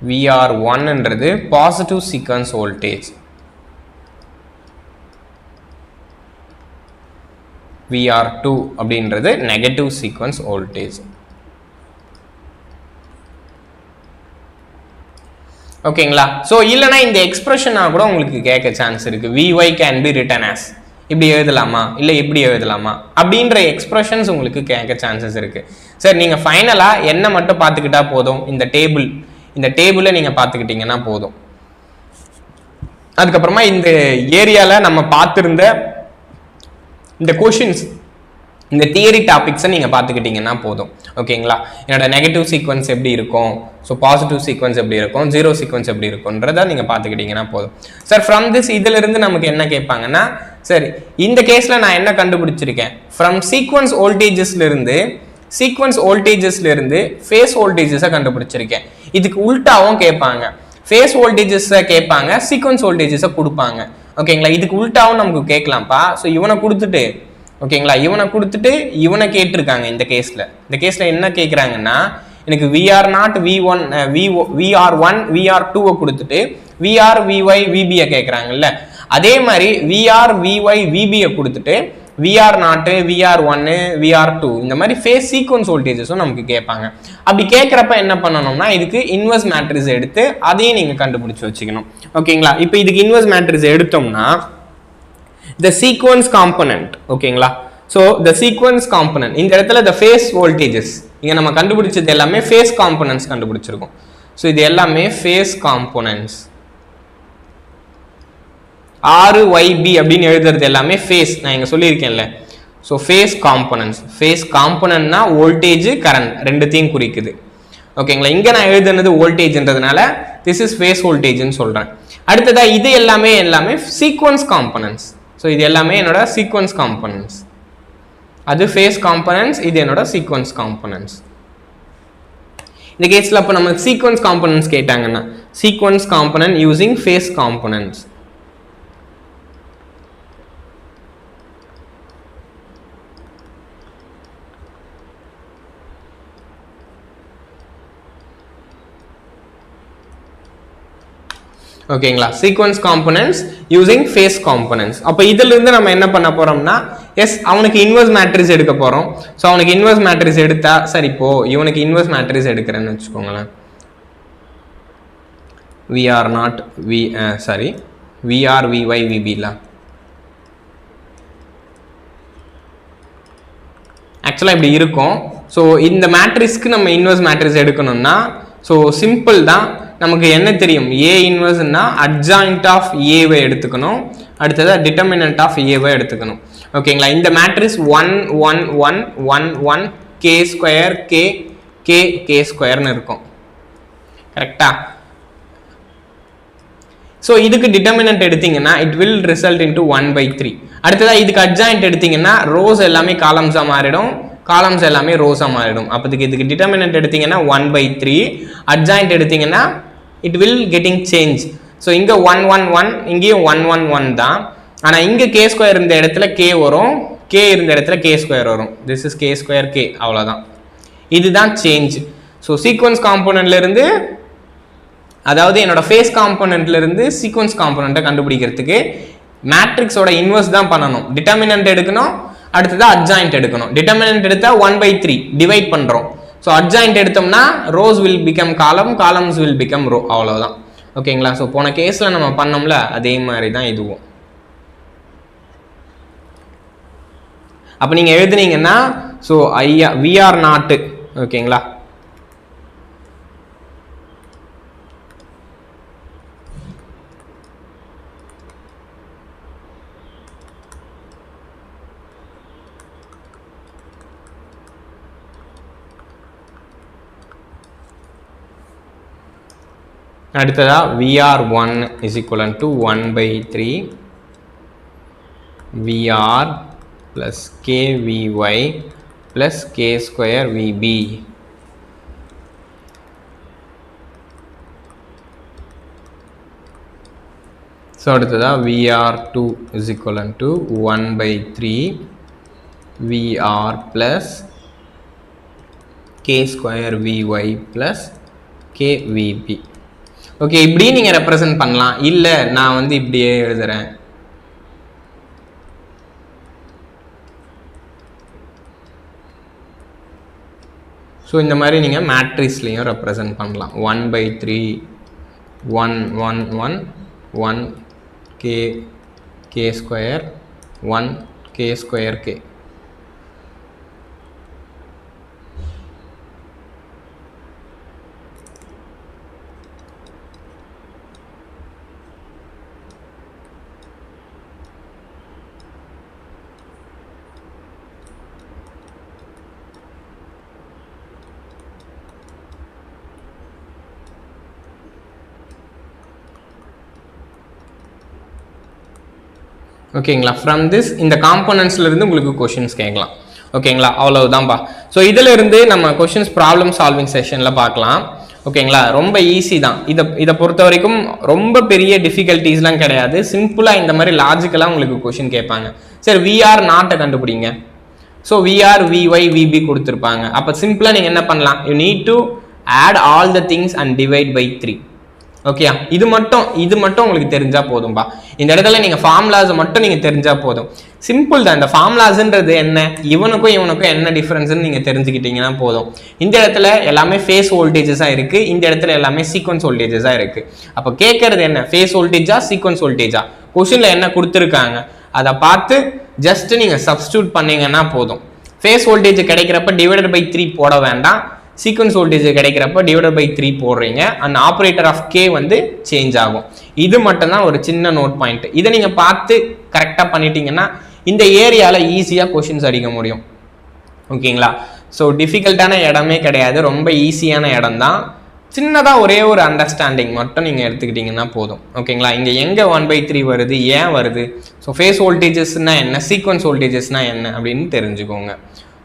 Vr1ன்றது பாசிட்டிவ் சீக்வன்ஸ் வோல்டேஜ். Vr2 அப்படின்றது நெகட்டிவ் சீக்வன்ஸ் வோல்டேஜ். ஓகேங்களா? ஸோ இல்லைனா இந்த எக்ஸ்பிரஷனாக கூட உங்களுக்கு கேட்க சான்ஸ் இருக்கு. Vy can be written as, இப்படி எழுதலாமா இல்லை இப்படி எழுதலாமா அப்படின்ற எக்ஸ்பிரஷன்ஸ் உங்களுக்கு கேட்க சான்சஸ் இருக்கு. சார் நீங்கள் ஃபைனலாக என்ன மட்டும் பார்த்துக்கிட்டா போதும், இந்த டேபிளை நீங்கள் பார்த்துக்கிட்டீங்கன்னா போதும். அதுக்கப்புறமா இந்த ஏரியாவில் நம்ம பார்த்துருந்த இந்த கொஷின்ஸ், இந்த தியரி டாபிக்ஸை நீங்கள் பார்த்துக்கிட்டீங்கன்னா போதும். ஓகேங்களா? என்னோட நெகட்டிவ் சீக்வன்ஸ் எப்படி இருக்கும், ஸோ பாசிட்டிவ் சீக்வன்ஸ் எப்படி இருக்கும், ஜீரோ சீக்வன்ஸ் எப்படி இருக்கும்ன்றதை நீங்கள் பார்த்துக்கிட்டீங்கன்னா போதும். சார் ஃப்ரம் திஸ் இதிலிருந்து நமக்கு என்ன கேட்பாங்கன்னா, சரி இந்த கேஸில் நான் என்ன கண்டுபிடிச்சிருக்கேன், ஃப்ரம் சீக்வன்ஸ் வோல்டேஜஸ்லேருந்து ஃபேஸ் வோல்டேஜஸை கண்டுபிடிச்சிருக்கேன். இதுக்கு உல்டாவும் கேட்பாங்க. ஃபேஸ் வோல்டேஜஸை கேட்பாங்க, சீக்வன்ஸ் வோல்டேஜஸை கொடுப்பாங்க. ஓகேங்களா? இதுக்கு உல்டாவும் நமக்கு கேட்கலாம்ப்பா. ஸோ இவனை கொடுத்துட்டு, ஓகேங்களா, இவனை கொடுத்துட்டு இவனை கேட்டிருக்காங்க. இந்த கேஸில் என்ன கேட்குறாங்கன்னா, எனக்கு Vr0, Vr1, Vr2 கொடுத்துட்டு Vr, Vy, Vb கேட்குறாங்கல்ல. அதே மாதிரி விஆர் விஒய் விபியை கொடுத்துட்டு VR0 VR1 VR2 இந்த மாதிரி ஃபேஸ் சீக்வன்ஸ் வோல்டேஜஸும் நமக்கு கேட்பாங்க. அப்படி கேட்குறப்ப என்ன பண்ணணும்னா இதுக்கு இன்வெர்ஸ் மேட்ரிக்ஸ் எடுத்து அதையும் நீங்கள் கண்டுபிடிச்சி வச்சுக்கணும். ஓகேங்களா? இப்போ இதுக்கு இன்வெர்ஸ் மேட்ரிக்ஸ் எடுத்தோம்னா the sequence component, ஓகேங்களா? ஸோ the sequence component இந்த இடத்துல the phase voltages இங்கே நம்ம கண்டுபிடிச்சது எல்லாமே phase components கண்டுபிடிச்சிருக்கோம். ஸோ இது எல்லாமே phase components. RYB அப்படின்னு எழுதுறது எல்லாமே ஃபேஸ். நான் இங்க சொல்லியிருக்கேன்ல. So phase components. ஃபேஸ் காம்பனன்ட்னா வோல்டேஜ் கரண்ட் ரெண்டுத்தையும் குறிக்குது. ஓகேங்களா? இங்க நான் எழுதுனது வோல்டேஜ்ன்றதுனால திஸ் இஸ் ஃபேஸ் வோல்டேஜ்னு சொல்றேன். அடுத்ததா இது எல்லாமே சீக்வன்ஸ் காம்பனன்ட்ஸ். ஸோ இது எல்லாமே என்னோட சீக்வன்ஸ் காம்பனன்ட்ஸ். அது ஃபேஸ் காம்பனன்ட்ஸ், இது என்னோட சீக்வன்ஸ் காம்பனன்ட்ஸ். இந்த கேஸ்ல அப்போ நம்ம சீக்வன்ஸ் காம்பனன்ட்ஸ் கேட்டாங்கன்னா sequence component using phase components. ஓகேங்களா? Sequence components using phase components. அப்போ இதுல இருந்து நம்ம என்ன பண்ண போறோம்னா எஸ் அவனுக்கு இன்வெர்ஸ் மேட்ரிக்ஸ் எடுக்க போறோம். ஸோ அவனுக்கு இன்வெர்ஸ் மேட்ரிக்ஸ் எடுத்தா சரி, இப்போ இவனுக்கு இன்வெர்ஸ் மேட்ரிக்ஸ் எடுக்கிறேன்னு வச்சுக்கோங்களேன். VR VY VB ஆக்சுவலாக இப்படி இருக்கும். ஸோ இந்த மேட்ரிக்ஸ்க்கு நம்ம இன்வெர்ஸ் மேட்ரிக்ஸ் எடுக்கணும்னா ஸோ சிம்பிள் தான். நமக்கு என்ன தெரியும்? A இன்வெர்ஸ்னா அட்ஜாயிண்ட் ஆஃப் ஏவை எடுத்துக்கணும், அடுத்தது டிட்டர்மினன்ட் ஆஃப் ஏவை எடுத்துக்கணும். ஓகேங்களா? இந்த matrix 1 1 1 1 1 K square K K K ஸ்கொயர்னு இருக்கும். கரெக்டா? ஸோ இதுக்கு டிட்டர்மினன்ட் எடுத்தீங்கன்னா இட் வில் ரிசல்ட் இன்டு 1/3. அடுத்ததா இதுக்கு அட்ஜாயிண்ட் எடுத்தீங்கன்னா ரோஸ் எல்லாமே காலம்ஸா மாறிடும், காலம்ஸ் எல்லாமே ரோஸா மாறிடும். அப்போதுக்கு இதுக்கு டிட்டர்மினன்ட் எடுத்தீங்கன்னா 1/3, அட்ஜாயிண்ட் எடுத்தீங்கன்னா it will getting change. So இங்கே 1 1 1 இங்கேயும் 1 1 1 தான். ஆனால் இங்கே கே ஸ்கொயர் இருந்த இடத்துல கே வரும், கே இருந்த இடத்துல கே ஸ்கொயர் வரும். This is K square K, அவ்வளோதான். இதுதான் சேஞ்ச். ஸோ சீக்வன்ஸ் காம்போனன்ட்ல இருந்து, அதாவது என்னோட ஃபேஸ் காம்போனன்ட்ல இருந்து சீக்வன்ஸ் காம்போனன்ட்டை கண்டுபிடிக்கிறதுக்கு மேட்ரிக்ஸோட இன்வெர்ஸ் தான் பண்ணணும். டிட்டர்மினன்ட் எடுக்கணும், அடுத்தது அட்ஜாயிண்ட் எடுக்கணும். டிட்டர்மினன்ட் எடுத்தா 1/3 டிவைட் பண்றோம். ஸோ அட்ஜாயிண்ட் எடுத்தோம்னா ரோஸ் வில் பிகம் காலம், காலம்ஸ் வில் பிகம் ரோ, அவ்வளோதான். ஓகேங்களா? ஸோ போன கேஸில் நம்ம பண்ணோம்ல அதே மாதிரி தான் இதுவும். அப்போ நீங்கள் எழுதுனீங்கன்னா ஸோ VR0, ஓகேங்களா? அடுத்ததா VR1 is equivalent to 1/3 VR plus KVY plus K square VB. So அடுத்ததா VR2 is equivalent to 1/3 VR plus K square VY plus KVB. Okay, இப்படி நீங்கள் ரெப்ரசன்ட் பண்ணலாம். இல்லை நான் வந்து இப்படியே எழுதுறேன். ஸோ இந்த மாதிரி நீங்கள் மேட்ரிக்ஸ்லையும் ரெப்ரசன்ட் பண்ணலாம். 1/3 1 1 1 1 K K square 1 K square K. ஓகேங்களா? ஃப்ரம் திஸ் இந்த காம்போனன்ட்ஸ்ல இருந்து உங்களுக்கு கொஷின்ஸ் கேட்கலாம். ஓகேங்களா? அவ்வளவுதான்பா. ஸோ இதுல இருந்து நம்ம கொஷின்ஸ் ப்ராப்ளம் சால்விங் செஷன்ல பார்க்கலாம். ஓகேங்களா? ரொம்ப ஈஸி தான். இதை பொறுத்த வரைக்கும் ரொம்ப பெரிய டிஃபிகல்ட்டிஸ்லாம் கிடையாது. சிம்பிளா இந்த மாதிரி லாஜிக்கலாக உங்களுக்கு கொஷின் கேட்பாங்க. சரி, VR0 கண்டுபிடிங்க. ஸோ VR VY VB கொடுத்துருப்பாங்க. அப்போ சிம்பிளா நீங்க என்ன பண்ணலாம்? You need to add all the things and divide by 3. ஓகேயா, இது மட்டும் உங்களுக்கு தெரிஞ்சா போதும்பா. இந்த இடத்துல நீங்க ஃபார்முலாஸ் மட்டும் நீங்க தெரிஞ்சா போதும். சிம்பிள் தான். இந்த ஃபார்முலாஸ்ன்றது என்ன, இவனுக்கும் என்ன டிஃபரன்ஸ்னு நீங்க தெரிஞ்சுக்கிட்டீங்கன்னா போதும். இந்த இடத்துல எல்லாமே ஃபேஸ் வோல்டேஜஸா இருக்கு, இந்த இடத்துல எல்லாமே சீக்வன்ஸ் வோல்டேஜஸா இருக்கு. அப்ப கேட்கறது என்ன, ஃபேஸ் வோல்டேஜா சீக்வன்ஸ் வோல்டேஜா, கொஸ்டின்ல என்ன கொடுத்துருக்காங்க அதை பார்த்து ஜஸ்ட் நீங்க சப்ஸ்டியூட் பண்ணீங்கன்னா போதும். ஃபேஸ் வோல்டேஜ் கிடைக்கிறப்ப டிவைடட் பை 3 போட வேண்டாம், சீக்வன்ஸ் வோல்டேஜ் கிடைக்கிறப்ப டிவைடட் பை 3 போடுறீங்க. அண்ட் ஆப்ரேட்டர் ஆஃப் கே வந்து சேஞ்ச் ஆகும். இது மட்டும் தான் ஒரு சின்ன நோட் பாயிண்ட். இதை நீங்க பார்த்து கரெக்டா பண்ணிட்டீங்கன்னா இந்த ஏரியால ஈஸியா கொஸ்டின்ஸ் அடிக்க முடியும். ஓகேங்களா, ஸோ டிஃபிகல்ட்டான இடமே கிடையாது, ரொம்ப ஈஸியான இடம் தான். சின்னதா ஒரே ஒரு அண்டர்ஸ்டாண்டிங் மட்டும் நீங்க எடுத்துக்கிட்டீங்கன்னா போதும். ஓகேங்களா, இங்க எங்க 1/3 வருது, ஏன் வருது, ஸோ ஃபேஸ் வோல்டேஜஸ்னா என்ன, சீக்வன்ஸ் வோல்டேஜஸ்னா என்ன அப்படின்னு தெரிஞ்சுக்கோங்க.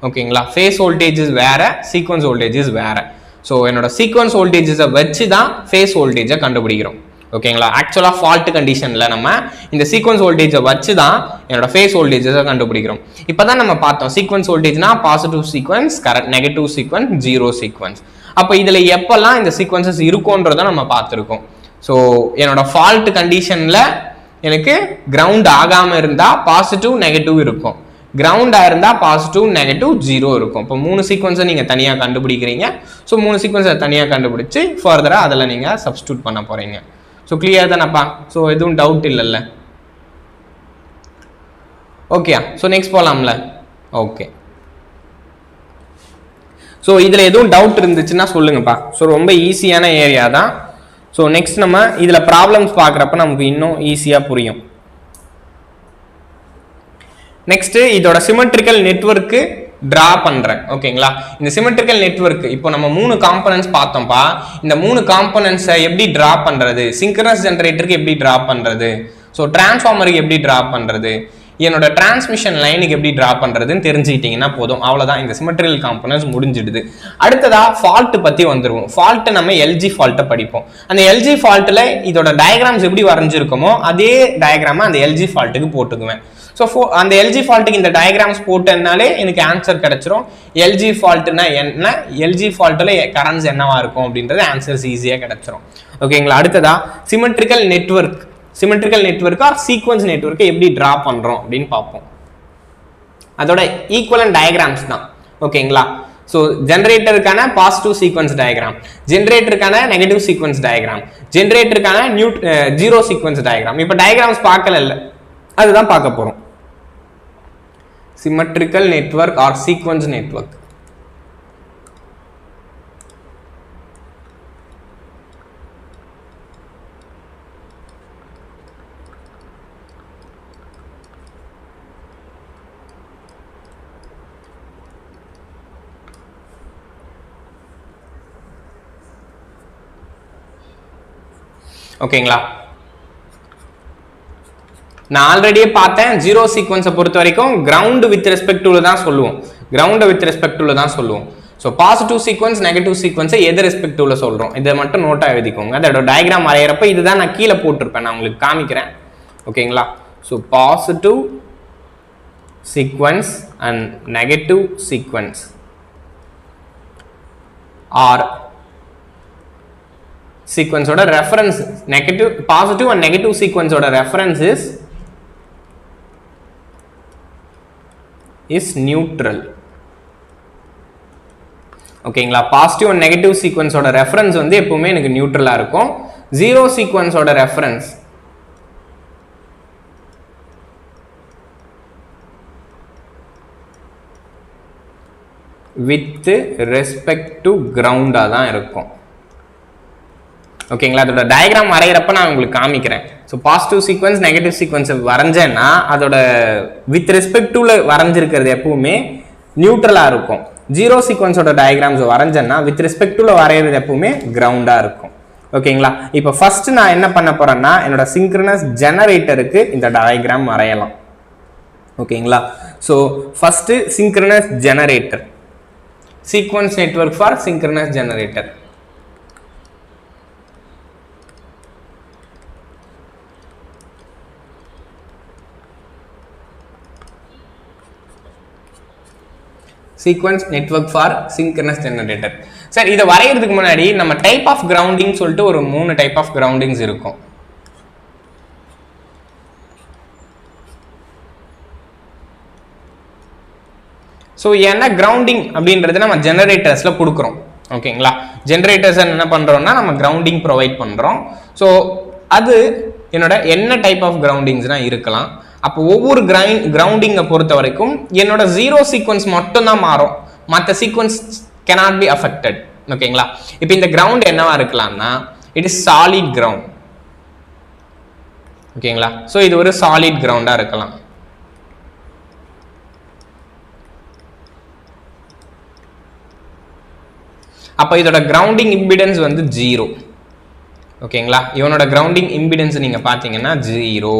ஓகேங்களா, ஃபேஸ் வோல்டேஜஸ் வேற, சீக்வன்ஸ் வோல்டேஜஸ் வேற. ஸோ என்னோட சீக்வன்ஸ் வோல்டேஜஸை வச்சு தான் ஃபேஸ் வோல்டேஜை கண்டுபிடிக்கிறோம். ஓகேங்களா, ஆக்சுவலாக ஃபால்ட் கண்டிஷனில் நம்ம இந்த சீக்வன்ஸ் வோல்டேஜை வச்சு தான் என்னோட ஃபேஸ் வோல்டேஜஸை கண்டுபிடிக்கிறோம். இப்போ தான் நம்ம பார்த்தோம் சீக்வன்ஸ் வோல்டேஜ்னா positive sequence, correct, negative sequence, zero sequence. அப்போ இதில் எப்பெல்லாம் இந்த சீக்வன்சஸ் இருக்கும்ன்றதை நம்ம பார்த்துருக்கோம். ஸோ என்னோட ஃபால்ட் கண்டிஷனில் எனக்கு கிரவுண்ட் ஆகாமல் இருந்தால் பாசிட்டிவ் நெகட்டிவ் இருக்கும், கிரவுண்ட் ஆயிருந்தா பாசிட்டிவ் நெகட்டிவ் ஜீரோ இருக்கும். இப்போ 3 சீக்வன்ஸை நீங்கள் தனியாக கண்டுபிடிக்கிறீங்க. ஸோ 3 சீக்வன்ஸை தனியாக கண்டுபிடிச்சு ஃபர்தராக அதில் நீங்கள் சப்ஸ்டியூட் பண்ண போகிறீங்க. ஸோ கிளியர் தானப்பா, ஸோ எதுவும் டவுட் இல்லைல்ல? ஓகே, ஸோ நெக்ஸ்ட் போகலாம்ல. ஓகே, ஸோ இதில் எதுவும் டவுட் இருந்துச்சுன்னா சொல்லுங்கப்பா. ஸோ ரொம்ப ஈஸியான ஏரியா தான். ஸோ நெக்ஸ்ட் நம்ம இதில் ப்ராப்ளம்ஸ் பார்க்குறப்ப நமக்கு இன்னும் ஈஸியாக புரியும். நெக்ஸ்ட் இதோட சிமெட்ரிக்கல் நெட்வொர்க்கு டிரா பண்றேன். ஓகேங்களா, இந்த சிமெட்ரிக்கல் நெட்வொர்க் இப்போ நம்ம 3 காம்பனன்ட்ஸ் பார்த்தோம்ப்பா. இந்த 3 காம்பனன்ட்ஸை எப்படி டிரா பண்றது, சிங்க்ரனஸ் ஜெனரேட்டருக்கு எப்படி டிரா பண்றது, ஸோ டிரான்ஸ்ஃபார்மருக்கு எப்படி டிரா பண்றது, என்னோட டிரான்ஸ்மிஷன் லைனுக்கு எப்படி டிரா பண்றதுன்னு தெரிஞ்சுக்கிட்டீங்கன்னா போதும். அவ்வளவுதான், இந்த சிமெட்ரிக்கல் காம்பனன்ட்ஸ் முடிஞ்சிடுது. அடுத்ததா ஃபால்ட் பத்தி வந்துருவோம். ஃபால்ட் நம்ம எல்ஜி ஃபால்ட்டை படிப்போம். அந்த எல்ஜி ஃபால்ட்ல இதோட டயக்ராம்ஸ் எப்படி வரைஞ்சிருக்கோமோ அதே டயக்ராமை அந்த எல்ஜி ஃபால்ட்டுக்கு போட்டுக்குவேன். ஸோ அந்த எல்ஜி ஃபால்ட்டுக்கு இந்த டயக்ராம்ஸ் போட்டதுனாலே எனக்கு ஆன்சர் கிடைச்சிரும். எல்ஜி ஃபால்ட்னா என்ன, எல்ஜி ஃபால்ட்டில் கரண்ட்ஸ் என்னவா இருக்கும் அப்படின்றது ஆன்சர்ஸ் ஈஸியாக கிடைச்சிரும். ஓகேங்களா, அடுத்ததா symmetrical network, symmetrical network R sequence நெட்வொர்க்கை எப்படி டிரா பண்றோம் அப்படின்னு பார்ப்போம். அதோட ஈக்குவலன்ட் டயக்ராம்ஸ் தான். ஓகேங்களா, ஸோ ஜென்ரேட்டருக்கான பாசிட்டிவ் சீக்வன்ஸ் டயக்ராம், ஜென்ரேட்டருக்கான நெகட்டிவ் சீக்வன்ஸ் டயக்ராம், ஜென்ரேட்டருக்கான ஜீரோ சீக்வன்ஸ் டயக்ராம். இப்போ டயக்ராம்ஸ் பார்க்கல, அதுதான் பார்க்க போறோம். Symmetrical network R sequence network. ஓகேங்களா, நான் ஆல்ரெடியே பார்த்தேன். ஜீரோ சீக்வன்ஸை பொறுத்த வரைக்கும் கிரவுண்ட் வித் ரெஸ்பெக்ட் டு தான் சொல்லுவோம், கிரவுண்ட் வித் ரெஸ்பெக்ட் டு தான் சொல்லுவோம். ஸோ பாசிட்டிவ் சீக்வன்ஸ் நெகட்டிவ் சீக்வன்ஸை எது ரெஸ்பெக்ட் டு சொல்றோம், இதை மட்டும் நோட்டா எழுதிக்கோங்க. அதோட டயக்ராம் வரைகிறப்ப இதுதான் நான் கீழே போட்டிருப்பேன், நான் உங்களுக்கு காமிக்கிறேன். ஓகேங்களா, so positive sequence and negative sequence are சீக்வன்ஸோட reference, negative positive and negative சீக்வன்ஸோட ரெஃபரன்ஸ் is neutral. ஓகேங்களா, பாசிட்டிவ் அண்ட் நெகட்டிவ் சீக்வன்ஸோட ரெஃபரன்ஸ் வந்து எப்பவுமே எனக்கு நியூட்ரலா இருக்கும். ஜீரோ சீக்வன்ஸோட ரெஃபரன்ஸ் வித் ரெஸ்பெக்ட் டு கிரவுண்டா தான் இருக்கும். ஓகேங்களா, அதோட டயக்ராம் வரைகிறப்ப நான் உங்களுக்கு காமிக்கிறேன். So positive sequence negative sequence வரைஞ்சேன்னா அதோட வித் ரெஸ்பெக்ட் டு வரைஞ்சிருக்கிறது எப்பவுமே நியூட்ரலா இருக்கும். ஜீரோ சீக்வன்ஸோட டயக்ராம்ஸ் வரைஞ்சேன்னா வித் ரெஸ்பெக்ட் டு வரைகிறது எப்பவுமே கிரவுண்டா இருக்கும். ஓகேங்களா, இப்போ ஃபர்ஸ்ட் நான் என்ன பண்ண போறேன்னா என்னோட சிங்க்ரனஸ் ஜெனரேட்டருக்கு இந்த டயக்ராம் வரையலாம். ஓகேங்களா, so first synchronous generator, sequence network for synchronous generator. sequence network for synchronous generator. Sir இதை வரைகிறதுக்கு முன்னாடி நம்ம டைப் ஆஃப் கிரவுண்டிங் சொல்லிட்டு ஒரு 3 டைப் ஆஃப் கிரவுண்டிங்ஸ் இருக்கும். ஸோ என்ன கிரவுண்டிங் அப்படின்றது நம்ம ஜெனரேட்டர்ஸ்ல கொடுக்குறோம். ஓகேங்களா, ஜெனரேட்டர்ஸ் என்ன பண்றோம்னா நம்ம கிரவுண்டிங் ப்ரொவைட் பண்றோம். ஸோ அது என்னோட என்ன டைப் ஆஃப் கிரவுண்டிங்ஸ்னா இருக்கலாம். அப்போ ஒவ்வொரு கிரவுண்டிங்கை பொறுத்த வரைக்கும் என்னோட 0 சீக்வன்ஸ் மட்டும் தான் மாறும், மற்ற சீக்வன்ஸ் cannot be affected. ஓகேங்களா, இப்போ இந்த கிரவுண்ட் என்னவா இருக்கலாம்னா இட் இஸ் சாலிட் கிரவுண்ட். ஓகேங்களா, ஸோ இது ஒரு சாலிட் கிரவுண்டா இருக்கலாம். அப்போ இதோட கிரவுண்டிங் இம்பிடன்ஸ் வந்து 0. ஓகேங்களா, இவனோட கிரவுண்டிங் இம்பிடன்ஸ் நீங்க பாத்தீங்கன்னா 0.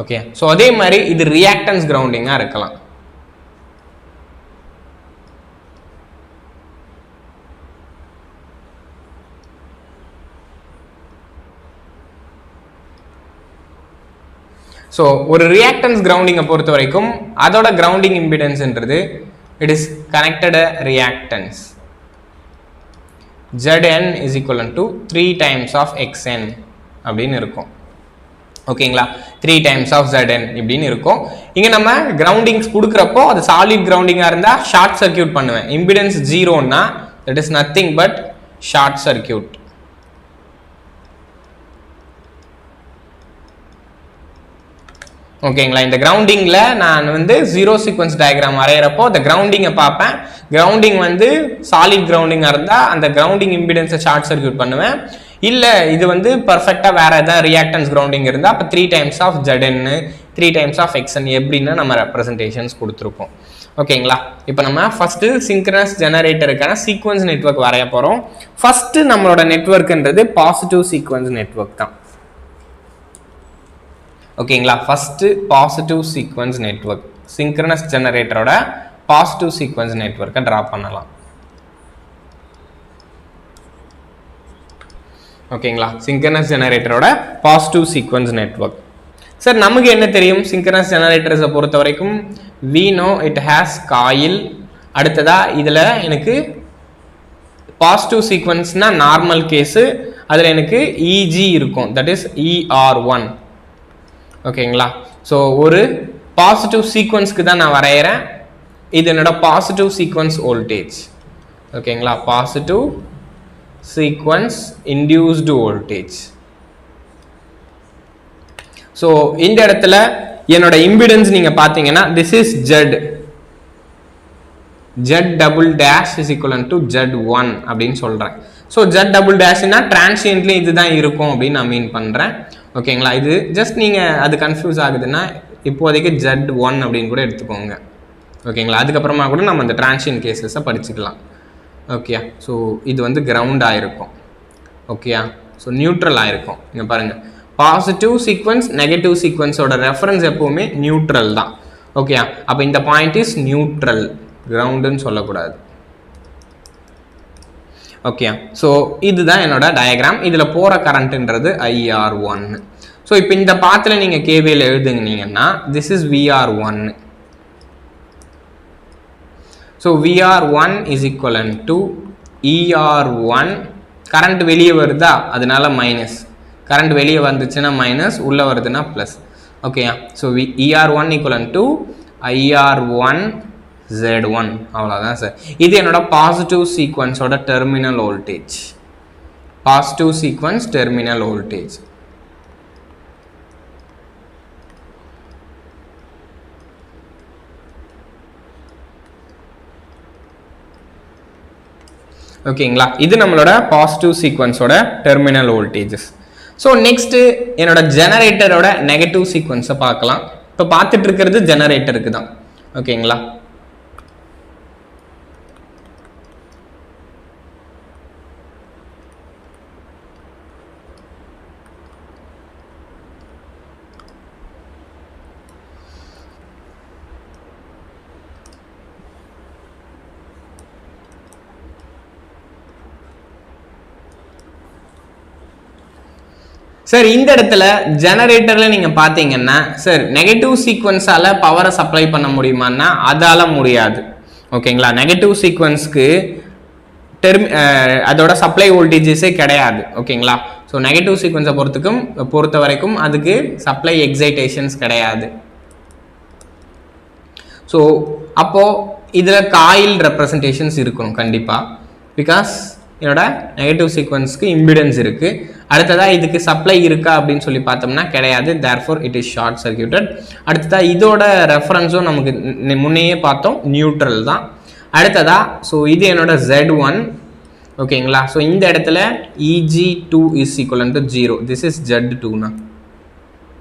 ஓகே, ஸோ அதே மாதிரி இது ரியாக்டன்ஸ் கிரவுண்டிங்கா இருக்கலாம். ஸோ ஒரு ரியாக்டன்ஸ் கிரவுண்டிங்கை பொறுத்த வரைக்கும் அதோட கிரவுண்டிங் இம்பிடன்ஸ்ன்றது it is connected reactance. Zn is equivalent to 3 times of Xn அப்படின்னு இருக்கும். ஓகேங்களா, 3 times of Zn இப்படின்னு இருக்கும். இங்க நம்ம கிரவுண்டிங்ஸ் கொடுக்குறப்போ அது சாலிட் கிரவுண்டிங்கா இருந்தா ஷார்ட் சர்க்கியூட் பண்ணுவேன். இம்பிடன்ஸ் 0னா that is nothing but short circuit. ஓகேங்களா, இந்த கிரவுண்டிங்ல நான் வந்து 0 சீக்வன்ஸ் டயக்ராம் வரைகிறப்போ அந்த கிரவுண்டிங்கை பார்ப்பேன். கிரவுண்டிங் வந்து சாலிட் கிரவுண்டிங்கா இருந்தா அந்த கிரவுண்டிங் இம்பிடன்ஸை ஷார்ட் சர்க்கியூட் பண்ணுவேன். இல்ல இது வந்து பர்ஃபெக்டா வேற ஏதாவது ரியாக்டன்ஸ் கிரவுண்டிங் இருந்தா அப்ப 3 times of Zn 3 times of Xn எப்படின்னு நம்ம ரெப்ரசன்டேஷன்ஸ் கொடுத்துருப்போம். ஓகேங்களா, இப்போ நம்ம ஃபர்ஸ்ட் சிங்க்ரனஸ் ஜெனரேட்டருக்கான சீக்வன்ஸ் நெட்வொர்க் வரைய போறோம். ஃபர்ஸ்ட் நம்மளோட நெட்வொர்க்ன்றது பாசிட்டிவ் சீக்வன்ஸ் நெட்வொர்க் தான். ஓகேங்களா, first positive sequence network synchronous ஜெனரேட்டரோட பாசிட்டிவ் சீக்வன்ஸ் நெட்வொர்க்கை டிரா பண்ணலாம். ஓகேங்களா, சிங்க்ரனஸ் ஜெனரேட்டரோட பாசிட்டிவ் சீக்வன்ஸ் நெட்வொர்க். சார் நமக்கு என்ன தெரியும் சிங்க்ரனஸ் ஜெனரேட்டர்ஸை பொறுத்த வரைக்கும் we know it has coil. அடுத்ததா இதுல எனக்கு பாசிட்டிவ் சீக்வன்ஸ்னா நார்மல் கேஸ், அதுல எனக்கு EG இருக்கும், தட் இஸ் ER1. ஓகேங்களா, ஸோ ஒரு பாசிட்டிவ் சீக்வன்ஸ்க்கு தான் நான் வரைகிறேன். இது என்னோட பாசிட்டிவ் சீக்வன்ஸ் வோல்டேஜ். ஓகேங்களா, positive sequence induced voltage. So இந்த இடத்துல என்னோட இம்பிடன்ஸ் நீங்க பார்த்தீங்கன்னா this is Z double dash is equivalent to Z1 அப்படின்னு சொல்றேன். ஸோ Z double dashனா டிரான்சியன்ட்லி இதுதான் இருக்கும் அப்படின்னு நான் மீன் பண்றேன். ஓகேங்களா, இது ஜஸ்ட் நீங்க அது கன்ஃபியூஸ் ஆகுதுன்னா இப்போதைக்கு Z1 அப்படின்னு கூட எடுத்துக்கோங்க. ஓகேங்களா, அதுக்கப்புறமா கூட நம்ம அந்த டிரான்சியன் கேசஸை படிச்சுக்கலாம். ஓகே, ஸோ இது வந்து கிரவுண்ட் ஆயிருக்கும். ஓகே, ஸோ நியூட்ரல் ஆயிருக்கும். இங்க பாருங்க, பாசிட்டிவ் சீக்வன்ஸ் நெகட்டிவ் சீக்வன்ஸோட ரெஃபரன்ஸ் எப்பவுமே நியூட்ரல் தான். ஓகே, அப்போ இந்த பாயிண்ட் இஸ் நியூட்ரல், கிரவுண்டுன்னு சொல்லக்கூடாது. ஓகே, ஸோ இதுதான் என்னோட டயக்ராம். இதில் போகிற கரண்ட்ன்றது IR1. ஸோ இப்போ இந்த பாத்தில் நீங்கள் கேவிஎல் எழுதுனீங்கன்னா this is VR1. So VR1 is equivalent to ER1. Current வெளியே வருதா, அதனால மைனஸ். கரண்ட் வெளியே வந்துச்சுன்னா மைனஸ், உள்ளே வருதுன்னா plus. Okay, so ER1 equivalent to IR1 Z1. அவ்வளோதான் சார். இது என்னோட பாசிட்டிவ் சீக்வன்ஸோட terminal voltage. Positive sequence terminal voltage. ஓகேங்களா, இது நம்மளோட பாசிட்டிவ் சீக்வன்ஸோட டெர்மினல் வோல்டேஜஸ். ஸோ நெக்ஸ்ட் என்னோட ஜெனரேட்டரோட நெகட்டிவ் சீக்வன்ஸை பார்க்கலாம். இப்போ பார்த்துட்டு இருக்கிறது ஜெனரேட்டருக்கு தான். ஓகேங்களா, சார் இந்த இடத்துல ஜெனரேட்டர்ல நீங்க பாத்தீங்கன்னா சார் நெகட்டிவ் சீக்வன்ஸால பவரை சப்ளை பண்ண முடியுமான்னா அதால முடியாது. ஓகேங்களா, நெகட்டிவ் சீக்வன்ஸ்க்கு அதோட சப்ளை வோல்டேஜஸே கிடையாது. ஓகேங்களா? ஸோ நெகட்டிவ் சீக்வன்ஸை பொறுத்த வரைக்கும் அதுக்கு சப்ளை எக்ஸைட்டேஷன்ஸ் கிடையாது. ஸோ அப்போது இதில் காயில் ரெப்ரசன்டேஷன்ஸ் இருக்கணும் கண்டிப்பாக, பிகாஸ் என்னோட நெகட்டிவ் சீக்வன்ஸ்க்கு இம்பிடன்ஸ் இருக்குது. அடுத்ததாக இதுக்கு சப்ளை இருக்கா அப்படின்னு சொல்லி பார்த்தோம்னா கிடையாது, therefore it is short circuited. அடுத்ததாக இதோட ரெஃபரன்ஸும் நமக்கு முன்னையே பார்த்தோம், நியூட்ரல் தான். அடுத்ததா ஸோ இது என்னோட Z1. ஓகேங்களா? ஸோ இந்த இடத்துல EG2 is equal to 0. This is Z2னா.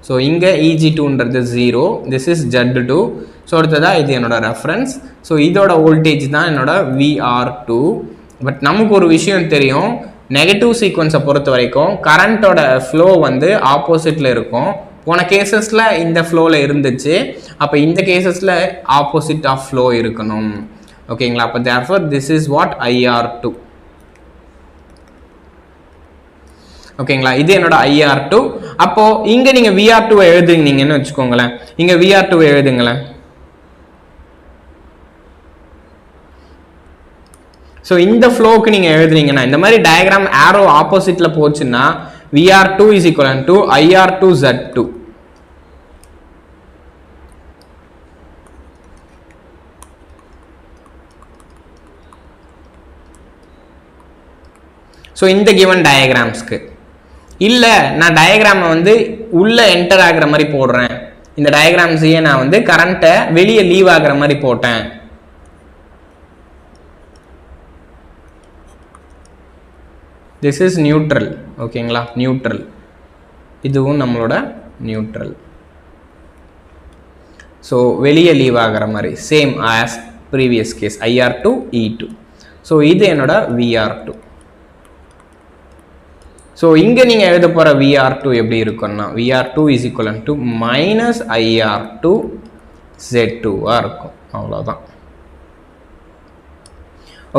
ஸோ இங்கே EG2ன்றது 0, திஸ் இஸ் Z2. ஸோ அடுத்ததா இது என்னோட ரெஃபரன்ஸ். ஸோ இதோட வோல்டேஜ் தான் என்னோட VR2. பட் நமக்கு ஒரு விஷயம் தெரியும், நெகட்டிவ் சீக்வன்ஸை பொறுத்த வரைக்கும் கரண்ட்டோட ஃப்ளோ வந்து ஆப்போசிட்டில் இருக்கும். போன கேசஸில் இந்த ஃப்ளோவில் இருந்துச்சு, அப்போ இந்த கேசஸில் ஆப்போசிட் ஆஃப் ஃப்ளோ இருக்கணும். ஓகேங்களா? அப்போ therefore this is what IR2. ஓகேங்களா? இது என்னோட IR2. அப்போ இங்க நீங்க VR2 எழுதுனீங்கன்னு வச்சுக்கோங்களேன், இங்க VR2 எழுதுங்களேன். ஸோ இந்த ஃப்ளோக்கு நீங்க எழுதுனீங்கன்னா, இந்த மாதிரி டயக்ராம் ஆரோ ஆப்போசிட்ல போச்சுன்னா VR2 is equal to IR2 Z2. So இந்த கிவன் டயக்ராம்ஸ்க்கு இல்லை, நான் டயக்ராமை வந்து உள்ளே என்டர் ஆகிற மாதிரி போடுறேன், இந்த டயக்ராம்ஸையே நான் வந்து கரண்ட்டை வெளியே லீவ் ஆகிற மாதிரி போட்டேன். This is neutral. ஓகேங்களா? நியூட்ரல். இதுவும் நம்மளோட நியூட்ரல். ஸோ வெளியே லீவ் ஆகிற மாதிரி same as previous case IR2 E2. ஸோ இது என்னோட VR2. ஸோ இங்கே நீங்கள் எழுத போகிற VR2 எப்படி இருக்குன்னா, VR2 is equal to minus IR2 Z2ஆக இருக்கும். அவ்வளோதான்.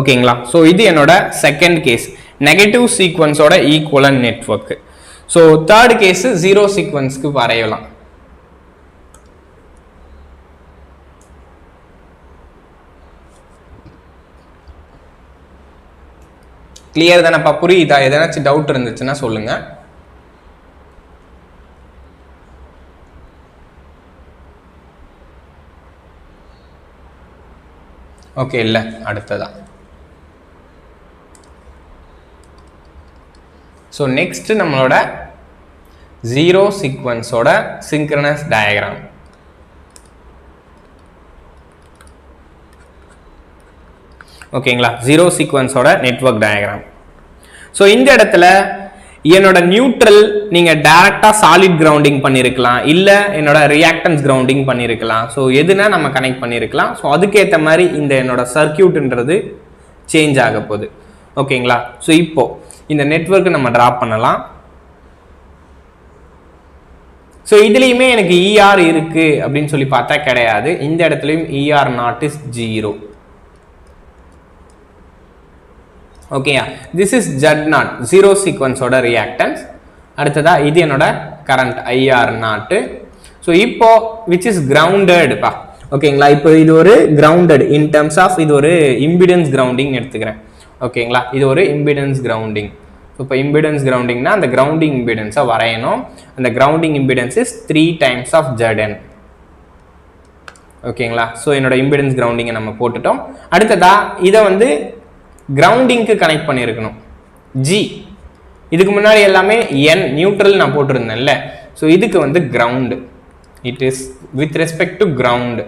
ஓகேங்களா? ஸோ இது என்னோட செகண்ட் கேஸ், நெகட்டிவ் சீக்வன்ஸோட equivalent network. So third case zero சீக்வன்ஸ்க்கு வரையலாம். கிளியர் தானப்பா? புரியுதா? எதனாச்சும் டவுட் இருந்துச்சுன்னா சொல்லுங்க. ஓகே, இல்லை அடுத்ததா. ஸோ நெக்ஸ்ட் நம்மளோட ஜீரோ சீக்வன்ஸோட சிங்க்ரனஸ் டயக்ராம். ஓகேங்களா? ஜீரோ சீக்வன்ஸோட நெட்வொர்க் டயக்ராம். ஸோ இந்த இடத்துல என்னோட நியூட்ரல் நீங்கள் டைரக்டாக சாலிட் கிரவுண்டிங் பண்ணியிருக்கலாம், இல்லை என்னோட ரியாக்டன்ஸ் கிரவுண்டிங் பண்ணியிருக்கலாம். ஸோ எதுனா நம்ம கனெக்ட் பண்ணியிருக்கலாம். ஸோ அதுக்கேற்ற மாதிரி இந்த என்னோட சர்க்கியூட்ன்றது சேஞ்ச் ஆக போகுது. ஓகேங்களா? ஸோ இப்போ இந்த நெட்வொர்க்கை நம்ம ட்ரா பண்ணலாம். ஸோ இதுலேயுமே எனக்கு ER இருக்கு அப்படின்னு சொல்லி பார்த்தா கிடையாது. இந்த இடத்துலையும் ER0 இஸ் 0. ஓகேயா? திஸ் இஸ் Z0, ஜீரோ சீக்வன்ஸோட ரியாக்டன்ஸ். அடுத்ததா இது என்னோட கரண்ட் IR0. ஸோ இப்போ விச் இஸ் கிரவுண்டட்ப்பா. ஓகேங்களா? இப்போ இது ஒரு கிரவுண்டட் இன் டர்ம்ஸ் ஆஃப் இது ஒரு இம்பிடன்ஸ் கிரவுண்டிங் எடுத்துக்கிறேன். ஓகேங்களா? இது ஒரு இம்பிடன்ஸ் கிரவுண்டிங். இப்போ இம்பிடன்ஸ் கிரவுண்டிங்னா அந்த கிரவுண்டிங் இம்பிடன்ஸை வரையணும். அந்த grounding impedance is 3 times of Zn. ஓகேங்களா? ஸோ என்னோட இம்பிடன்ஸ் கிரவுண்டிங்கை நம்ம போட்டுட்டோம். அடுத்ததா இதை வந்து கிரவுண்டிங்க்கு கனெக்ட் பண்ணியிருக்கணும். G இதுக்கு முன்னாடி எல்லாமே N நியூட்ரல் நான் போட்டிருந்தேன்ல. ஸோ இதுக்கு வந்து ground, it is with respect to ground.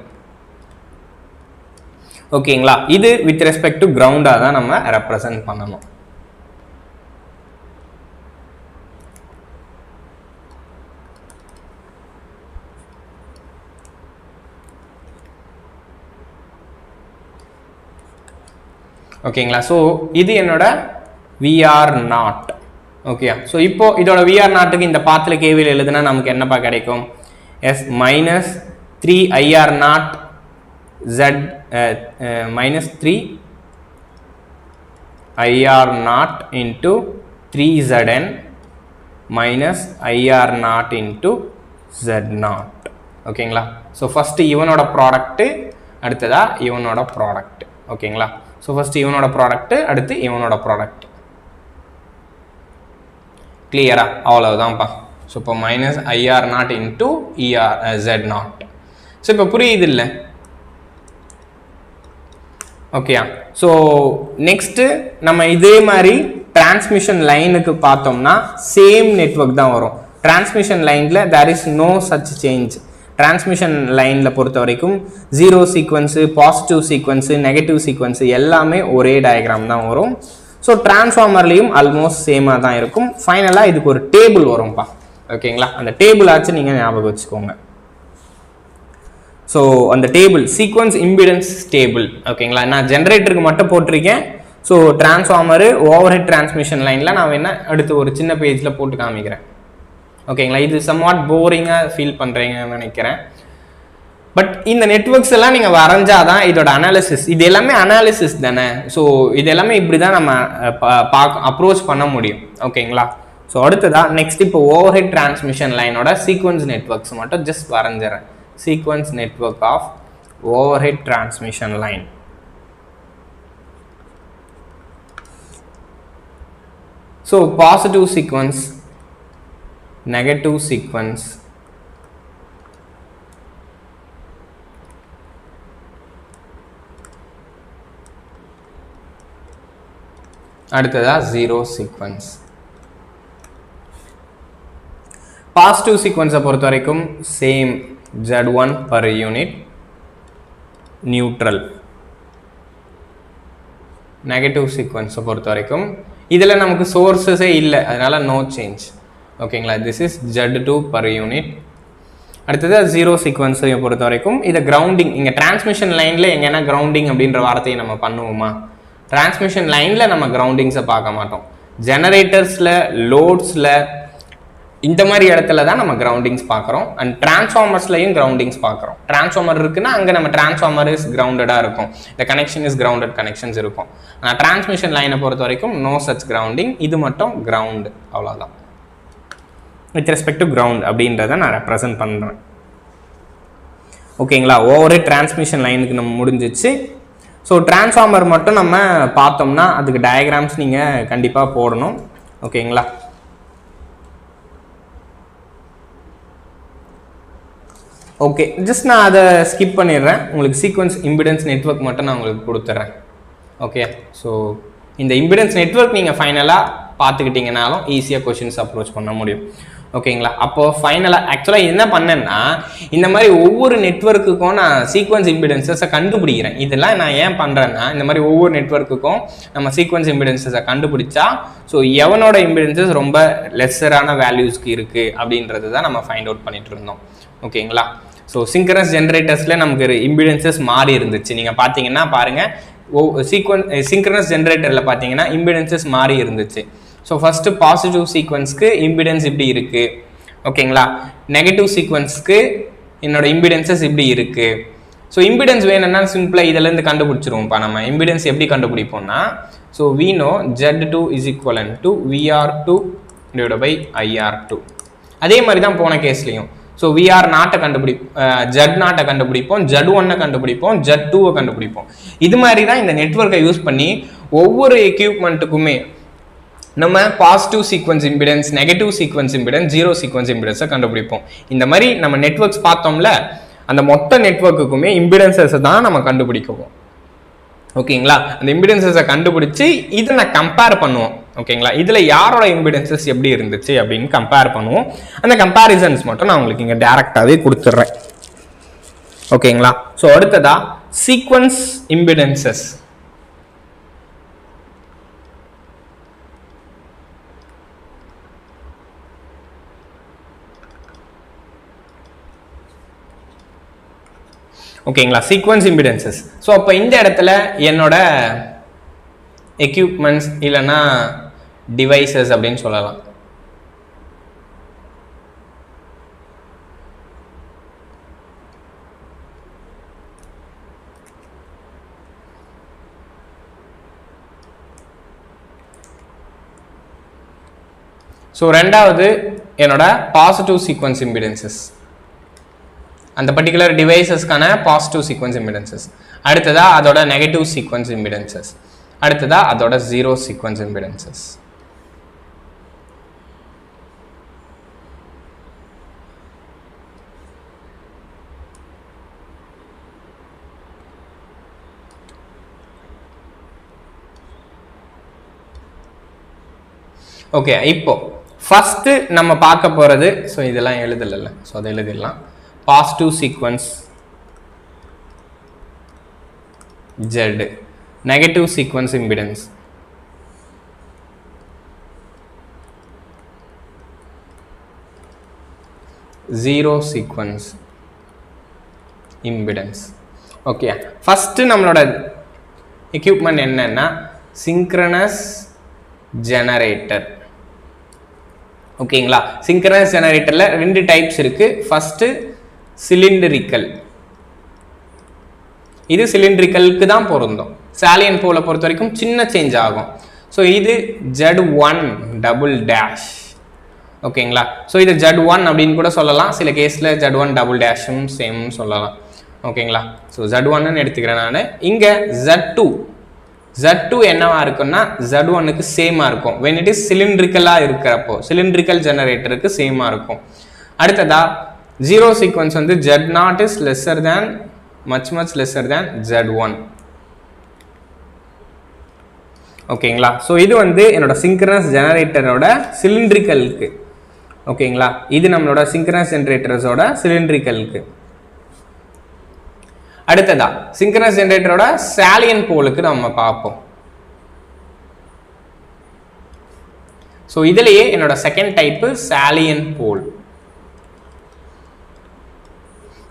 ஓகேங்களா? இது வித் ரெஸ்பெக்ட் டு கிரவுண்டாக தான் நம்ம ரெப்ரசன்ட் பண்ணணும். ஓகேங்களா? ஸோ இது என்னோட VR0. ஓகே. ஸோ இப்போ இதோட VR0க்கு இந்த பாத்தில் கேவியில் எழுதுனா நமக்கு என்னப்பா கிடைக்கும்? S minus 3 IR0 Z minus 3 IR0 into 3 ZN minus IR0 into Z0. ஓகேங்களா? ஸோ ஃபஸ்ட்டு இவனோட ப்ராடக்ட்டு, அடுத்ததா இவனோட ப்ராடக்ட். ஓகேங்களா? ஸோ ஃபஸ்ட்டு இவனோட ப்ராடக்ட்டு, அடுத்து இவனோட ப்ராடக்ட். கிளியரா? அவ்வளவுதான்ப்பா. ஸோ இப்போ minus IR naught into ER Z0. So இப்போ புரியுது இல்லை? ஓகேயா? ஸோ நெக்ஸ்ட்டு நம்ம இதே மாதிரி டிரான்ஸ்மிஷன் லைனுக்கு பார்த்தோம்னா சேம் நெட்வொர்க் தான் வரும். டிரான்ஸ்மிஷன் லைனில் there is no such change. Transmission லைனில் பொறுத்த வரைக்கும் zero sequence, positive sequence, negative sequence எல்லாமே ஒரே டயக்ராம் தான் வரும். ஸோ டிரான்ஸ்ஃபார்மர்லேயும் ஆல்மோஸ்ட் சேமாக தான் இருக்கும். ஃபைனலாக இதுக்கு ஒரு டேபிள் வரும்ப்பா. ஓகேங்களா? அந்த டேபிள் ஆச்சு நீங்கள் ஞாபகம் வச்சுக்கோங்க. ஸோ அந்த டேபிள் சீக்வன்ஸ் இம்பிடன்ஸ் டேபிள். ஓகேங்களா? நான் ஜென்ரேட்டருக்கு மட்டும் போட்டிருக்கேன். So transformer over head transmission லைனில் நான் வேணா அடுத்து ஒரு சின்ன பேஜில் போட்டு காமிக்கிறேன். ஓகேங்களா? இது சம்வாட் போரிங்காக ஃபீல் பண்ணுறீங்கன்னு நினைக்கிறேன். பட் இந்த நெட்வொர்க்ஸ் எல்லாம் நீங்கள் வரைஞ்சாதான் இதோட அனாலிசிஸ், இது எல்லாமே அனாலிசிஸ் தானே. ஸோ இது எல்லாமே இப்படி தான் நம்ம அப்ரோச் பண்ண முடியும். ஓகேங்களா? ஸோ அடுத்ததா நெக்ஸ்ட் இப்போ ஓவர் ஹெட் டிரான்ஸ்மிஷன் லைனோட சீக்வன்ஸ் நெட்வொர்க்ஸ் மட்டும் ஜஸ்ட் வரைஞ்சிடறேன். Sequence network of overhead transmission line. So positive sequence, negative sequence, அடுத்ததா zero sequence. Positive sequence பொறுத்த வரைக்கும் same Z1 per unit, neutral. Negative சீக்வன்ஸை பொறுத்த வரைக்கும் இதில் நமக்கு சோர்ஸஸே இல்லை, அதனால நோ சேஞ்ச். ஓகேங்களா? This is Z2 per unit. அடுத்தது ஜீரோ சீக்வன்ஸை பொறுத்த வரைக்கும் இதை கிரவுண்டிங், இங்கே டிரான்ஸ்மிஷன் லைனில் எங்கன்னா கிரவுண்டிங் அப்படின்ற வார்த்தையை நம்ம பண்ணுவோமா? டிரான்ஸ்மிஷன் லைனில் நம்ம கிரவுண்டிங்ஸை பார்க்க மாட்டோம். ஜெனரேட்டர்ஸில், லோட்ஸில், இந்த மாதிரி இடத்துல தான் நம்ம கிரவுண்டிங்ஸ் பார்க்குறோம். அண்ட் டிரான்ஸ்ஃபார்மர்ஸ்லையும் கிரவுண்டிங்ஸ் பார்க்குறோம். டிரான்ஸ்ஃபார்மர் இருக்குன்னா அங்கே நம்ம டிரான்ஸ்ஃபார்மர் இஸ் கிரவுண்டடாக இருக்கும், இந்த கனெக்ஷன் இஸ் கிரவுண்டட் கனெக்ஷன்ஸ் இருக்கும். ஆனால் டிரான்ஸ்மிஷன் லைனை பொறுத்த வரைக்கும் நோ சச் கிரவுண்டிங். இது மட்டும் கிரவுண்டு, அவ்வளோதான். வித் ரெஸ்பெக்ட் டு கிரவுண்ட் அப்படின்றத நான் ரெப்ரசன்ட் பண்ணுறேன். ஓகேங்களா? ஒவ்வொரு டிரான்ஸ்மிஷன் லைனுக்கு நம்ம முடிஞ்சிச்சு. ஸோ டிரான்ஸ்ஃபார்மர் மட்டும் நம்ம பார்த்தோம்னா அதுக்கு டயக்ராம்ஸ் நீங்கள் கண்டிப்பாக போடணும். ஓகேங்களா? ஓகே, ஜஸ்ட் நான் அதை ஸ்கிப் பண்ணிடுறேன். உங்களுக்கு சீக்வன்ஸ் இம்பிடன்ஸ் நெட்வொர்க் மட்டும் நான் உங்களுக்கு கொடுத்துட்றேன். ஓகே, ஸோ இந்த இம்பிடன்ஸ் நெட்வொர்க் நீங்கள் ஃபைனலாக பார்த்துக்கிட்டிங்கனாலும் ஈஸியாக கொஷின்ஸ் அப்ரோச் பண்ண முடியும். ஓகேங்களா? அப்போது ஃபைனலாக ஆக்சுவலாக என்ன பண்ணேன்னா, இந்த மாதிரி ஒவ்வொரு நெட்வொர்க்குக்கும் நான் சீக்வன்ஸ் இம்பிடன்ஸஸை கண்டுபிடிக்கிறேன். இதெல்லாம் நான் ஏன் பண்ணுறேன்னா, இந்த மாதிரி ஒவ்வொரு நெட்வொர்க்குக்கும் நம்ம சீக்வன்ஸ் இம்பிடன்ஸஸை கண்டுபிடிச்சா ஸோ எவனோட இம்பிடன்ஸஸ் ரொம்ப லெஸ்ஸரான வேல்யூஸ்க்கு இருக்குது அப்படின்றது தான் நம்ம ஃபைண்ட் அவுட் பண்ணிட்டு இருந்தோம். ஓகேங்களா? ஸோ சிங்க்ரனஸ் ஜென்ரேட்டர்ஸில் நமக்கு இம்பிடன்சஸ் மாறி இருந்துச்சு. நீங்கள் பார்த்தீங்கன்னா பாருங்கள், சிங்க்ரனஸ் ஜென்ரேட்டரில் பார்த்தீங்கன்னா இம்பிடன்சஸ் மாறி இருந்துச்சு. ஸோ ஃபஸ்ட்டு பாசிட்டிவ் சீக்வன்ஸ்க்கு இம்பிடன்ஸ் இப்படி இருக்குது. ஓகேங்களா? நெகட்டிவ் சீக்வன்ஸ்க்கு என்னோட இம்பிடன்சஸ் இப்படி இருக்குது. ஸோ இம்பிடன்ஸ் வேணும்னா சிம்பிளாக இதிலேருந்து கண்டுபிடிச்சிருவோம்ப்பா. நம்ம இம்பிடன்ஸ் எப்படி கண்டுபிடிப்போம்னா, so we know Z2 is equivalent to VR2 divided by IR2. அதே மாதிரி தான் போன கேஸ்லையும். ஸோ VR நாட்டை Z நாட்டை கண்டுபிடிப்போம், Z1 கண்டுபிடிப்போம், Z2 கண்டுபிடிப்போம். இது மாதிரி தான் இந்த நெட்வொர்க்கை யூஸ் பண்ணி ஒவ்வொரு எக்யூப்மெண்ட்டுக்குமே நம்ம positive sequence impedance, negative sequence impedance, zero sequence இம்பிடன்ஸை கண்டுபிடிப்போம். இந்த மாதிரி நம்ம நெட்வொர்க்ஸ் பார்த்தோம்ல, அந்த மொத்த நெட்வொர்க்குக்குமே இம்பிடன்சஸை தான் நம்ம கண்டுபிடிக்குவோம். ஓகேங்களா? அந்த இம்பிடன்சஸை கண்டுபிடிச்சு இதை நான் கம்பேர் பண்ணுவோம். ஓகேங்களா? இதில் யாரோட இம்பிடன்சஸ் எப்படி இருந்துச்சு அப்படின்னு கம்பேர் பண்ணுவோம். அந்த கம்பேரிசன்ஸ் மட்டும் நான் உங்களுக்கு இங்கே டேரெக்டாகவே கொடுத்துட்றேன். ஓகேங்களா? ஸோ அடுத்ததா சீக்வன்ஸ் இம்பிடன்சஸ். ஓகேங்களா? சீக்வன்ஸ் இம்பிடன்சஸ். ஸோ அப்போ இந்த இடத்துல என்னோட எக்யூப்மெண்ட்ஸ் இல்லைன்னா டிவைசஸ் அப்படின்னு சொல்லலாம். ஸோ ரெண்டாவது என்னோட பாசிட்டிவ் சீக்வன்ஸ் இம்பிடன்சஸ், அந்த பர்டிகுலர் டிவைசஸ்க்கான பாசிட்டிவ் சீக்வன்ஸ் இம்பிடன்சஸ். அடுத்ததா அதோட நெகட்டிவ் சீக்வன்ஸ் இம்பிடன்சஸ், அடுத்ததா அதோட ஜீரோ சீக்வன்ஸ் இம்பிடன்சஸ். ஓகே, இப்போ ஃபர்ஸ்ட் நம்ம பார்க்க போறது, ஸோ இதெல்லாம் எழுதல, ஸோ அதை எழுதிடலாம். Positive sequence Z, negative sequence impedance zero sequence impedance. Okay, first நம்மளோட எக்யூப்மெண்ட் என்னன்னா சிங்க்ரனஸ் ஜெனரேட்டர். ஓகேங்களா, சிங்க்ரனஸ் ஜெனரேட்டர்ல ரெண்டு டைப்ஸ் இருக்கு. ஃபர்ஸ்ட் சிலிண்டரிக்கல், இது சிலிண்டரிக்கலுக்கு தான் பொருந்தும். சாலியன் போல பொறுத்த வரைக்கும் சின்ன சேஞ்ச் ஆகும். ஸோ இது Z1 டபுள் டேஷ். ஓகேங்களா, ஸோ இது Z1 அப்படின்னு கூட சொல்லலாம், சில கேஸில் Z1 டபுள் டேஷும் சேம் சொல்லலாம். ஓகேங்களா, ஸோ Z1 எடுத்துக்கிறேன் நான். இங்கே Z2 என்னவா இருக்குன்னா Z1க்கு சேமா இருக்கும். when it is சிலிண்ட்ரிக்கலா இருக்கிறப்போ, சிலிண்ட்ரிக்கல் ஜெனரேட்டருக்கு சேமா இருக்கும். அடுத்ததா ஜீரோ சீக்வன்ஸ் வந்து Z0 is lesser than, much lesser than Z1. ஓகேங்களா, ஸோ இது வந்து என்னோட சிங்க்ரனஸ் ஜெனரேட்டரோட சிலிண்ட்ரிக்கலுக்கு. ஓகேங்களா, இது நம்மளோட சிங்க்ரனஸ் ஜெனரேட்டர்ஸோட சிலிண்ட்ரிக்கலுக்கு. அடுத்ததா சிங்க்ரனஸ் ஜெனரேட்டரோட சாலியன் போலுக்கு நம்ம பார்ப்போம். ஸோ இதுலயே என்னோட செகண்ட் டைப் சாலியன் போல்.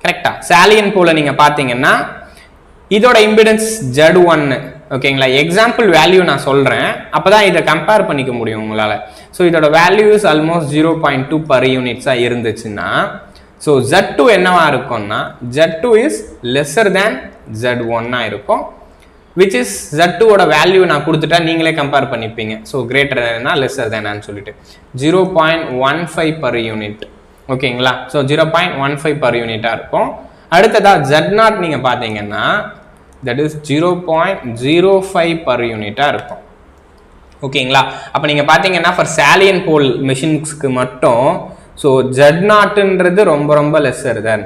கரெக்டா, சாலியன் போல நீங்க பாத்தீங்கன்னா இதோட இம்பிடன்ஸ் Z1. ஓகேங்களா, எக்ஸாம்பிள் வேல்யூ நான் சொல்றேன், அப்பதான் இதை கம்பேர் பண்ணிக்க முடியும் உங்களால. ஸோ இதோட வேல்யூ இஸ் ஆல்மோஸ்ட் 0.2 பர் யூனிட்ஸா இருந்துச்சுன்னா, ஸோ Z2 என்னவா இருக்கும்னா Z2 is lesser than Z1 இருக்கும். விச் இஸ் Z2 ஓட வேல்யூ நான் கொடுத்துட்டா நீங்களே கம்பேர் பண்ணிப்பீங்க. ஸோ கிரேட்டர் தேனா லெஸ்ஸர் தேனான்னு சொல்லிட்டு 0.15 பர் யூனிட். ஓகேங்களா, ஸோ 0.15 பர் யூனிட்டா இருக்கும். அடுத்ததா Z0 நீங்க பாத்தீங்கன்னா தட் இஸ் 0.05 பர் யூனிட்டா இருக்கும். ஓகேங்களா, அப்ப நீங்க பாத்தீங்கன்னா ஃபார் சாலியன் போல் மெஷின்ஸ்க்கு மட்டும் ஸோ Z0ன்றது ரொம்ப lesser than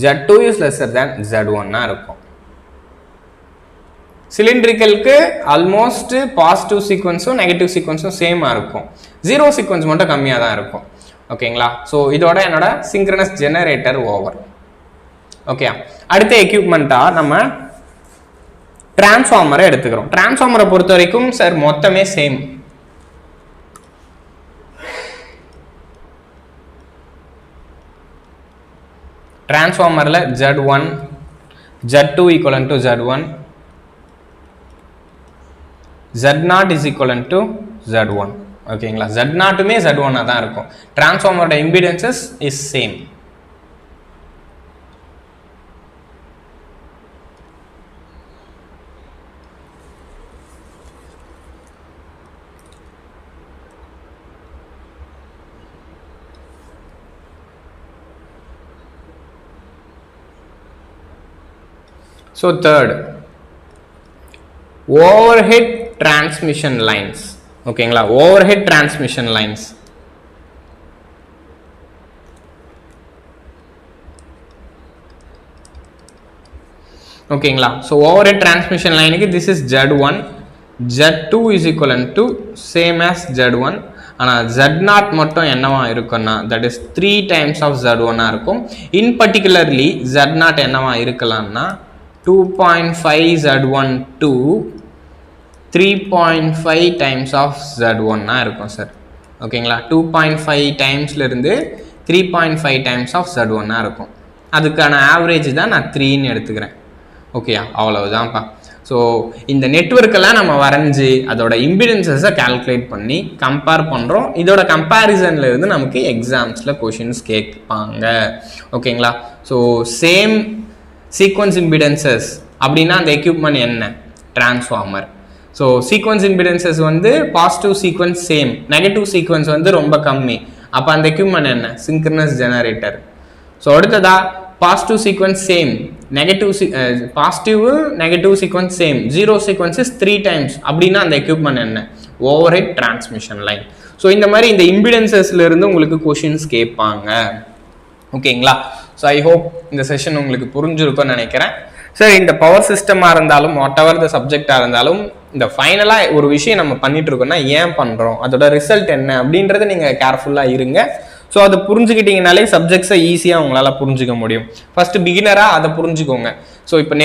Z2 is lesser than Z1 இருக்கும். சிலிண்ட்ரிக்கலுக்கு ஆல்மோஸ்ட் பாசிட்டிவ் சீக்வன்ஸும் நெகட்டிவ் சீக்வன்ஸும் சேமா இருக்கும், ஜீரோ சீக்வன்ஸ் மட்டும் கம்மியாக தான் இருக்கும். ஓகேங்களா, ஸோ இதோட என்னோட சிங்க்ரனஸ் ஜெனரேட்டர் ஓவர். ஓகே, அடுத்த எக்யூப்மெண்ட்டா நம்ம டிரான்ஸ்ஃபார்மரை எடுத்துக்கிறோம். டிரான்ஸ்ஃபார்மரை பொறுத்த வரைக்கும் சார் மொத்தமே same. டிரான்ஸ்ஃபார்மர்ல Z1 Z2 equivalent to Z1, Z0 is equivalent to Z1. ஓகேங்களா, Z0மே Z1 தான் இருக்கும். டிரான்ஸ்ஃபார்மரோட impedances is same. So third, overhead transmission lines. ஓகேங்களா, overhead transmission lines. ஓகேங்களா, so overhead transmission line க்கு this is Z1, Z2 is equivalent to same as Z1. ஆனா Z0 மட்டும் என்னவா இருக்கும்னா that is 3 times of Z1 இருக்கும். In particularly Z0 என்னவா இருக்கலாம்னா 2.5 Z1 to 3.5 times of Z1 இருக்கும் சார். ஓகேங்களா, 2.5 டைம்ஸ்ல இருந்து 3.5 times of Z1 இருக்கும். அதுக்கான ஆவரேஜ் தான் நான் 3ன்னு எடுத்துக்கிறேன். ஓகேயா, அவ்வளவுதான்ப்பா. ஸோ இந்த நெட்வொர்க்கெல்லாம் நம்ம வரைஞ்சி அதோட இம்பிடன்சஸை கால்குலேட் பண்ணி கம்பேர் பண்ணுறோம். இதோட கம்பேரிசன்ல இருந்து நமக்கு எக்ஸாம்ஸில் கொஷின்ஸ் கேட்பாங்க. ஓகேங்களா, ஸோ சேம் சீக்வன்ஸ் இம்பிடன்சஸ் அப்படின்னா அந்த எக்யூப்மெண்ட் என்ன? டிரான்ஸ்ஃபார்மர். ஸோ சீக்வன்ஸ் இம்பிடன்சஸ் வந்து positive sequence same, negative sequence வந்து ரொம்ப கம்மி. அப்போ அந்த எக்யூப்மெண்ட் என்ன? Synchronous generator. ஸோ அடுத்ததா positive sequence same, positive negative sequence same, zero sequence is 3 times அப்படின்னா அந்த equipment என்ன? Overhead transmission line. ஸோ இந்த மாதிரி இந்த இம்பிடன்சஸ்ல இருந்து உங்களுக்கு கொஷின்ஸ் கேட்பாங்க. ஓகேங்களா? ஸோ ஐ ஹோப் இந்த செஷன் உங்களுக்கு புரிஞ்சிருக்கும்னு நினைக்கிறேன். சார் இந்த பவர் சிஸ்டமாக இருந்தாலும் வாட் எவர் த சப்ஜெக்டாக இருந்தாலும் இந்த ஃபைனலாக ஒரு விஷயம் நம்ம பண்ணிட்டு இருக்கோம்னா ஏன் பண்ணுறோம், அதோட ரிசல்ட் என்ன அப்படின்றத நீங்கள் கேர்ஃபுல்லாக இருங்க. ஸோ அதை புரிஞ்சுக்கிட்டீங்கனாலே சப்ஜெக்ட்ஸை ஈஸியாக உங்களால் புரிஞ்சுக்க முடியும். ஃபர்ஸ்ட் பிகினராக அதை புரிஞ்சுக்கோங்க. ஸோ இப்போ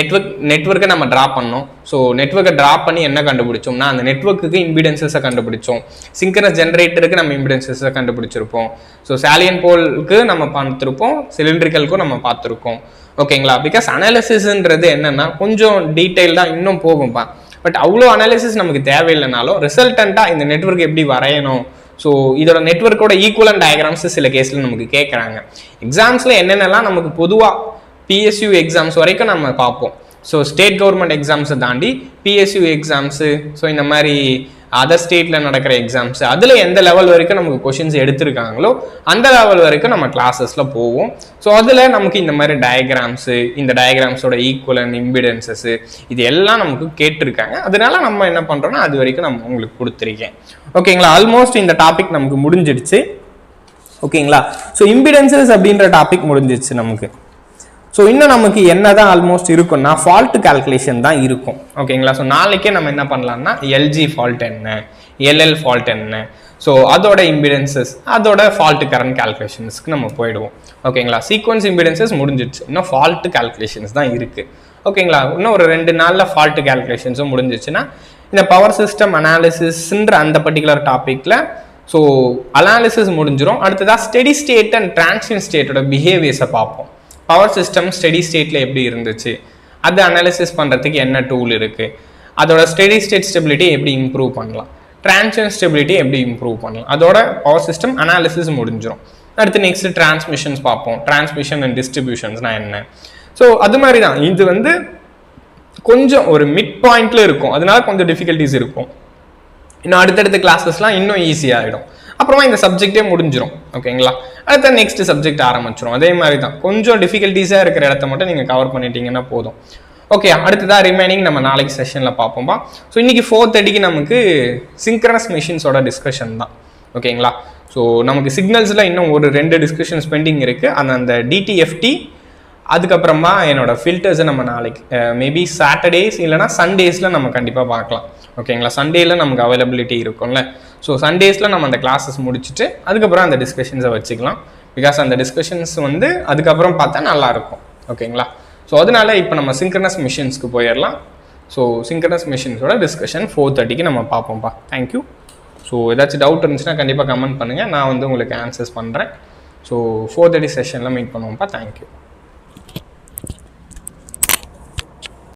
நெட்வொர்க்கை நம்ம ட்ரா பண்ணோம். ஸோ நெட்வொர்க்கை ட்ரா பண்ணி என்ன கண்டுபிடிச்சோம்னா அந்த நெட்வொர்க்குக்கு இம்பிடன்சஸை கண்டுபிடிச்சோம். சிங்கரஸ் ஜென்ரேட்டருக்கு நம்ம இம்பிடன்சஸை கண்டுபிடிச்சிருப்போம். ஸோ சாலியன் போலுக்கு நம்ம பார்த்துருப்போம், சிலிண்ட்ரிக்கலுக்கும் நம்ம பார்த்துருக்கோம். ஓகேங்களா? பிகாஸ் அனாலிசிஸ்ன்றது என்னன்னா கொஞ்சம் டீட்டெயில்டாக இன்னும் போகும்பா. பட் அவ்வளோ அனாலிசிஸ் நமக்கு தேவையில்லைனாலும் ரிசல்டண்ட்டாக இந்த நெட்வொர்க் எப்படி வரையணும், ஸோ இதோட நெட்வொர்க்கோட ஈக்குவலன் டயக்ராம்ஸ் சில கேஸில் நமக்கு கேட்குறாங்க. எக்ஸாம்ஸில் என்னென்னலாம் நமக்கு பொதுவாக PSU எக்ஸாம்ஸ் வரைக்கும் நம்ம பார்ப்போம். ஸோ ஸ்டேட் கவர்மெண்ட் எக்ஸாம்ஸை தாண்டி PSU எக்ஸாம்ஸு, ஸோ இந்த மாதிரி அதர் ஸ்டேட்டில் நடக்கிற எக்ஸாம்ஸு, அதில் எந்த லெவல் வரைக்கும் நமக்கு கொஷின்ஸ் எடுத்திருக்காங்களோ அந்த லெவல் வரைக்கும் நம்ம கிளாஸஸில் போவோம். ஸோ அதில் நமக்கு இந்த மாதிரி டயக்ராம்ஸு, இந்த டயக்ராம்ஸோட ஈக்குவலன் இம்பிடன்சஸ்ஸு இது எல்லாம் நமக்கு கேட்டிருக்காங்க. அதனால நம்ம என்ன பண்ணுறோன்னா அது வரைக்கும் நம்ம உங்களுக்கு கொடுத்துருக்கேன். ஓகேங்களா? ஆல்மோஸ்ட் இந்த டாபிக் நமக்கு முடிஞ்சிடுச்சு. ஓகேங்களா? ஸோ இம்பிடன்சஸ் அப்படின்ற டாபிக் முடிஞ்சிடுச்சு நமக்கு. ஸோ இன்னும் நமக்கு என்னதான் ஆல்மோஸ்ட் இருக்கும்னா ஃபால்ட் கால்குலேஷன் தான் இருக்கும். ஓகேங்களா? ஸோ நாளைக்கே நம்ம என்ன பண்ணலாம்னா LG ஃபால்ட் என்ன, LL ஃபால்ட் என்ன, ஸோ அதோட இம்பிடன்சஸ், அதோட ஃபால்ட் கரண்ட் கால்குலேஷன்ஸ்க்கு நம்ம போயிடுவோம். ஓகேங்களா? சீக்வன்ஸ் இம்பிடன்சஸ் முடிஞ்சிடுச்சு, இன்னும் ஃபால்ட் கால்குலேஷன்ஸ் தான் இருக்குது. ஓகேங்களா? இன்னும் ஒரு 2 நாளில் ஃபால்ட் கால்குலேஷன்ஸும் முடிஞ்சிச்சுன்னா இந்த பவர் சிஸ்டம் அனாலிசிஸ்ன்ற அந்த பர்டிகுலர் டாப்பிக்கில் ஸோ அனாலிசிஸ் முடிஞ்சிடும். அடுத்ததாக ஸ்டெடி ஸ்டேட் அண்ட் டிரான்சியன்ட் ஸ்டேட்டோட பிஹேவியர்ஸை பார்ப்போம். பவர் சிஸ்டம் ஸ்டெடி ஸ்டேட்டில் எப்படி இருந்துச்சு, அதை அனாலிசிஸ் பண்ணுறதுக்கு என்ன டூல் இருக்குது, அதோட ஸ்டெடி ஸ்டேட் ஸ்டெபிலிட்டி எப்படி இம்ப்ரூவ் பண்ணலாம், டிரான்சியன்ட் ஸ்டெபிலிட்டி எப்படி இம்ப்ரூவ் பண்ணலாம், அதோட பவர் சிஸ்டம் அனாலிசிஸ் முடிஞ்சிடும். அடுத்து நெக்ஸ்ட் டிரான்ஸ்மிஷன்ஸ் பார்ப்போம். டிரான்ஸ்மிஷன் அண்ட் டிஸ்ட்ரிபியூஷன்ஸ்னா என்ன. ஸோ அது மாதிரி தான் இது கொஞ்சம் ஒரு மிட் பாயிண்ட்ல இருக்கும், அதனால கொஞ்சம் டிஃபிகல்ட்டிஸ் இருக்கும். இன்னும் அடுத்தடுத்த கிளாஸஸ்லாம் இன்னும் ஈஸியாகிடும். அப்புறமா இந்த சப்ஜெக்டே முடிஞ்சிடும். ஓகேங்களா? அடுத்த நெக்ஸ்ட் சப்ஜெக்ட் ஆரம்பிச்சிடும். அதே மாதிரி தான் கொஞ்சம் டிஃபிகல்ட்டிஸாக இருக்கிற இடத்த மட்டும் நீங்கள் கவர் பண்ணிட்டீங்கன்னா போதும். ஓகே, அடுத்ததாக ரிமைனிங் நம்ம நாளைக்கு செஷனில் பார்ப்போம்பா. ஸோ இன்னைக்கு 4:30க்கு நமக்கு சிங்க்ரனஸ் மிஷின்ஸோட டிஸ்கஷன் தான். ஓகேங்களா? ஸோ நமக்கு சிக்னல்ஸில் இன்னும் ஒரு 2 டிஸ்கஷன்ஸ் பெண்டிங் இருக்குது. அந்த DTFT, அதுக்கப்புறமா என்னோட ஃபில்டர்ஸை நம்ம நாளைக்கு மேபி சாட்டர்டேஸ் இல்லைனா சண்டேஸில் நம்ம கண்டிப்பாக பார்க்கலாம். ஓகேங்களா? சண்டேயில் நமக்கு அவைலபிலிட்டி இருக்கும்ல. ஸோ சண்டேஸில் நம்ம அந்த கிளாஸஸ் முடிச்சுட்டு அதுக்கப்புறம் அந்த டிஸ்கஷன்ஸை வச்சுக்கலாம். பிகாஸ் அந்த டிஸ்கஷன்ஸ் அதுக்கப்புறம் பார்த்தா நல்லாயிருக்கும். ஓகேங்களா? ஸோ அதனால இப்போ நம்ம சிங்க்ரனஸ் மிஷின்ஸ்க்கு போயிடலாம். ஸோ சிங்க்ரனஸ் மிஷின்ஸோட டிஸ்கஷன் 4:30க்கு நம்ம பார்ப்போம்ப்பா. தேங்க்யூ. ஸோ ஏதாச்சும் டவுட் இருந்துச்சுன்னா கண்டிப்பாக கமெண்ட் பண்ணுங்கள், நான் உங்களுக்கு ஆன்சர்ஸ் பண்ணுறேன். ஸோ 4:30 செஷனில் மீட் பண்ணுவோம்ப்பா. தேங்க்யூ.